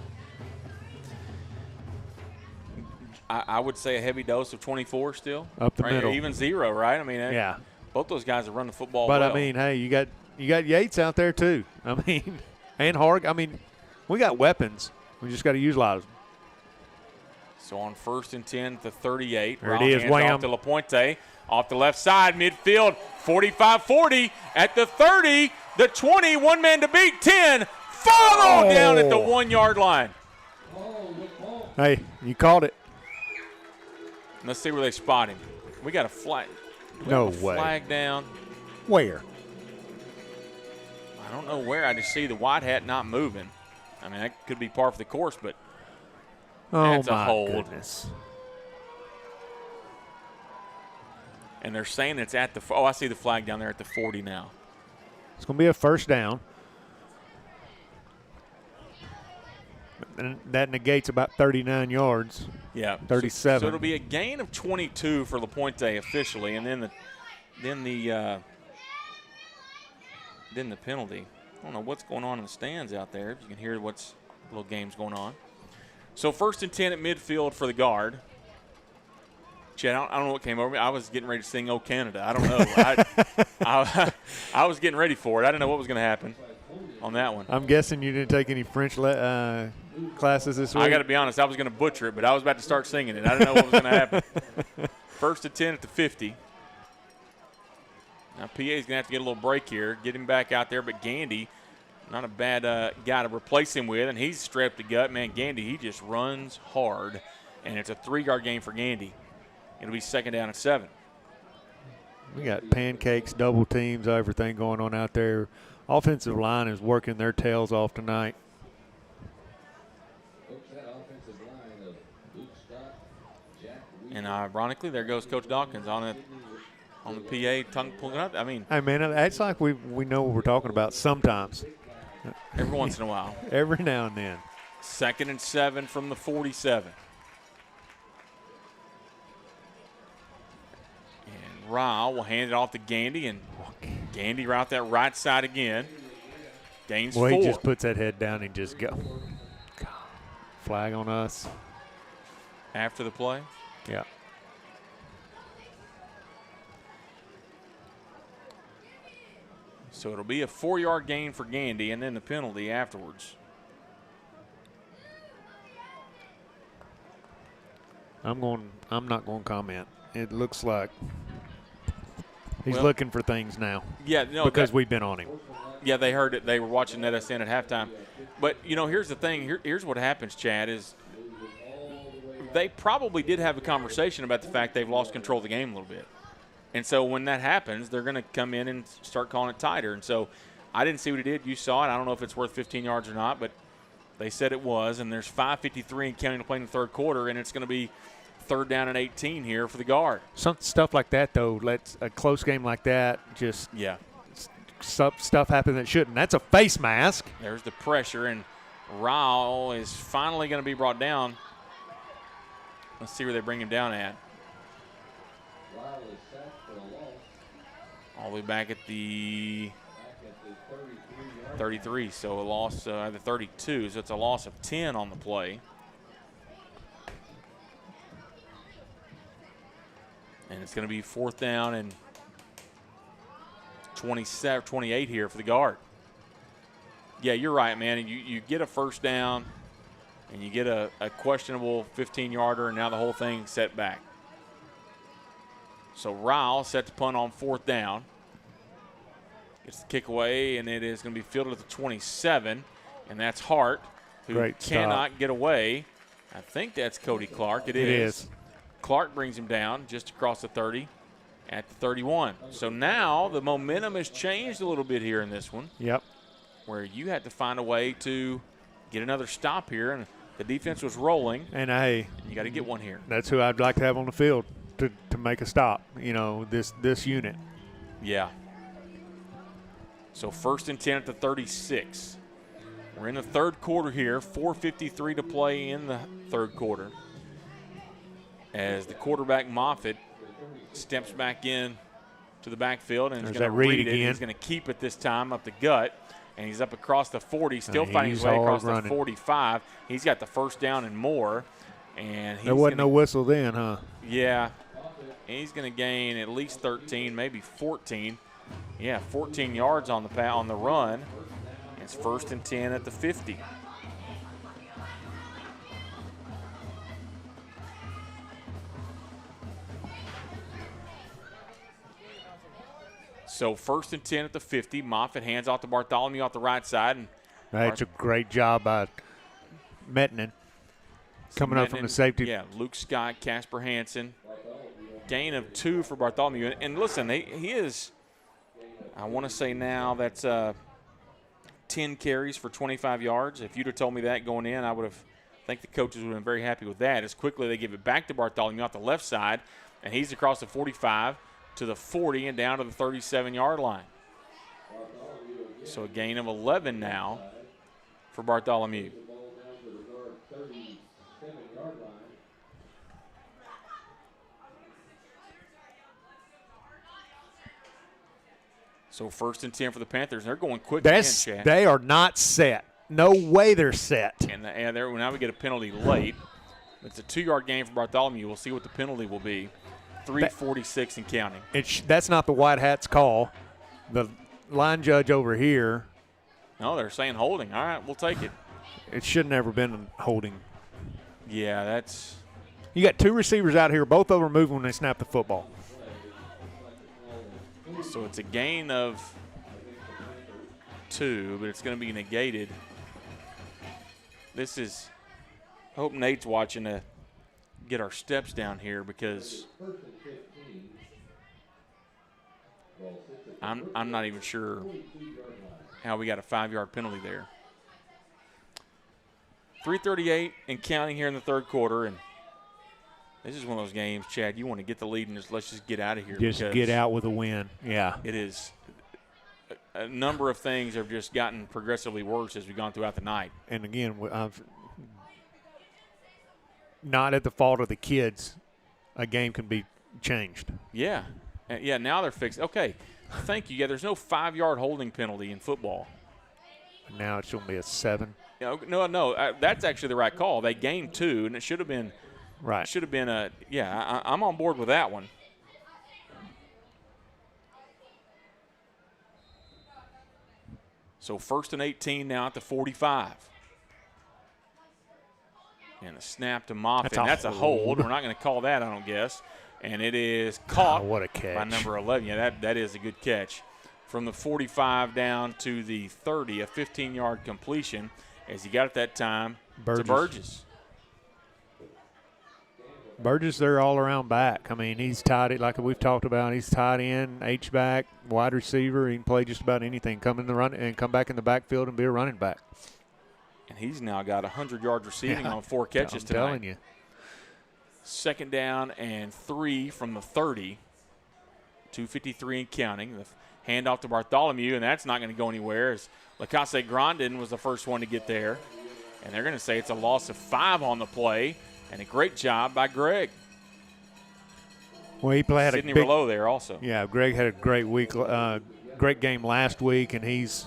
I would say, a heavy dose of 24 still. Up the right? middle. Even 0, right? I mean, yeah. Both those guys are running the football but well. I mean, hey, you got Yates out there too. I mean, and Harg. I mean, we got weapons. We just got to utilize them. So on 1st and 10 to 38. There it is, wham. Off to LaPointe. Off the left side, midfield, 45-40 at the 30, the 20, one man to beat, 10. Follow down at the 1 yard line. Hey, you called it. Let's see where they spot him. We got a flag. No way. Flag down. Where? I don't know where. I just see the white hat not moving. I mean, that could be par for the course, but that's a hold. Goodness. And they're saying it's at the – oh, I see the flag down there at the 40 now. It's going to be a first down. And that negates about 39 yards. Yeah. 37. So it'll be a gain of 22 for LaPointe officially, and then the penalty. I don't know what's going on in the stands out there. You can hear what's little games going on. So 1st and 10 at midfield for the guard. Chad, I don't know what came over me. I was getting ready to sing "Oh Canada." I don't know. I was getting ready for it. I didn't know what was going to happen on that one. I'm guessing you didn't take any French classes this week. I got to be honest. I was going to butcher it, but I was about to start singing it. I didn't know what was going to happen. 1st and 10 at the 50. Now PA's going to have to get a little break here, get him back out there. But Gandy, not a bad guy to replace him with, and he's strapped to gut. Man, Gandy, he just runs hard, and it's a 3-yard gain for Gandy. It'll be 2nd down and 7. We got pancakes, double teams, everything going on out there. Offensive line is working their tails off tonight. And ironically, there goes Coach Dawkins on the PA tongue pulling up. I mean, hey man, it's like we know what we're talking about sometimes. Every once in a while. Every now and then. 2nd and 7 from the 47. And Ryle will hand it off to Gandy, and Gandy right that right side again. Gains 4. He just puts that head down and just go. Flag on us. After the play? Yeah. So it'll be a 4-yard gain for Gandy, and then the penalty afterwards. I'm not going to comment. It looks like he's looking for things now. Yeah, no, because we've been on him. Yeah, they heard it. They were watching NETSN at halftime. But, here's the thing. Here's what happens, Chad, is they probably did have a conversation about the fact they've lost control of the game a little bit. And so when that happens, they're going to come in and start calling it tighter. And so I didn't see what he did. You saw it. I don't know if it's worth 15 yards or not, but they said it was. And there's 5:53 and counting to play in the third quarter, and it's going to be 3rd down and 18 here for the guard. Some stuff like that, though, lets a close game like that just stuff happen that shouldn't. That's a face mask. There's the pressure, and Ryle is finally going to be brought down. Let's see where they bring him down at. All the way back at the 33, so a loss at the 32, so it's a loss of 10 on the play. And it's going to be 4th down and 28 here for the guard. Yeah, you're right, man. You get a first down, and you get a questionable 15-yarder, and now the whole thing set back. So Ryle set to punt on 4th down. Gets the kick away, and it is going to be fielded at the 27, and that's Hart, who cannot get away. I think that's Cody Clark. It is. Clark brings him down just across the 30 at the 31. So now the momentum has changed a little bit here in this one. Yep. Where you had to find a way to get another stop here, and the defense was rolling. And, hey, you got to get one here. That's who I'd like to have on the field to make a stop, this unit. Yeah. So 1st and 10 at the 36. We're in the third quarter here, 4:53 to play in the third quarter. As the quarterback, Moffitt, steps back in to the backfield and is going to read it. He's going to keep it this time up the gut, and he's up across the 40, still finding his way across the 45. He's got the first down and more. And there wasn't no whistle then, huh? Yeah. He's going to gain at least 13, maybe 14. Yeah, 14 yards on the run. It's 1st and 10 at the 50. So 1st and 10 at the 50. Moffitt hands off to Bartholomew off the right side. And that's a great job by Mettinen coming up from the safety. Yeah, Luke Scott, Casper Hansen. Gain of 2 for Bartholomew. And listen, he is, I want to say now that's 10 carries for 25 yards. If you'd have told me that going in, I think the coaches would have been very happy with that. As quickly they give it back to Bartholomew off the left side, and he's across the 45 to the 40 and down to the 37-yard line. So a gain of 11 now for Bartholomew. So 1st and 10 for the Panthers. They're going quick again, Chad. They are not set. No way they're set. And now we get a penalty late. It's a 2-yard gain for Bartholomew. We'll see what the penalty will be. 3:46 and counting. That's not the White Hats call. The line judge over here. No, they're saying holding. All right, we'll take it. It should have never been holding. Yeah, that's. You got 2 receivers out here. Both of them are moving when they snap the football. So it's a gain of 2, but it's going to be negated. I hope Nate's watching to get our steps down here because I'm not even sure how we got a 5-yard penalty there. 3:38 and counting here in the third quarter, and this is one of those games, Chad, you want to get the lead and let's just get out of here. Just get out with a win, yeah. It is. A number of things have just gotten progressively worse as we've gone throughout the night. And again, not at the fault of the kids, a game can be changed. Yeah. Yeah, now they're fixed. Okay, thank you. Yeah, there's no 5-yard holding penalty in football. Now it's only a 7. No, that's actually the right call. They gained 2, and it should have been right. Should have been I'm on board with that one. So 1st and 18 now at the 45. And a snap to Moffitt. That's a hold. We're not going to call that, I don't guess. And it is caught what a catch. By number 11. Yeah, that is a good catch. From the 45 down to the 30, a 15-yard completion. as he got it that time to Burgess. Burgess, they're all-around back. I mean, he's tight end, like we've talked about. He's tight end, H-back, wide receiver. He can play just about anything. Come in the run and come back in the backfield and be a running back. And he's now got 100 yards receiving on 4 catches tonight. I'm telling you. 2nd down and 3 from the 30. 2:53 and counting. The handoff to Bartholomew, and that's not going to go anywhere as Lacasse Grandin was the first one to get there. And they're going to say it's a loss of 5 on the play. And a great job by Greg. Well, he played Sidney a big, Rouleau there also. Yeah, Greg had a great week, great game last week, and he's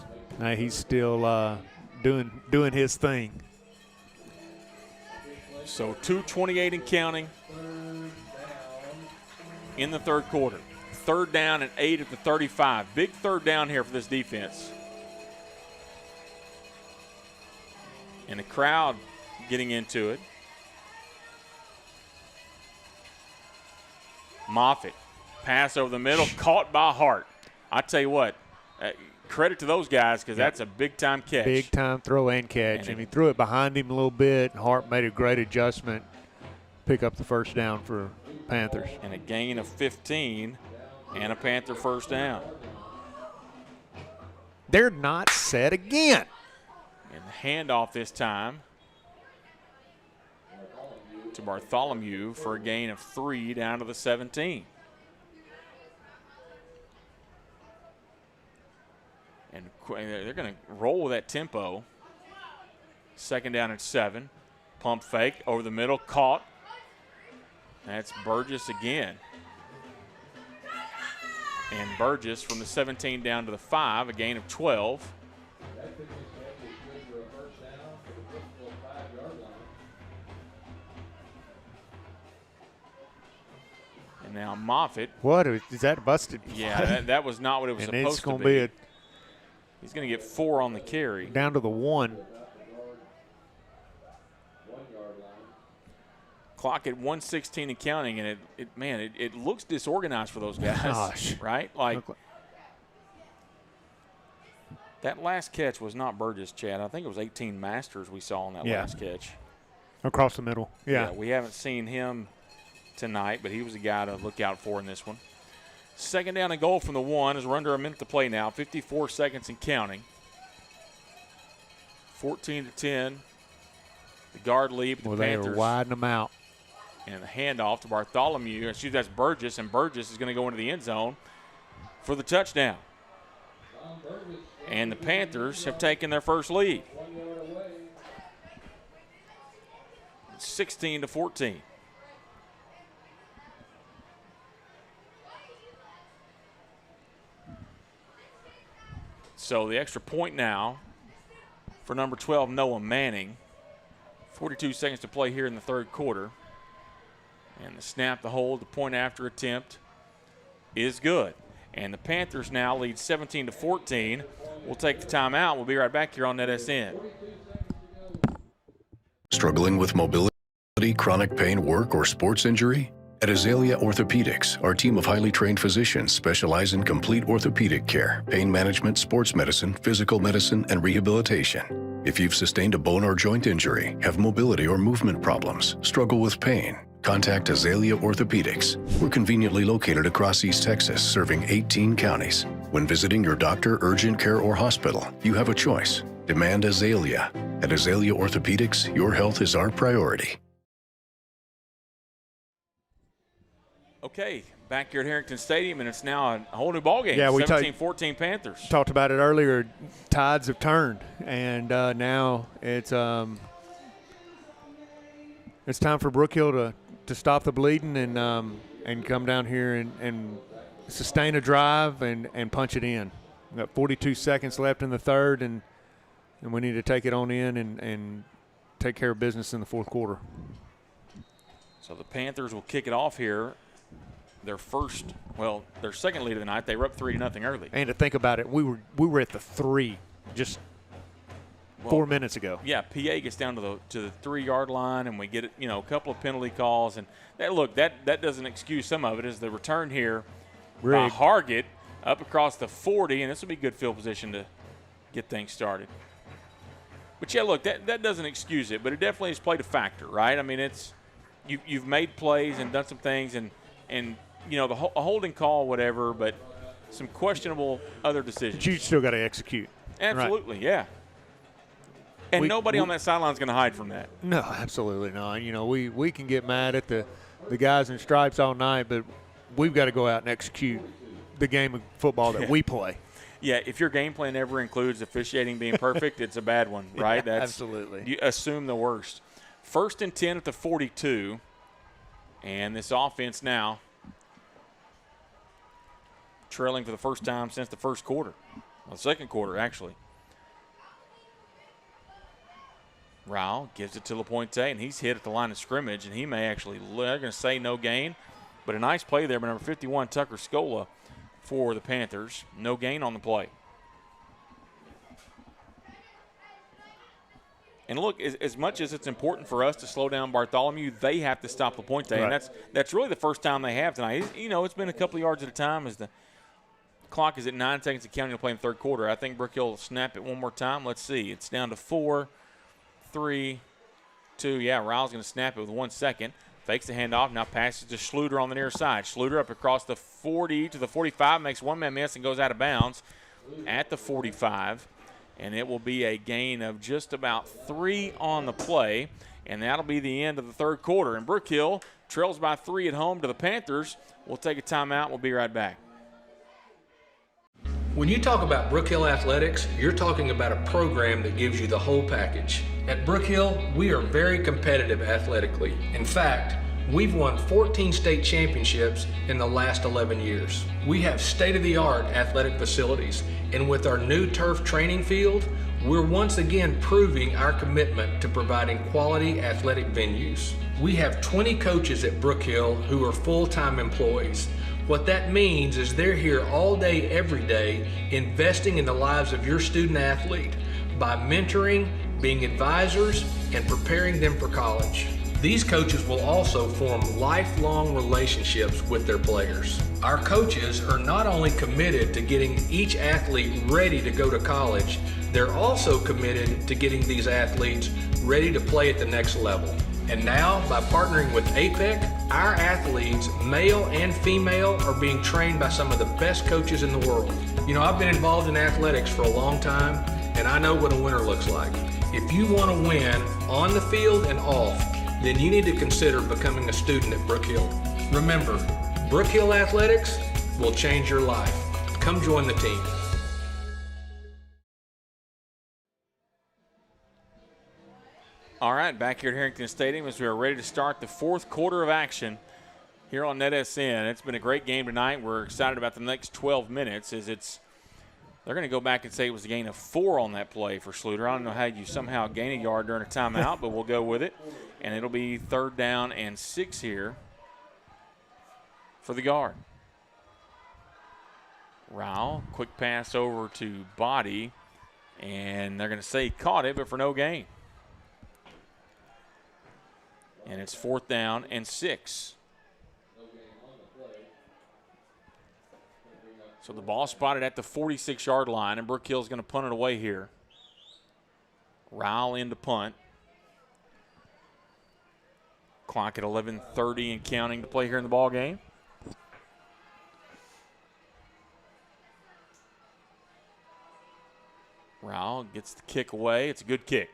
still doing his thing. So 2:28 and counting in the 3rd quarter. 3rd down and 8 at the 35. Big 3rd down here for this defense. And the crowd getting into it. Moffitt, pass over the middle, caught by Hart. I tell you what, credit to those guys because that's a big-time catch. Big-time throw and catch, and he threw it behind him a little bit. Hart made a great adjustment, pick up the 1st down for Panthers. And a gain of 15 and a Panther 1st down. They're not set again. And the handoff this time to Bartholomew for a gain of 3 down to the 17. And they're going to roll with that tempo. 2nd down and 7. Pump fake over the middle, caught. That's Burgess again. And Burgess from the 17 down to the 5, a gain of 12. And now Moffitt. What is that busted? Yeah, that was not what it was and supposed it's gonna to be. be He's going to get 4 on the carry. Down to the 1. Clock at 1:16 and counting, and it looks disorganized for those guys. Gosh. Right? Like that last catch was not Burgess, Chad. I think it was 18 Masters we saw on that last catch. Across the middle. Yeah. We haven't seen him tonight, but he was a guy to look out for in this one. 2nd down and goal from the 1 as we're under a minute to play now. 54 seconds and counting. 14-10. The guard lead. The Panthers. They were widening them out. And the handoff to Bartholomew. Excuse, that's Burgess, and Burgess is going to go into the end zone for the touchdown. And the Panthers have taken their first lead. 16-14. So the extra point now for number 12, Noah Manning. 42 seconds to play here in the 3rd quarter. And the snap, the hold, the point after attempt is good. And the Panthers now lead 17-14. We'll take the timeout. We'll be right back here on NETSN. Struggling with mobility, chronic pain, work, or sports injury? At Azalea Orthopedics, our team of highly trained physicians specialize in complete orthopedic care, pain management, sports medicine, physical medicine, and rehabilitation. If you've sustained a bone or joint injury, have mobility or movement problems, struggle with pain, contact Azalea Orthopedics. We're conveniently located across East Texas, serving 18 counties. When visiting your doctor, urgent care, or hospital, you have a choice. Demand Azalea. At Azalea Orthopedics, your health is our priority. Okay, back here at Harrington Stadium, and it's now a whole new ballgame. Yeah, we 17-14 Panthers. Talked about it earlier. Tides have turned, and now it's time for Brook Hill to stop the bleeding and come down here and sustain a drive and punch it in. We've got 42 seconds left in the 3rd, and we need to take it on in and take care of business in the 4th quarter. So the Panthers will kick it off here. Their second lead of the night. They were up 3-0 early. And to think about it, we were at the 3 just 4 minutes ago. Yeah, PA gets down to the 3-yard line, and we get a couple of penalty calls, and that doesn't excuse some of it. Is the return here by Hargett up across the 40, and this will be good field position to get things started. But, yeah, look, that doesn't excuse it, but it definitely has played a factor, right? I mean, it's you've made plays and done some things, and you know, a holding call, whatever, but some questionable other decisions. But you still got to execute. Absolutely, right. Yeah. And nobody on that sideline is going to hide from that. No, absolutely not. You know, we can get mad at the guys in stripes all night, but we've got to go out and execute the game of football that we play. Yeah, if your game plan ever includes officiating being perfect, it's a bad one, right? Yeah, absolutely. You assume the worst. 1st and 10 at the 42, and this offense now trailing for the first time since the first quarter. Well, the second quarter, actually. Rao gives it to LaPointe, and he's hit at the line of scrimmage, and he may actually, they're going to say no gain, but a nice play there by number 51, Tucker Scola, for the Panthers. No gain on the play. And look, as much as it's important for us to slow down Bartholomew, they have to stop LaPointe, right. And that's really the first time they have tonight. You know, it's been a couple of yards at a time as the clock is at 9 seconds of counting to play in the third quarter. I think Brook Hill will snap it one more time. Let's see. It's down to 4, 3, 2. Yeah, Ryle's going to snap it with 1 second. Fakes the handoff, now passes to Schluter on the near side. Schluter up across the 40 to the 45, makes one-man miss and goes out of bounds at the 45. And it will be a gain of just about 3 on the play. And that'll be the end of the third quarter. And Brook Hill trails by 3 at home to the Panthers. We'll take a timeout. We'll be right back. When you talk about Brook Hill Athletics, you're talking about a program that gives you the whole package. At Brook Hill, we are very competitive athletically. In fact, we've won 14 state championships in the last 11 years. We have state-of-the-art athletic facilities, and with our new turf training field, we're once again proving our commitment to providing quality athletic venues. We have 20 coaches at Brook Hill who are full-time employees. What that means is they're here all day, every day, investing in the lives of your student athlete by mentoring, being advisors, and preparing them for college. These coaches will also form lifelong relationships with their players. Our coaches are not only committed to getting each athlete ready to go to college, they're also committed to getting these athletes ready to play at the next level. And now, by partnering with APEC, our athletes, male and female, are being trained by some of the best coaches in the world. You know, I've been involved in athletics for a long time, and I know what a winner looks like. If you want to win on the field and off, then you need to consider becoming a student at Brook Hill. Remember, Brook Hill Athletics will change your life. Come join the team. All right, back here at Harrington Stadium as we are ready to start the fourth quarter of action here on NETSN. It's been a great game tonight. We're excited about the next 12 minutes as they're going to go back and say it was a gain of 4 on that play for Schluter. I don't know how you somehow gain a yard during a timeout, but we'll go with it. And it'll be 3rd down and 6 here for the guard. Rao, quick pass over to Body, and they're going to say he caught it, but for no gain. And it's 4th down and 6. So the ball spotted at the 46-yard line, and Brook Hill's going to punt it away here. Rowell in to punt. Clock at 11:30 and counting to play here in the ball game. Rowell gets the kick away. It's a good kick.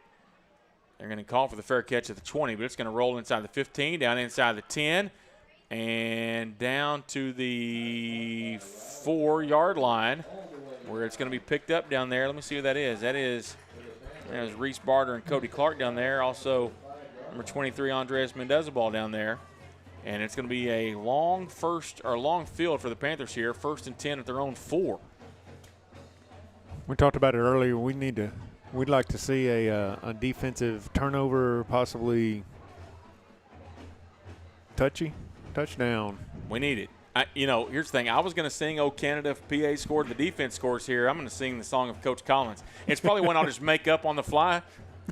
They're going to call for the fair catch at the 20, but it's going to roll inside the 15, down inside the 10, and down to the 4-yard line where it's going to be picked up down there. Let me see who that is. There's Reese Barter and Cody Clark down there. Also, number 23, Andres Mendezabal down there. And it's going to be a long field for the Panthers here, 1st and 10 at their own 4. We talked about it earlier. We'd like to see a defensive turnover, possibly touchdown. We need it. Here's the thing. I was going to sing "Oh Canada" if PA scored, the defense scores here. I'm going to sing the song of Coach Collins. It's probably one I'll just make up on the fly.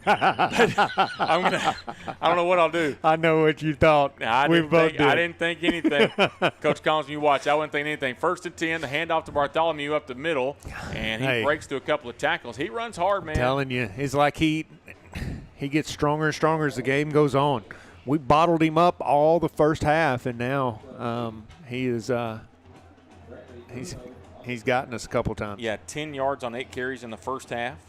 I don't know what I'll do. I know what you thought. I didn't think anything. Coach Collins, you watch. I wasn't thinking anything. 1st and 10, the handoff to Bartholomew up the middle, and he breaks through a couple of tackles. He runs hard, man. I'm telling you, it's like he he gets stronger and stronger as the game goes on. We bottled him up all the first half, and now he is he's gotten us a couple times. Yeah, 10 yards on 8 carries in the first half.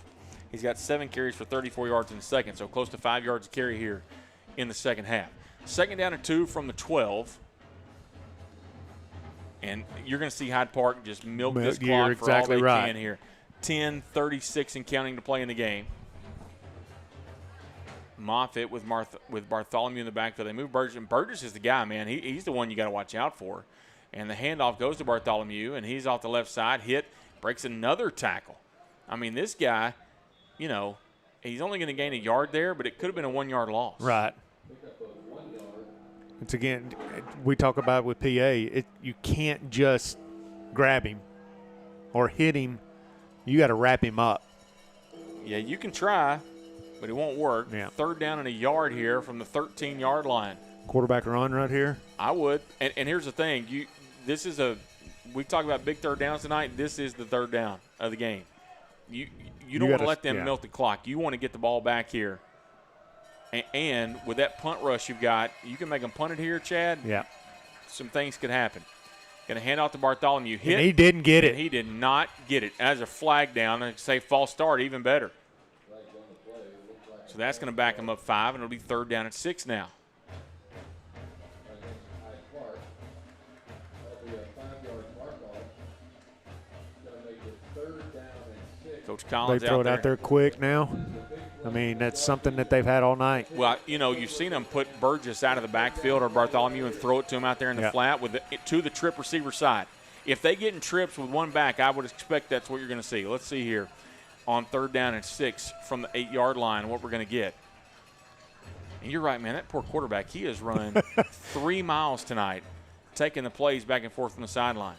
He's got 7 carries for 34 yards in the second, so close to 5 yards a carry here in the second half. Second down and 2 from the 12. And you're going to see Hyde Park just milk this clock for all they can here. 10:36 and counting to play in the game. Moffitt with Bartholomew in the backfield. They move Burgess, and Burgess is the guy, man. He's the one you got to watch out for. And the handoff goes to Bartholomew, and he's off the left side. Breaks another tackle. I mean, this guy, you know, he's only going to gain a yard there, but it could have been a 1-yard loss. Right. It's again, we talk about with PA, you can't just grab him or hit him. You got to wrap him up. Yeah, you can try, but it won't work. Yeah. Third down and a yard here from the 13-yard line. Quarterback run right here. I would. And here's the thing. We talk about big third downs tonight. This is the third down of the game. You don't want to let them milk the clock. You want to get the ball back here. And with that punt rush you've got, you can make them punt it here, Chad. Yeah. Some things could happen. Going to hand off to Bartholomew. And he didn't get it. He did not get it. As a flag down, and say false start, even better. So that's going to back him up 5, and it'll be third down at 6 now. Coach Collins they throw it out there quick now. I mean, that's something that they've had all night. Well, you know, you've seen them put Burgess out of the backfield or Bartholomew and throw it to him out there in the flat to the trip receiver side. If they get in trips with one back, I would expect that's what you're going to see. Let's see here on third down and 6 from the 8-yard line what we're going to get. And you're right, man, that poor quarterback, he has run 3 miles tonight, taking the plays back and forth from the sideline.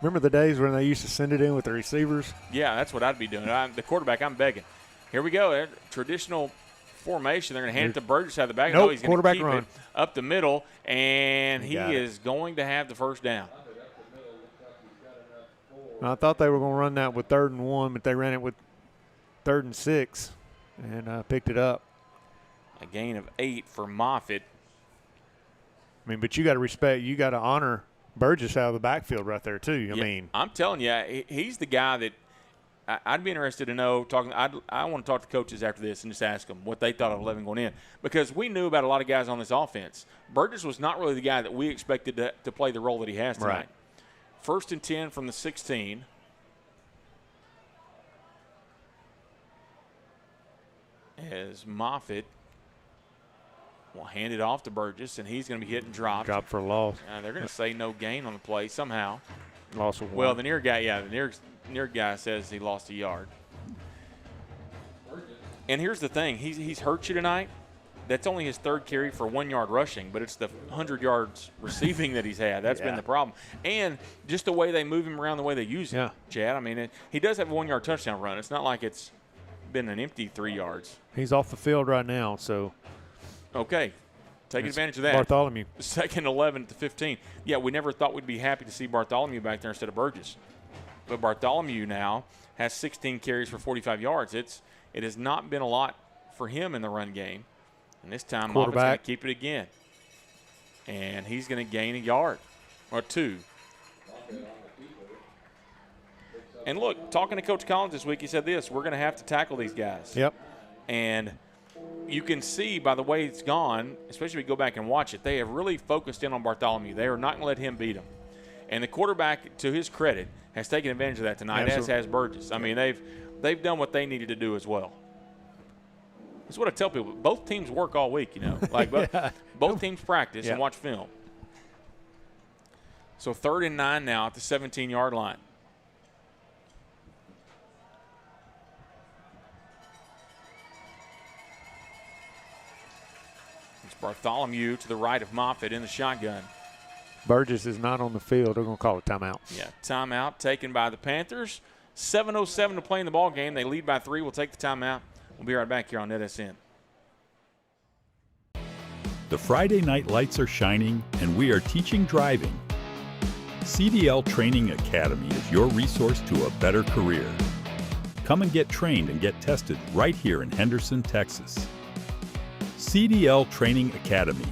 Remember the days when they used to send it in with the receivers? Yeah, that's what I'd be doing. The quarterback, I'm begging. Here we go. Traditional formation. They're going to hand it to Burgess out of the back. Nope, he's quarterback keep run. It up the middle, and he is going to have the first down. I thought they were going to run that with 3rd and 1, but they ran it with 3rd and 6 and picked it up. A gain of 8 for Moffitt. I mean, but you got to respect, you got to honor Burgess out of the backfield right there too. I mean, I'm telling you, he's the guy that I'd be interested to know. I want to talk to coaches after this and just ask them what they thought of 11 going in, because we knew about a lot of guys on this offense. Burgess was not really the guy that we expected to play the role that he has tonight. Right. 1st and 10 from the 16. As Moffitt will hand it off to Burgess, and he's going to be hit and dropped. Drop for a loss. They're going to say no gain on the play somehow. Loss of 1. Well, the near guy, the near guy says he lost a yard. And here's the thing: he's hurt you tonight. That's only his 3rd carry for 1 yard rushing, but it's the 100 yards receiving that he's had. That's been the problem. And just the way they move him around, the way they use him, Chad. I mean, he does have a 1 yard touchdown run. It's not like it's been an empty 3 yards. He's off the field right now, so. Okay. Take advantage of that. Bartholomew. 2nd 11 to 15. Yeah, we never thought we'd be happy to see Bartholomew back there instead of Burgess. But Bartholomew now has 16 carries for 45 yards. It has not been a lot for him in the run game. And this time, Moffitt's going to keep it again. And he's going to gain a yard or 2. And look, talking to Coach Collins this week, he said this: we're going to have to tackle these guys. Yep. And you can see by the way it's gone, especially if you go back and watch it, they have really focused in on Bartholomew. They are not going to let him beat them. And the quarterback, to his credit, has taken advantage of that tonight, as has Burgess. I mean, they've done what they needed to do as well. That's what I tell people. Both teams work all week, you know. Like both teams practice and watch film. So 3rd and 9 now at the 17-yard line. It's Bartholomew to the right of Moffitt in the shotgun. Burgess is not on the field. They're going to call a timeout. Yeah, timeout taken by the Panthers. 7:07 to play in the ball game. They lead by 3. We'll take the timeout. We'll be right back here on NETSN. The Friday night lights are shining, and we are teaching driving. CDL Training Academy is your resource to a better career. Come and get trained and get tested right here in Henderson, Texas. CDL Training Academy.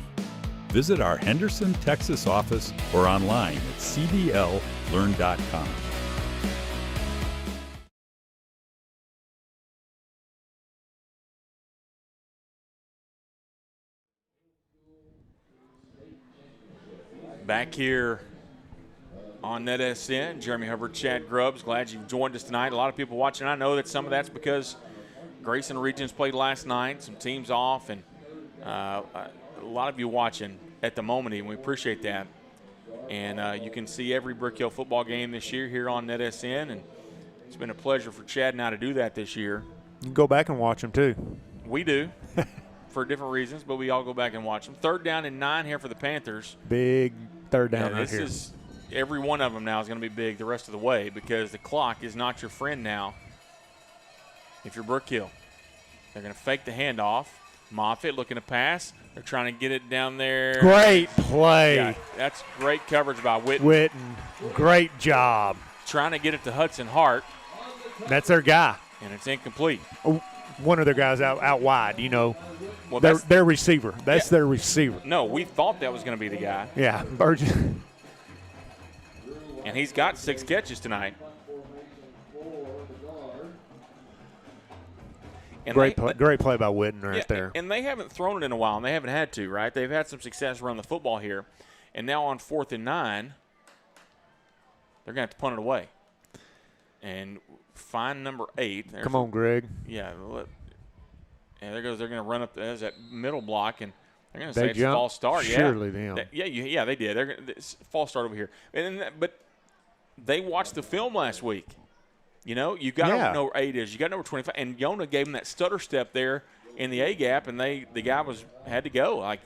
Visit our Henderson, Texas office or online at cdllearn.com. Back here on NETSN, Jeremy Hubbard, Chad Grubbs, glad you've joined us tonight. A lot of people watching. I know that some of that's because Grayson Regions played last night, some teams off, and a lot of you watching at the moment, and we appreciate that. And you can see every Brook Hill football game this year here on NETSN, and it's been a pleasure for Chad and I to do that this year. You can go back and watch them too. We do. For different reasons, but we all go back and watch them. 3rd down and 9 here for the Panthers. Big 3rd down right this here. Is every one of them now is going to be big the rest of the way because the clock is not your friend now. If you're Brook Hill, they're going to fake the handoff. Moffitt looking to pass. They're trying to get it down there. Great play. Yeah, that's great coverage by Witten. Witten, great job. Trying to get it to Hudson Hart. That's their guy. And it's incomplete. One of their guys out wide, you know. Well, their receiver. That's their receiver. No, we thought that was going to be the guy. Yeah, Burgess. And he's got 6 catches tonight. And great play by Witten right there. And they haven't thrown it in a while, and they haven't had to, right? They've had some success running the football here. And now on 4th and 9, they're going to have to punt it away. And find number 8. Come on, Greg. Yeah. And there goes. They're going to run up. There's that middle block, and they're going to say it's a false start. Surely them. Yeah, they did. They're false start over here. But they watched the film last week. You know, you got to know where 8 is. You got to know where 25. And Yona gave him that stutter step there in the A gap, and the guy had to go. Like,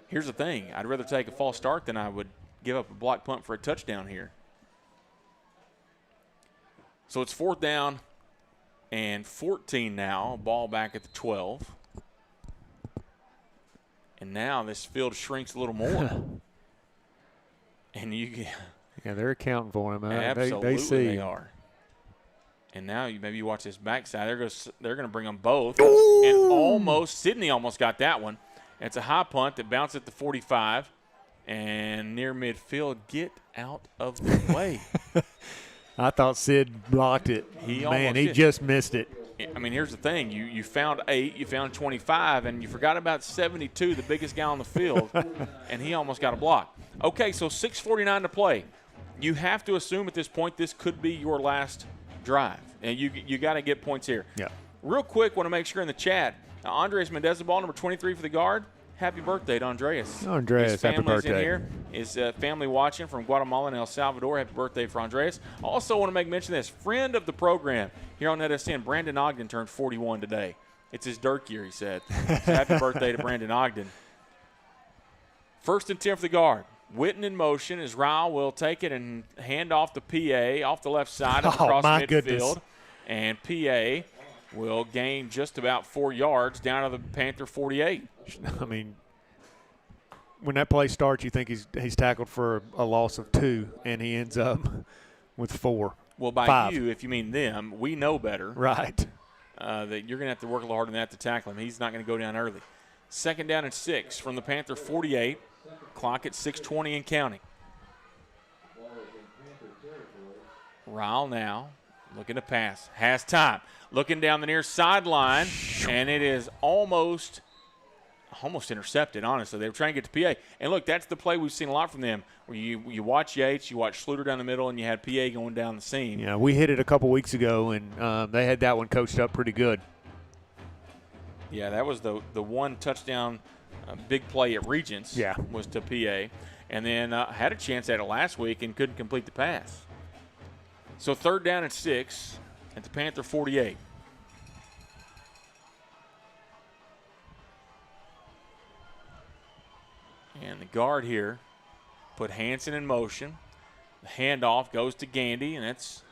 here's the thing: I'd rather take a false start than I would give up a block punt for a touchdown here. So it's 4th down and 14 now. Ball back at the 12. And now this field shrinks a little more. And you get. Yeah, they're accounting for him. Absolutely, they see. They are. And now maybe you watch this backside. They're going to bring them both. Ooh. And Sydney almost got that one. It's a high punt that bounced at the 45. And near midfield, get out of the way. I thought Sid blocked it. He just missed it. I mean, here's the thing. You found 8, you found 25, and you forgot about 72, the biggest guy on the field, and he almost got a block. Okay, so 6:49 to play. You have to assume at this point this could be your last drive, and you got to get points here. Yeah. Real quick, want to make sure in the chat, Andres Mendez-Ball, number 23 for the guard. Happy birthday to Andreas. Andreas, happy birthday. In here. His family watching from Guatemala and El Salvador. Happy birthday for Andreas. Also want to make mention of this. Friend of the program here on NETSN, Brandon Ogden, turned 41 today. It's his dirt year, he said. So happy birthday to Brandon Ogden. 1st and 10 for the guard. Witten in motion as Ryle will take it and hand off to PA off the left side across midfield. Goodness. And PA will gain just about 4 yards down to the Panther 48. I mean, when that play starts, you think he's tackled for a loss of 2, and he ends up with 4. Well, by 5. you, if you mean them, we know better. Right. That you're going to have to work a little harder than that to tackle him. He's not going to go down early. 2nd down and 6 from the Panther 48. Clock at 6:20 and counting. Ryle now looking to pass. Has time. Looking down the near sideline, and it is almost intercepted, honestly. They were trying to get to PA. And, look, that's the play we've seen a lot from them, where you watch Yates, you watch Schluter down the middle, and you had PA going down the seam. Yeah, we hit it a couple weeks ago, and they had that one coached up pretty good. Yeah, that was the one touchdown big play at Regents was to PA. And then had a chance at it last week and couldn't complete the pass. So 3rd down and 6 at the Panther 48. And the guard here put Hanson in motion. The handoff goes to Gandy, and that's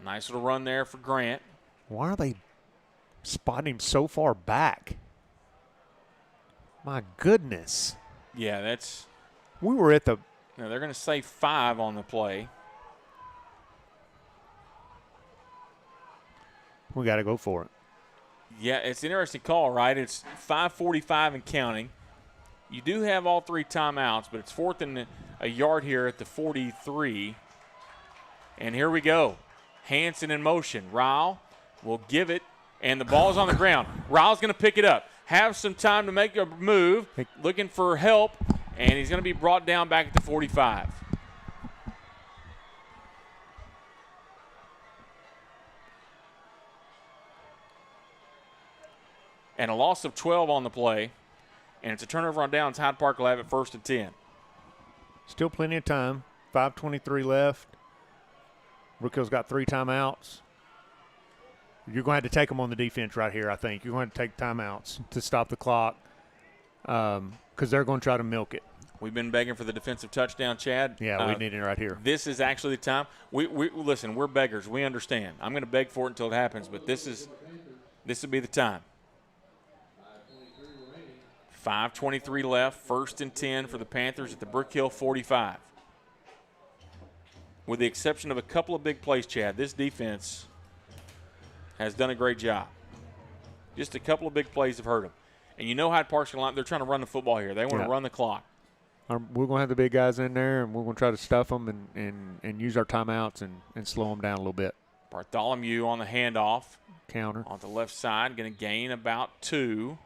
a nice little run there for Grant. Why are they spotting him so far back? My goodness. Yeah, that's. We were at the. No, they're going to say 5 on the play. we got to go for it. Yeah, it's an interesting call, right? It's 5:45 and counting. You do have all 3 timeouts, but it's 4th and a yard here at the 43. And here we go. Hansen in motion. Ryle will give it, and the ball's on the ground. Ryle's going to pick it up. Have some time to make a move, looking for help, and he's going to be brought down back at the 45. And a loss of 12 on the play, and it's a turnover on downs. Hyde Park will have it 1st and 10. Still plenty of time. 5:23 left. Brook Hill's got 3 timeouts. You're going to have to take them on the defense right here, I think. You're going to take timeouts to stop the clock because they're going to try to milk it. We've been begging for the defensive touchdown, Chad. Yeah, we need it right here. This is actually the time. We listen, we're beggars. We understand. I'm going to beg for it until it happens, but this would be the time. 5:23 left, 1st and 10 for the Panthers at the Brook Hill 45. With the exception of a couple of big plays, Chad, this defense has done a great job. Just a couple of big plays have hurt them. And you know Hyde Park's going to – they're trying to run the football here. They want to run the clock. We're going to have the big guys in there, and we're going to try to stuff them and use our timeouts and slow them down a little bit. Bartholomew on the handoff. Counter. On the left side, going to gain about 2.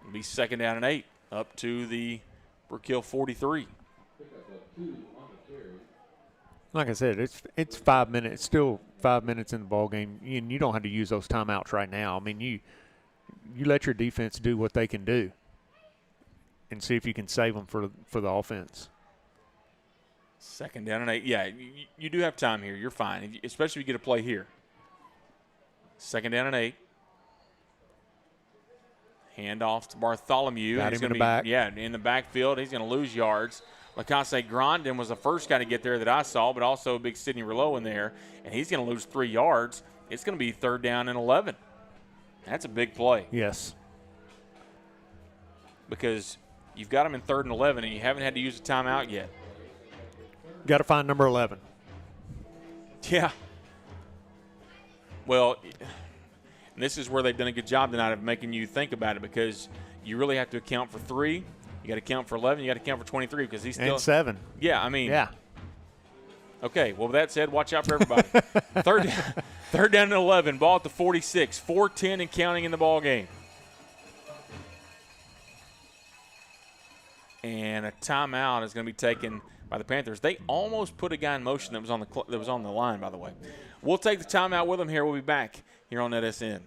It'll be 2nd down and 8 up to the Brook Hill 43. Like I said, it's 5 minutes. Still 5 minutes in the ball game, and you don't have to use those timeouts right now. I mean, you let your defense do what they can do, and see if you can save them for the offense. 2nd down and 8. Yeah, you do have time here. You're fine, especially if you get a play here. 2nd down and 8. Handoff to Bartholomew. Got him in the back. Yeah, in the backfield. He's going to lose yards. Lacasse Grandin was the first guy to get there that I saw, but also a big Sidney Rouleau in there, and he's going to lose 3 yards. It's going to be 3rd down and 11. That's a big play. Yes. Because you've got him in 3rd and 11, and you haven't had to use a timeout yet. Got to find number 11. Yeah. Well, and this is where they've done a good job tonight of making you think about it, because you really have to account for 3. You got to count for 11. You got to count for 23 because he's still. And 7. Yeah, I mean. Yeah. Okay, well, with that said, watch out for everybody. third down and 11, ball at the 46, 4:10 and counting in the ball game. And a timeout is going to be taken by the Panthers. They almost put a guy in motion that was on the line, by the way. We'll take the timeout with them here. We'll be back here on NETSN.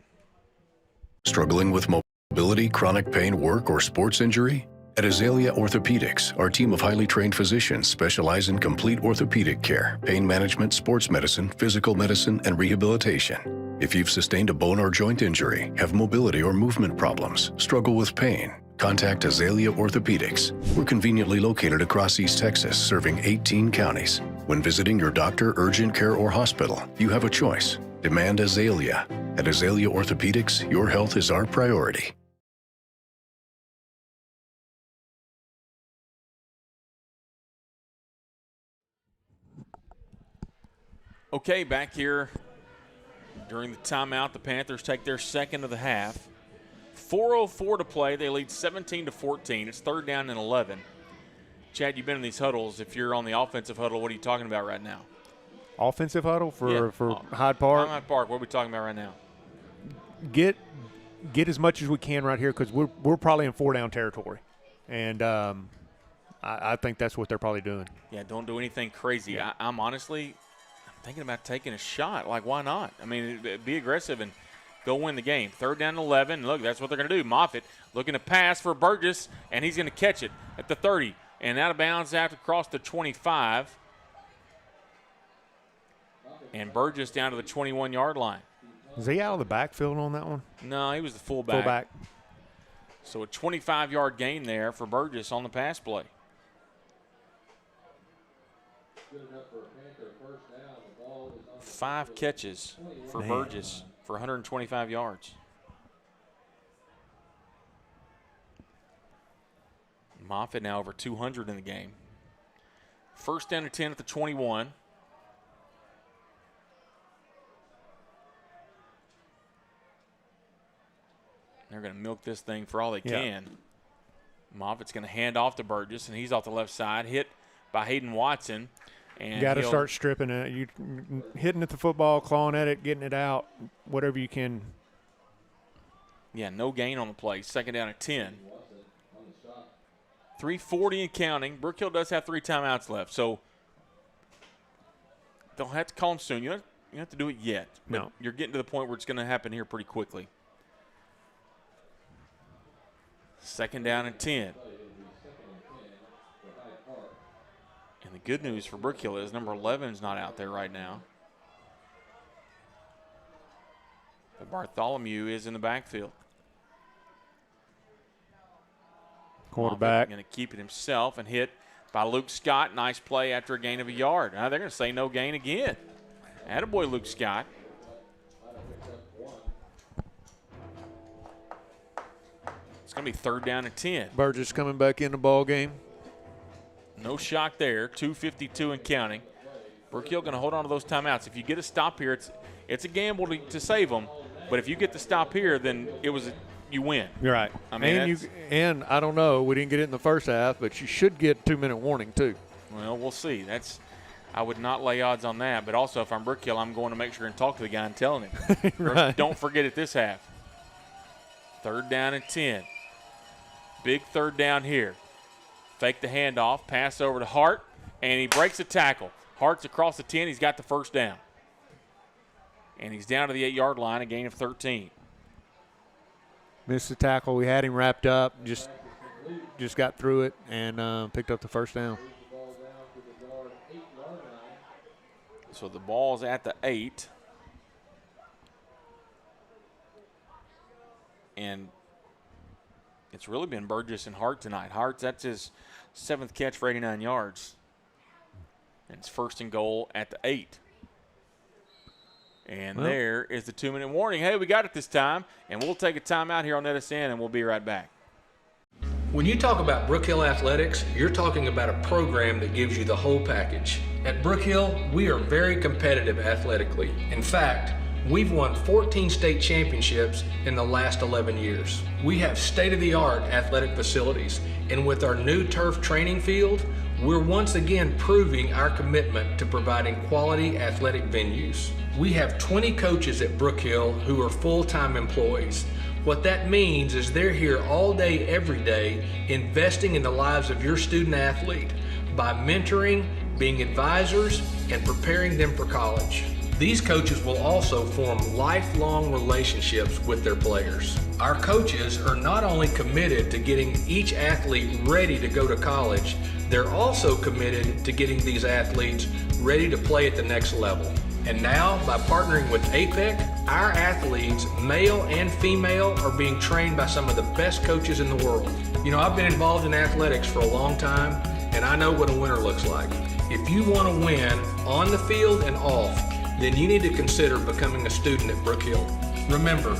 Struggling with mobility, chronic pain, work, or sports injury? At Azalea Orthopedics, our team of highly trained physicians specialize in complete orthopedic care, pain management, sports medicine, physical medicine, and rehabilitation. If you've sustained a bone or joint injury, have mobility or movement problems, struggle with pain, contact Azalea Orthopedics. We're conveniently located across East Texas, serving 18 counties. When visiting your doctor, urgent care, or hospital, you have a choice. Demand Azalea. At Azalea Orthopedics, your health is our priority. Okay, back here during the timeout, the Panthers take their 2nd of the half. 4:04 to play. They lead 17-14. It's 3rd down and 11. Chad, you've been in these huddles. If you're on the offensive huddle, what are you talking about right now? Offensive huddle for Hyde Park? Hyde Park, what are we talking about right now? Get as much as we can right here because we're probably in 4-down territory. And I think that's what they're probably doing. Yeah, don't do anything crazy. Yeah. I'm honestly thinking about taking a shot. Like, why not? I mean, be aggressive and go win the game. 3rd down and 11. Look, that's what they're going to do. Moffitt looking to pass for Burgess, and he's going to catch it at the 30. And out of bounds after cross the 25. And Burgess down to the 21-yard line. Is he out of the backfield on that one? No, he was the fullback. So a 25-yard gain there for Burgess on the pass play. Five catches for Burgess for 125 yards. Moffitt now over 200 in the game. 1st down and 10 at the 21. They're going to milk this thing for all they can. Moffitt's going to hand off to Burgess, and he's off the left side, hit by Hayden Watson. And you got to start stripping it. You hitting at the football, clawing at it, getting it out, whatever you can. Yeah, no gain on the play. Second down at 10. 3:40 and counting. Brook Hill does have 3 timeouts left, so they'll have to call them soon. You don't have to do it yet. No. You're getting to the point where it's going to happen here pretty quickly. Second down and 10. And the good news for Brook Hill is number 11 is not out there right now. But Bartholomew is in the backfield. Quarterback. Going to keep it himself and hit by Luke Scott. Nice play after a gain of a yard. Now they're going to say no gain again. Attaboy, Luke Scott. It's going to be third down and 10. Burgess coming back in the ball game. No shock there. 2:52 and counting. Brook Hill going to hold on to those timeouts. If you get a stop here, it's a gamble to save them. But if you get the stop here, then you win. You're right. I mean, and I don't know. We didn't get it in the first half, but you should get 2-minute warning too. Well, we'll see. I would not lay odds on that. But also, if I'm Brook Hill, I'm going to make sure and talk to the guy and telling him. Right. Don't forget it this half. Third down and 10. Big third down here. Fake the handoff, pass over to Hart, and he breaks a tackle. Hart's across the 10. He's got the first down. And he's down to the 8-yard line, a gain of 13. Missed the tackle. We had him wrapped up. Just got through it and picked up the first down. So the ball's at the 8. And it's really been Burgess and Hart tonight. That's his 7th catch for 89 yards. And it's first and goal at the 8. And there is the 2-minute warning. Hey, we got it this time. And we'll take a timeout here on NETSN, and we'll be right back. When you talk about Brook Hill Athletics, you're talking about a program that gives you the whole package. At Brook Hill, we are very competitive athletically. In fact, we've won 14 state championships in the last 11 years. We have state-of-the-art athletic facilities, and with our new turf training field, we're once again proving our commitment to providing quality athletic venues. We have 20 coaches at Brook Hill who are full-time employees. What that means is they're here all day, every day, investing in the lives of your student athlete by mentoring, being advisors, and preparing them for college. These coaches will also form lifelong relationships with their players. Our coaches are not only committed to getting each athlete ready to go to college, they're also committed to getting these athletes ready to play at the next level. And now, by partnering with APEC, our athletes, male and female, are being trained by some of the best coaches in the world. You know, I've been involved in athletics for a long time, and I know what a winner looks like. If you want to win on the field and off, then you need to consider becoming a student at Brook Hill. Remember,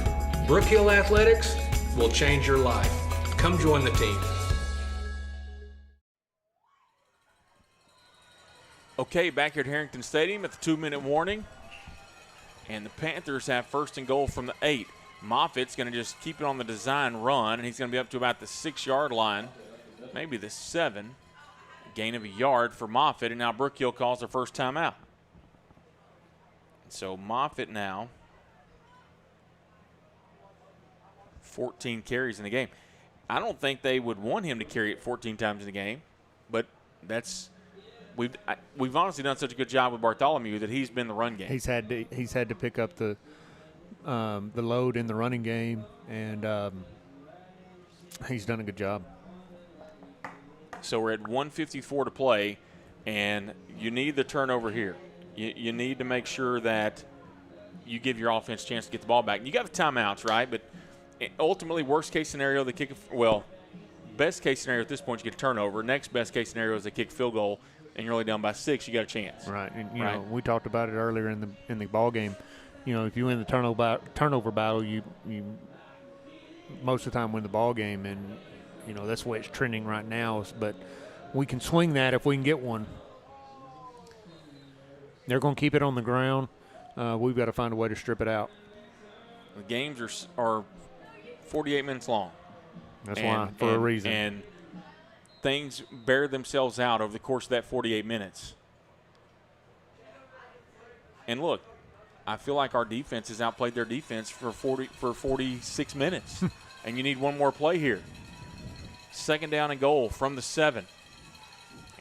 Brook Hill Athletics will change your life. Come join the team. Okay, back here at Harrington Stadium at the 2-minute warning. And the Panthers have first and goal from the 8. Moffitt's going to just keep it on the design run, and he's going to be up to about the 6-yard line, maybe the 7. Gain of a yard for Moffitt, and now Brook Hill calls their first timeout. So Moffitt now 14 carries in the game. I don't think they would want him to carry it 14 times in the game, but we've honestly done such a good job with Bartholomew that he's been the run game. He's had to pick up the load in the running game, and he's done a good job. So we're at 1:54 to play, and you need the turnover here. You need to make sure that you give your offense a chance to get the ball back. You got the timeouts, right? But ultimately, worst case scenario, they kick best case scenario at this point, you get a turnover. Next best case scenario is they kick field goal, and you're only down by 6. You got a chance. Right. And you know, we talked about it earlier in the ball game. You know, if you win the turnover battle, you most of the time win the ball game, and you know that's the way it's trending right now. But we can swing that if we can get one. They're going to keep it on the ground. We've got to find a way to strip it out. The games are 48 minutes long. That's why, for a reason. And things bear themselves out over the course of that 48 minutes. And look, I feel like our defense has outplayed their defense for 46 minutes. And you need one more play here. 2nd down and goal from the 7.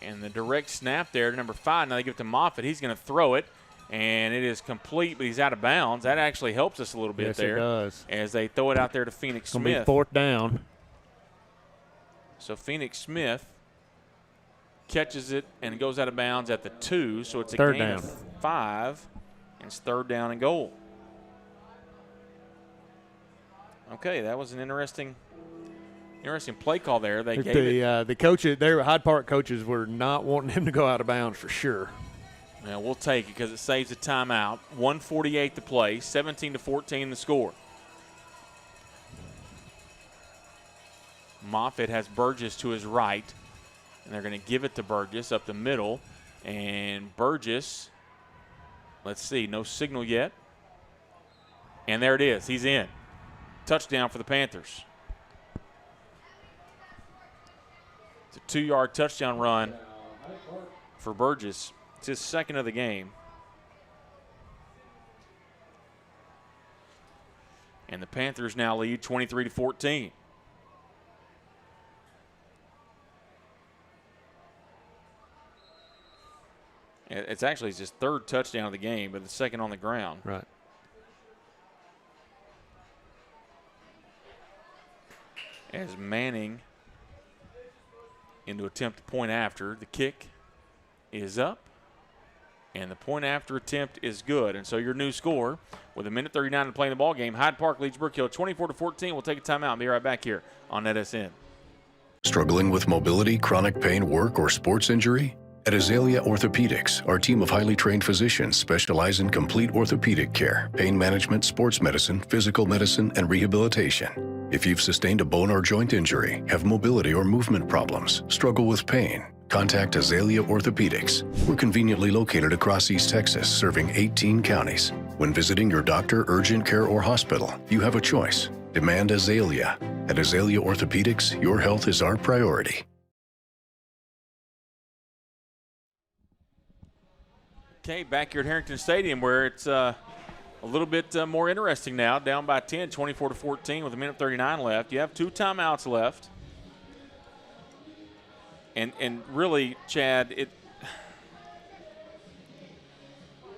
And the direct snap there to number 5. Now they give it to Moffitt. He's going to throw it. And it is complete, but he's out of bounds. That actually helps us a little bit there. Yes, it does. As they throw it out there to Phoenix Smith. It's going to be 4th down. So Phoenix Smith catches it and goes out of bounds at the 2. So it's a gain of 5. And it's 3rd down and goal. Okay, that was an interesting play call there. They gave the coaches, their Hyde Park coaches, were not wanting him to go out of bounds for sure. Now we'll take it because it saves a timeout. 1:48 to play, 17-14 the score. Moffitt has Burgess to his right, and they're going to give it to Burgess up the middle. And Burgess, let's see, no signal yet. And there it is. He's in. Touchdown for the Panthers. It's a 2-yard touchdown run for Burgess. It's his 2nd of the game. And the Panthers now lead 23-14. It's actually his 3rd touchdown of the game, but the 2nd on the ground. Right. As Manning into attempt to point after. The kick is up. And the point after attempt is good. And so your new score, with 1:39 to play in the ball game, Hyde Park leads Brook Hill 24-14. We'll take a timeout and be right back here on NETSN. Struggling with mobility, chronic pain, work, or sports injury? At Azalea Orthopedics, our team of highly trained physicians specialize in complete orthopedic care, pain management, sports medicine, physical medicine, and rehabilitation. If you've sustained a bone or joint injury, have mobility or movement problems, struggle with pain, contact Azalea Orthopedics. We're conveniently located across East Texas, serving 18 counties. When visiting your doctor, urgent care, or hospital, you have a choice. Demand Azalea. At Azalea Orthopedics, your health is our priority. Okay, back here at Harrington Stadium, where it's a little bit more interesting now. Down by 10, 24-14 with 1:39 left. You have 2 timeouts left. And really, Chad, it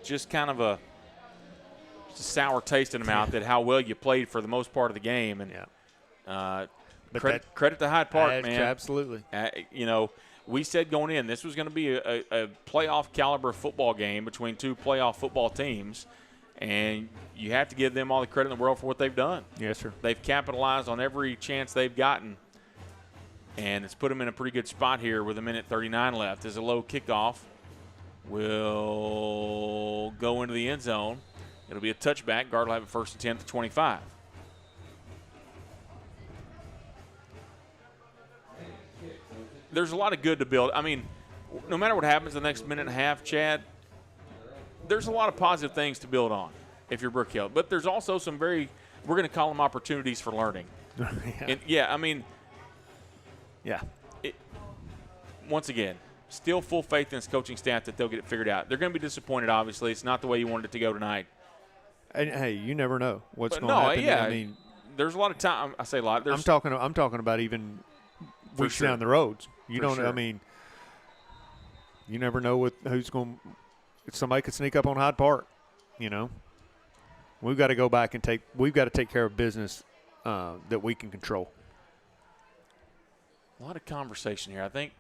just kind of a sour taste in the mouth at how well you played for the most part of the game. And credit to Hyde Park, man. Absolutely. You know, we said going in, this was going to be a playoff caliber football game between 2 playoff football teams, and you have to give them all the credit in the world for what they've done. Yes, sir. They've capitalized on every chance they've gotten, and it's put them in a pretty good spot here with 1:39 left. As a low kickoff will go into the end zone. It'll be a touchback. Guard will have it 1st and 10 to 25. There's a lot of good to build. I mean, no matter what happens the next minute and a half, Chad, there's a lot of positive things to build on if you're Brook Hill. But there's also some we're going to call them opportunities for learning. Once again, still full faith in this coaching staff that they'll get it figured out. They're going to be disappointed, obviously. It's not the way you wanted it to go tonight. And, hey, you never know what's going to happen. Yeah, I mean, there's a lot of time. I say a lot. I'm talking about even weeks down the road. You don't. I mean, you never know who's going. Somebody could sneak up on Hyde Park. You know, we've got to go back and take care of business that we can control. A lot of conversation here, I think.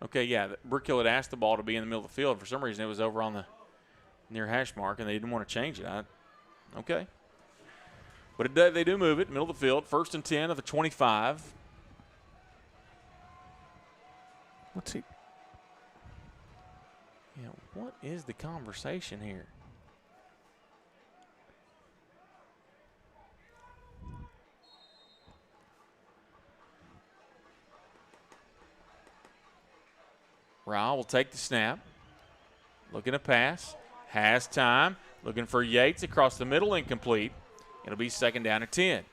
Okay, yeah, Brook Hill had asked the ball to be in the middle of the field. For some reason, it was over on the near hash mark, and they didn't want to change it. Okay. But they do move it, middle of the field, 1st and 10 of the 25. What's he? Yeah, what is the conversation here? Ryle will take the snap. Looking to pass. Has time. Looking for Yates across the middle, incomplete. It'll be second down and 10.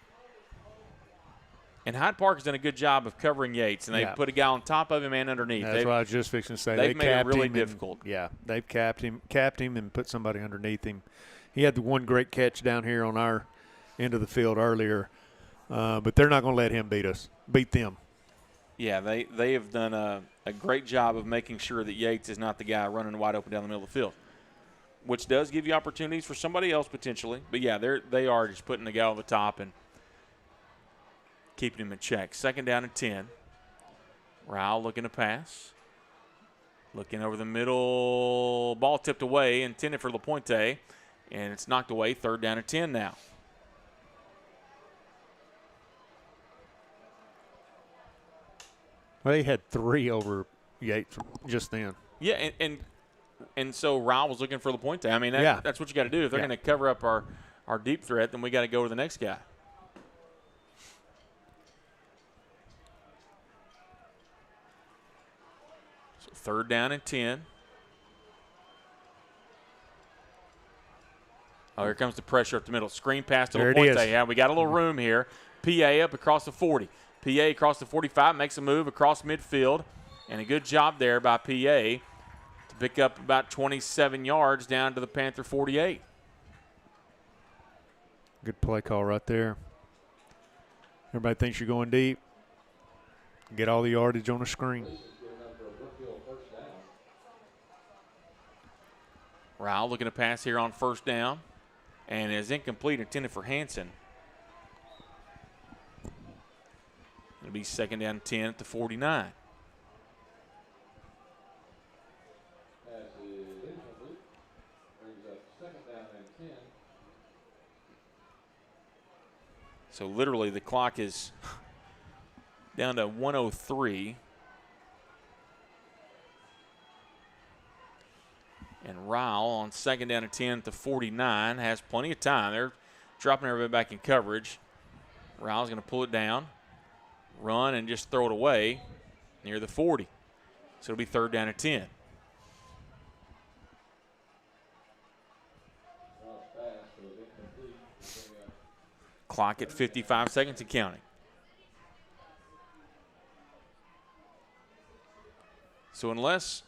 And Hyde Park has done a good job of covering Yates, and they've put a guy on top of him and underneath. That's what I was just fixing to say. They've made it really difficult. They've capped him and put somebody underneath him. He had the one great catch down here on our end of the field earlier, but they're not going to let him beat them. Yeah, they have done a great job of making sure that Yates is not the guy running wide open down the middle of the field, which does give you opportunities for somebody else potentially. But, yeah, they are just putting the guy on the top and keeping him in check. Second down and 10. Rao looking to pass. Looking over the middle. Ball tipped away, intended for LaPointe, and it's knocked away. Third down and 10 now. Well, they had 3 over Yates just then. Yeah, and so Rao was looking for LaPointe. I mean, that's what you got to do. If they're going to cover up our deep threat, then we got to go to the next guy. So third down and 10. Oh, here comes the pressure up the middle. Screen pass to LaPointe. Yeah, we got a little room here. PA up across the 40. PA across the 45, makes a move across midfield. And a good job there by PA to pick up about 27 yards down to the Panther 48. Good play call right there. Everybody thinks you're going deep. Get all the yardage on the screen. Rao looking to pass here on first down. And is incomplete, intended for Hansen. It'll be second down 10 at the 49. So literally the clock is down to 1:03. And Rao on second down and 10 at the 49 has plenty of time. They're dropping everybody back in coverage. Rao's going to pull it down, run, and just throw it away near the 40. So it'll be third down and 10. Clock at 55 seconds and counting. So unless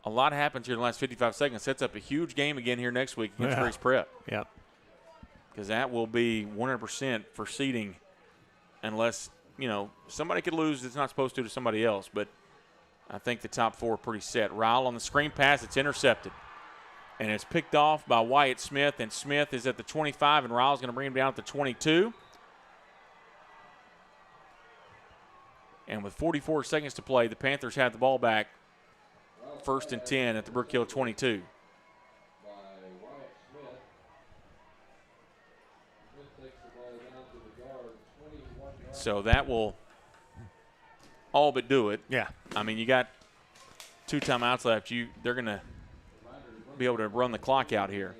a lot happens here in the last 55 seconds, sets up a huge game again here next week against Grace Prep. Yeah. Because that will be 100% for seeding unless, somebody could lose that's not supposed to somebody else. But I think the top 4 are pretty set. Rowell on the screen pass. It's intercepted. And it's picked off by Wyatt Smith. And Smith is at the 25, and Rowell's going to bring him down at the 22. And with 44 seconds to play, the Panthers have the ball back. First and 10 at the Brook Hill 22. So that will all but do it. Yeah. I mean, you got 2 timeouts left. They're going to be able to run the clock out here.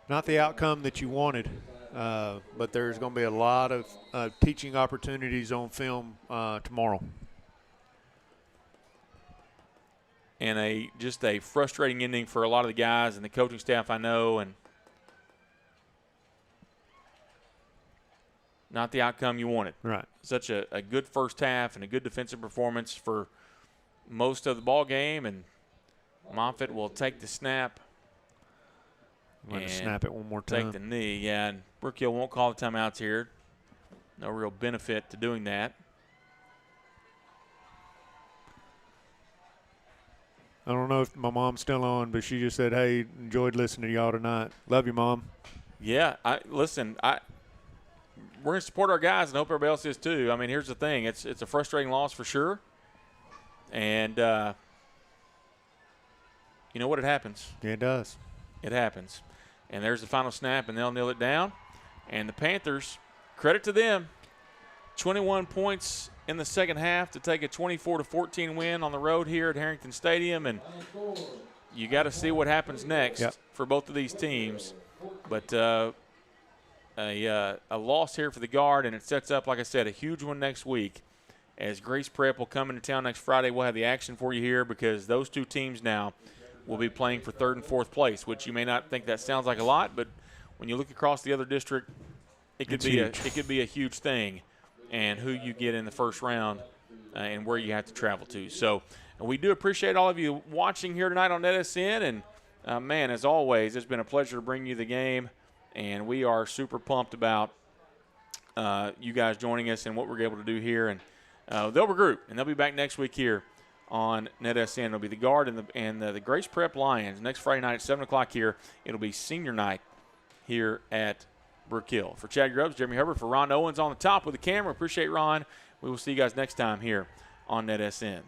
Not the outcome that you wanted, but there's going to be a lot of teaching opportunities on film tomorrow. And just a frustrating ending for a lot of the guys and the coaching staff, I know, and not the outcome you wanted. Right. Such a good first half and a good defensive performance for most of the ball game, and Moffitt will take the snap. I'm going to snap it one more time. Take the knee, yeah, and Brook Hill won't call the timeouts here. No real benefit to doing that. I don't know if my mom's still on, but she just said, hey, enjoyed listening to y'all tonight. Love you, Mom. Yeah, we're going to support our guys and hope everybody else is too. I mean, here's the thing. It's a frustrating loss for sure. And you know what? It happens. Yeah, it does. It happens. And there's the final snap, and they'll kneel it down. And the Panthers, credit to them, 21 points in the second half to take a 24-14 win on the road here at Harrington Stadium. And you got to see what happens next for both of these teams. But a loss here for the Guard, and it sets up, like I said, a huge one next week. As Grace Prep will come into town next Friday, we'll have the action for you here because those 2 teams now will be playing for 3rd and 4th place, which you may not think that sounds like a lot, but when you look across the other district, it could be a huge thing, and who you get in the first round and where you have to travel to. So we do appreciate all of you watching here tonight on NETSN, and man, as always, it's been a pleasure to bring you the game, and we are super pumped about you guys joining us and what we're able to do here. And they'll regroup, and they'll be back next week here on NETSN. It'll be the Guard and the Grace Prep Lions next Friday night at 7 o'clock here. It'll be senior night here at Brook Hill. For Chad Grubbs, Jeremy Herbert, for Ron Owens on the top with the camera. Appreciate Ron. We will see you guys next time here on NETSN.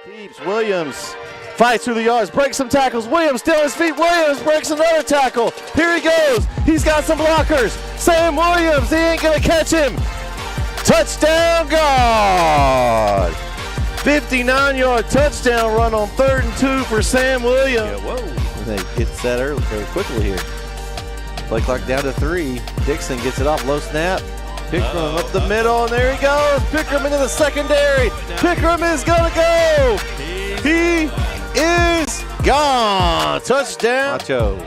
Keeps Williams. Fights through the yards, breaks some tackles. Williams still on his feet. Williams breaks another tackle. Here he goes. He's got some blockers. Sam Williams, he ain't going to catch him. Touchdown, God. 59-yard touchdown run on 3rd and 2 for Sam Williams. Yeah, whoa. They get set early, very quickly here. Play clock down to 3. Dixon gets it off, low snap. Pickram up the middle, and there he goes. Pickram into the secondary. Pickram is going to go. He is gone. Touchdown. Macho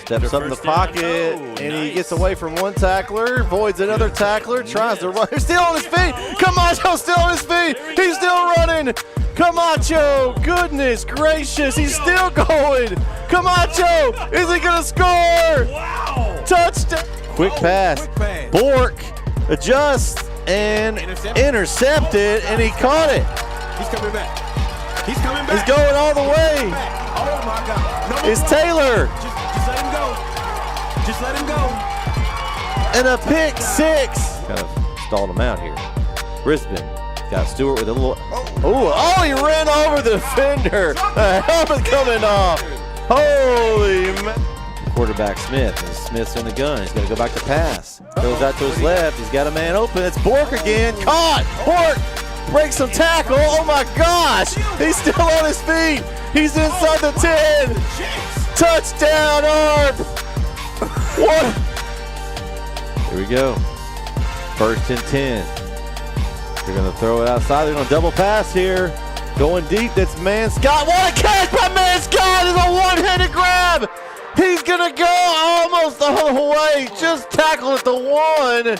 steps up in the pocket, and he gets away from one tackler, avoids another tackler, tries to run. He's still on his feet. Camacho's still on his feet. He's still running. Camacho, goodness gracious, he's still going. Camacho, is he going to score? Wow. Touchdown. Quick pass. Bork adjusts and intercepted, and he caught it. He's coming back. He's coming back. He's going all the way. Oh, my God. No, It's Taylor. Just let him go. Just let him go. And a pick six. Kind of stalled him out here. Brisbane got Stewart with a little. Oh, he ran over the defender. The helmet coming off. Holy man. Quarterback Smith. And Smith's in the gun. He's going to go back to pass. Goes out to his left. He's got a man open. It's Bork again. Caught. Bork breaks some tackle. Oh my gosh. He's still on his feet. He's inside the 10. Touchdown, Arp. What? Here we go. 1st and 10. They're going to throw it outside. They're going to double pass here. Going deep. That's Man Scott. What a catch by Man Scott. It's a one-handed grab. He's going to go almost all the way. Just tackled at the 1.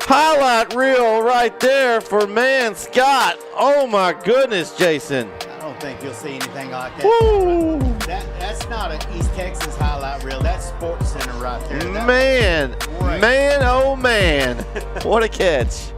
Highlight reel right there for Man Scott. Oh my goodness, Jason. I don't think you'll see anything like that. Woo. That's not an East Texas highlight reel. That's Sports Center right there. Man, oh man. What a catch.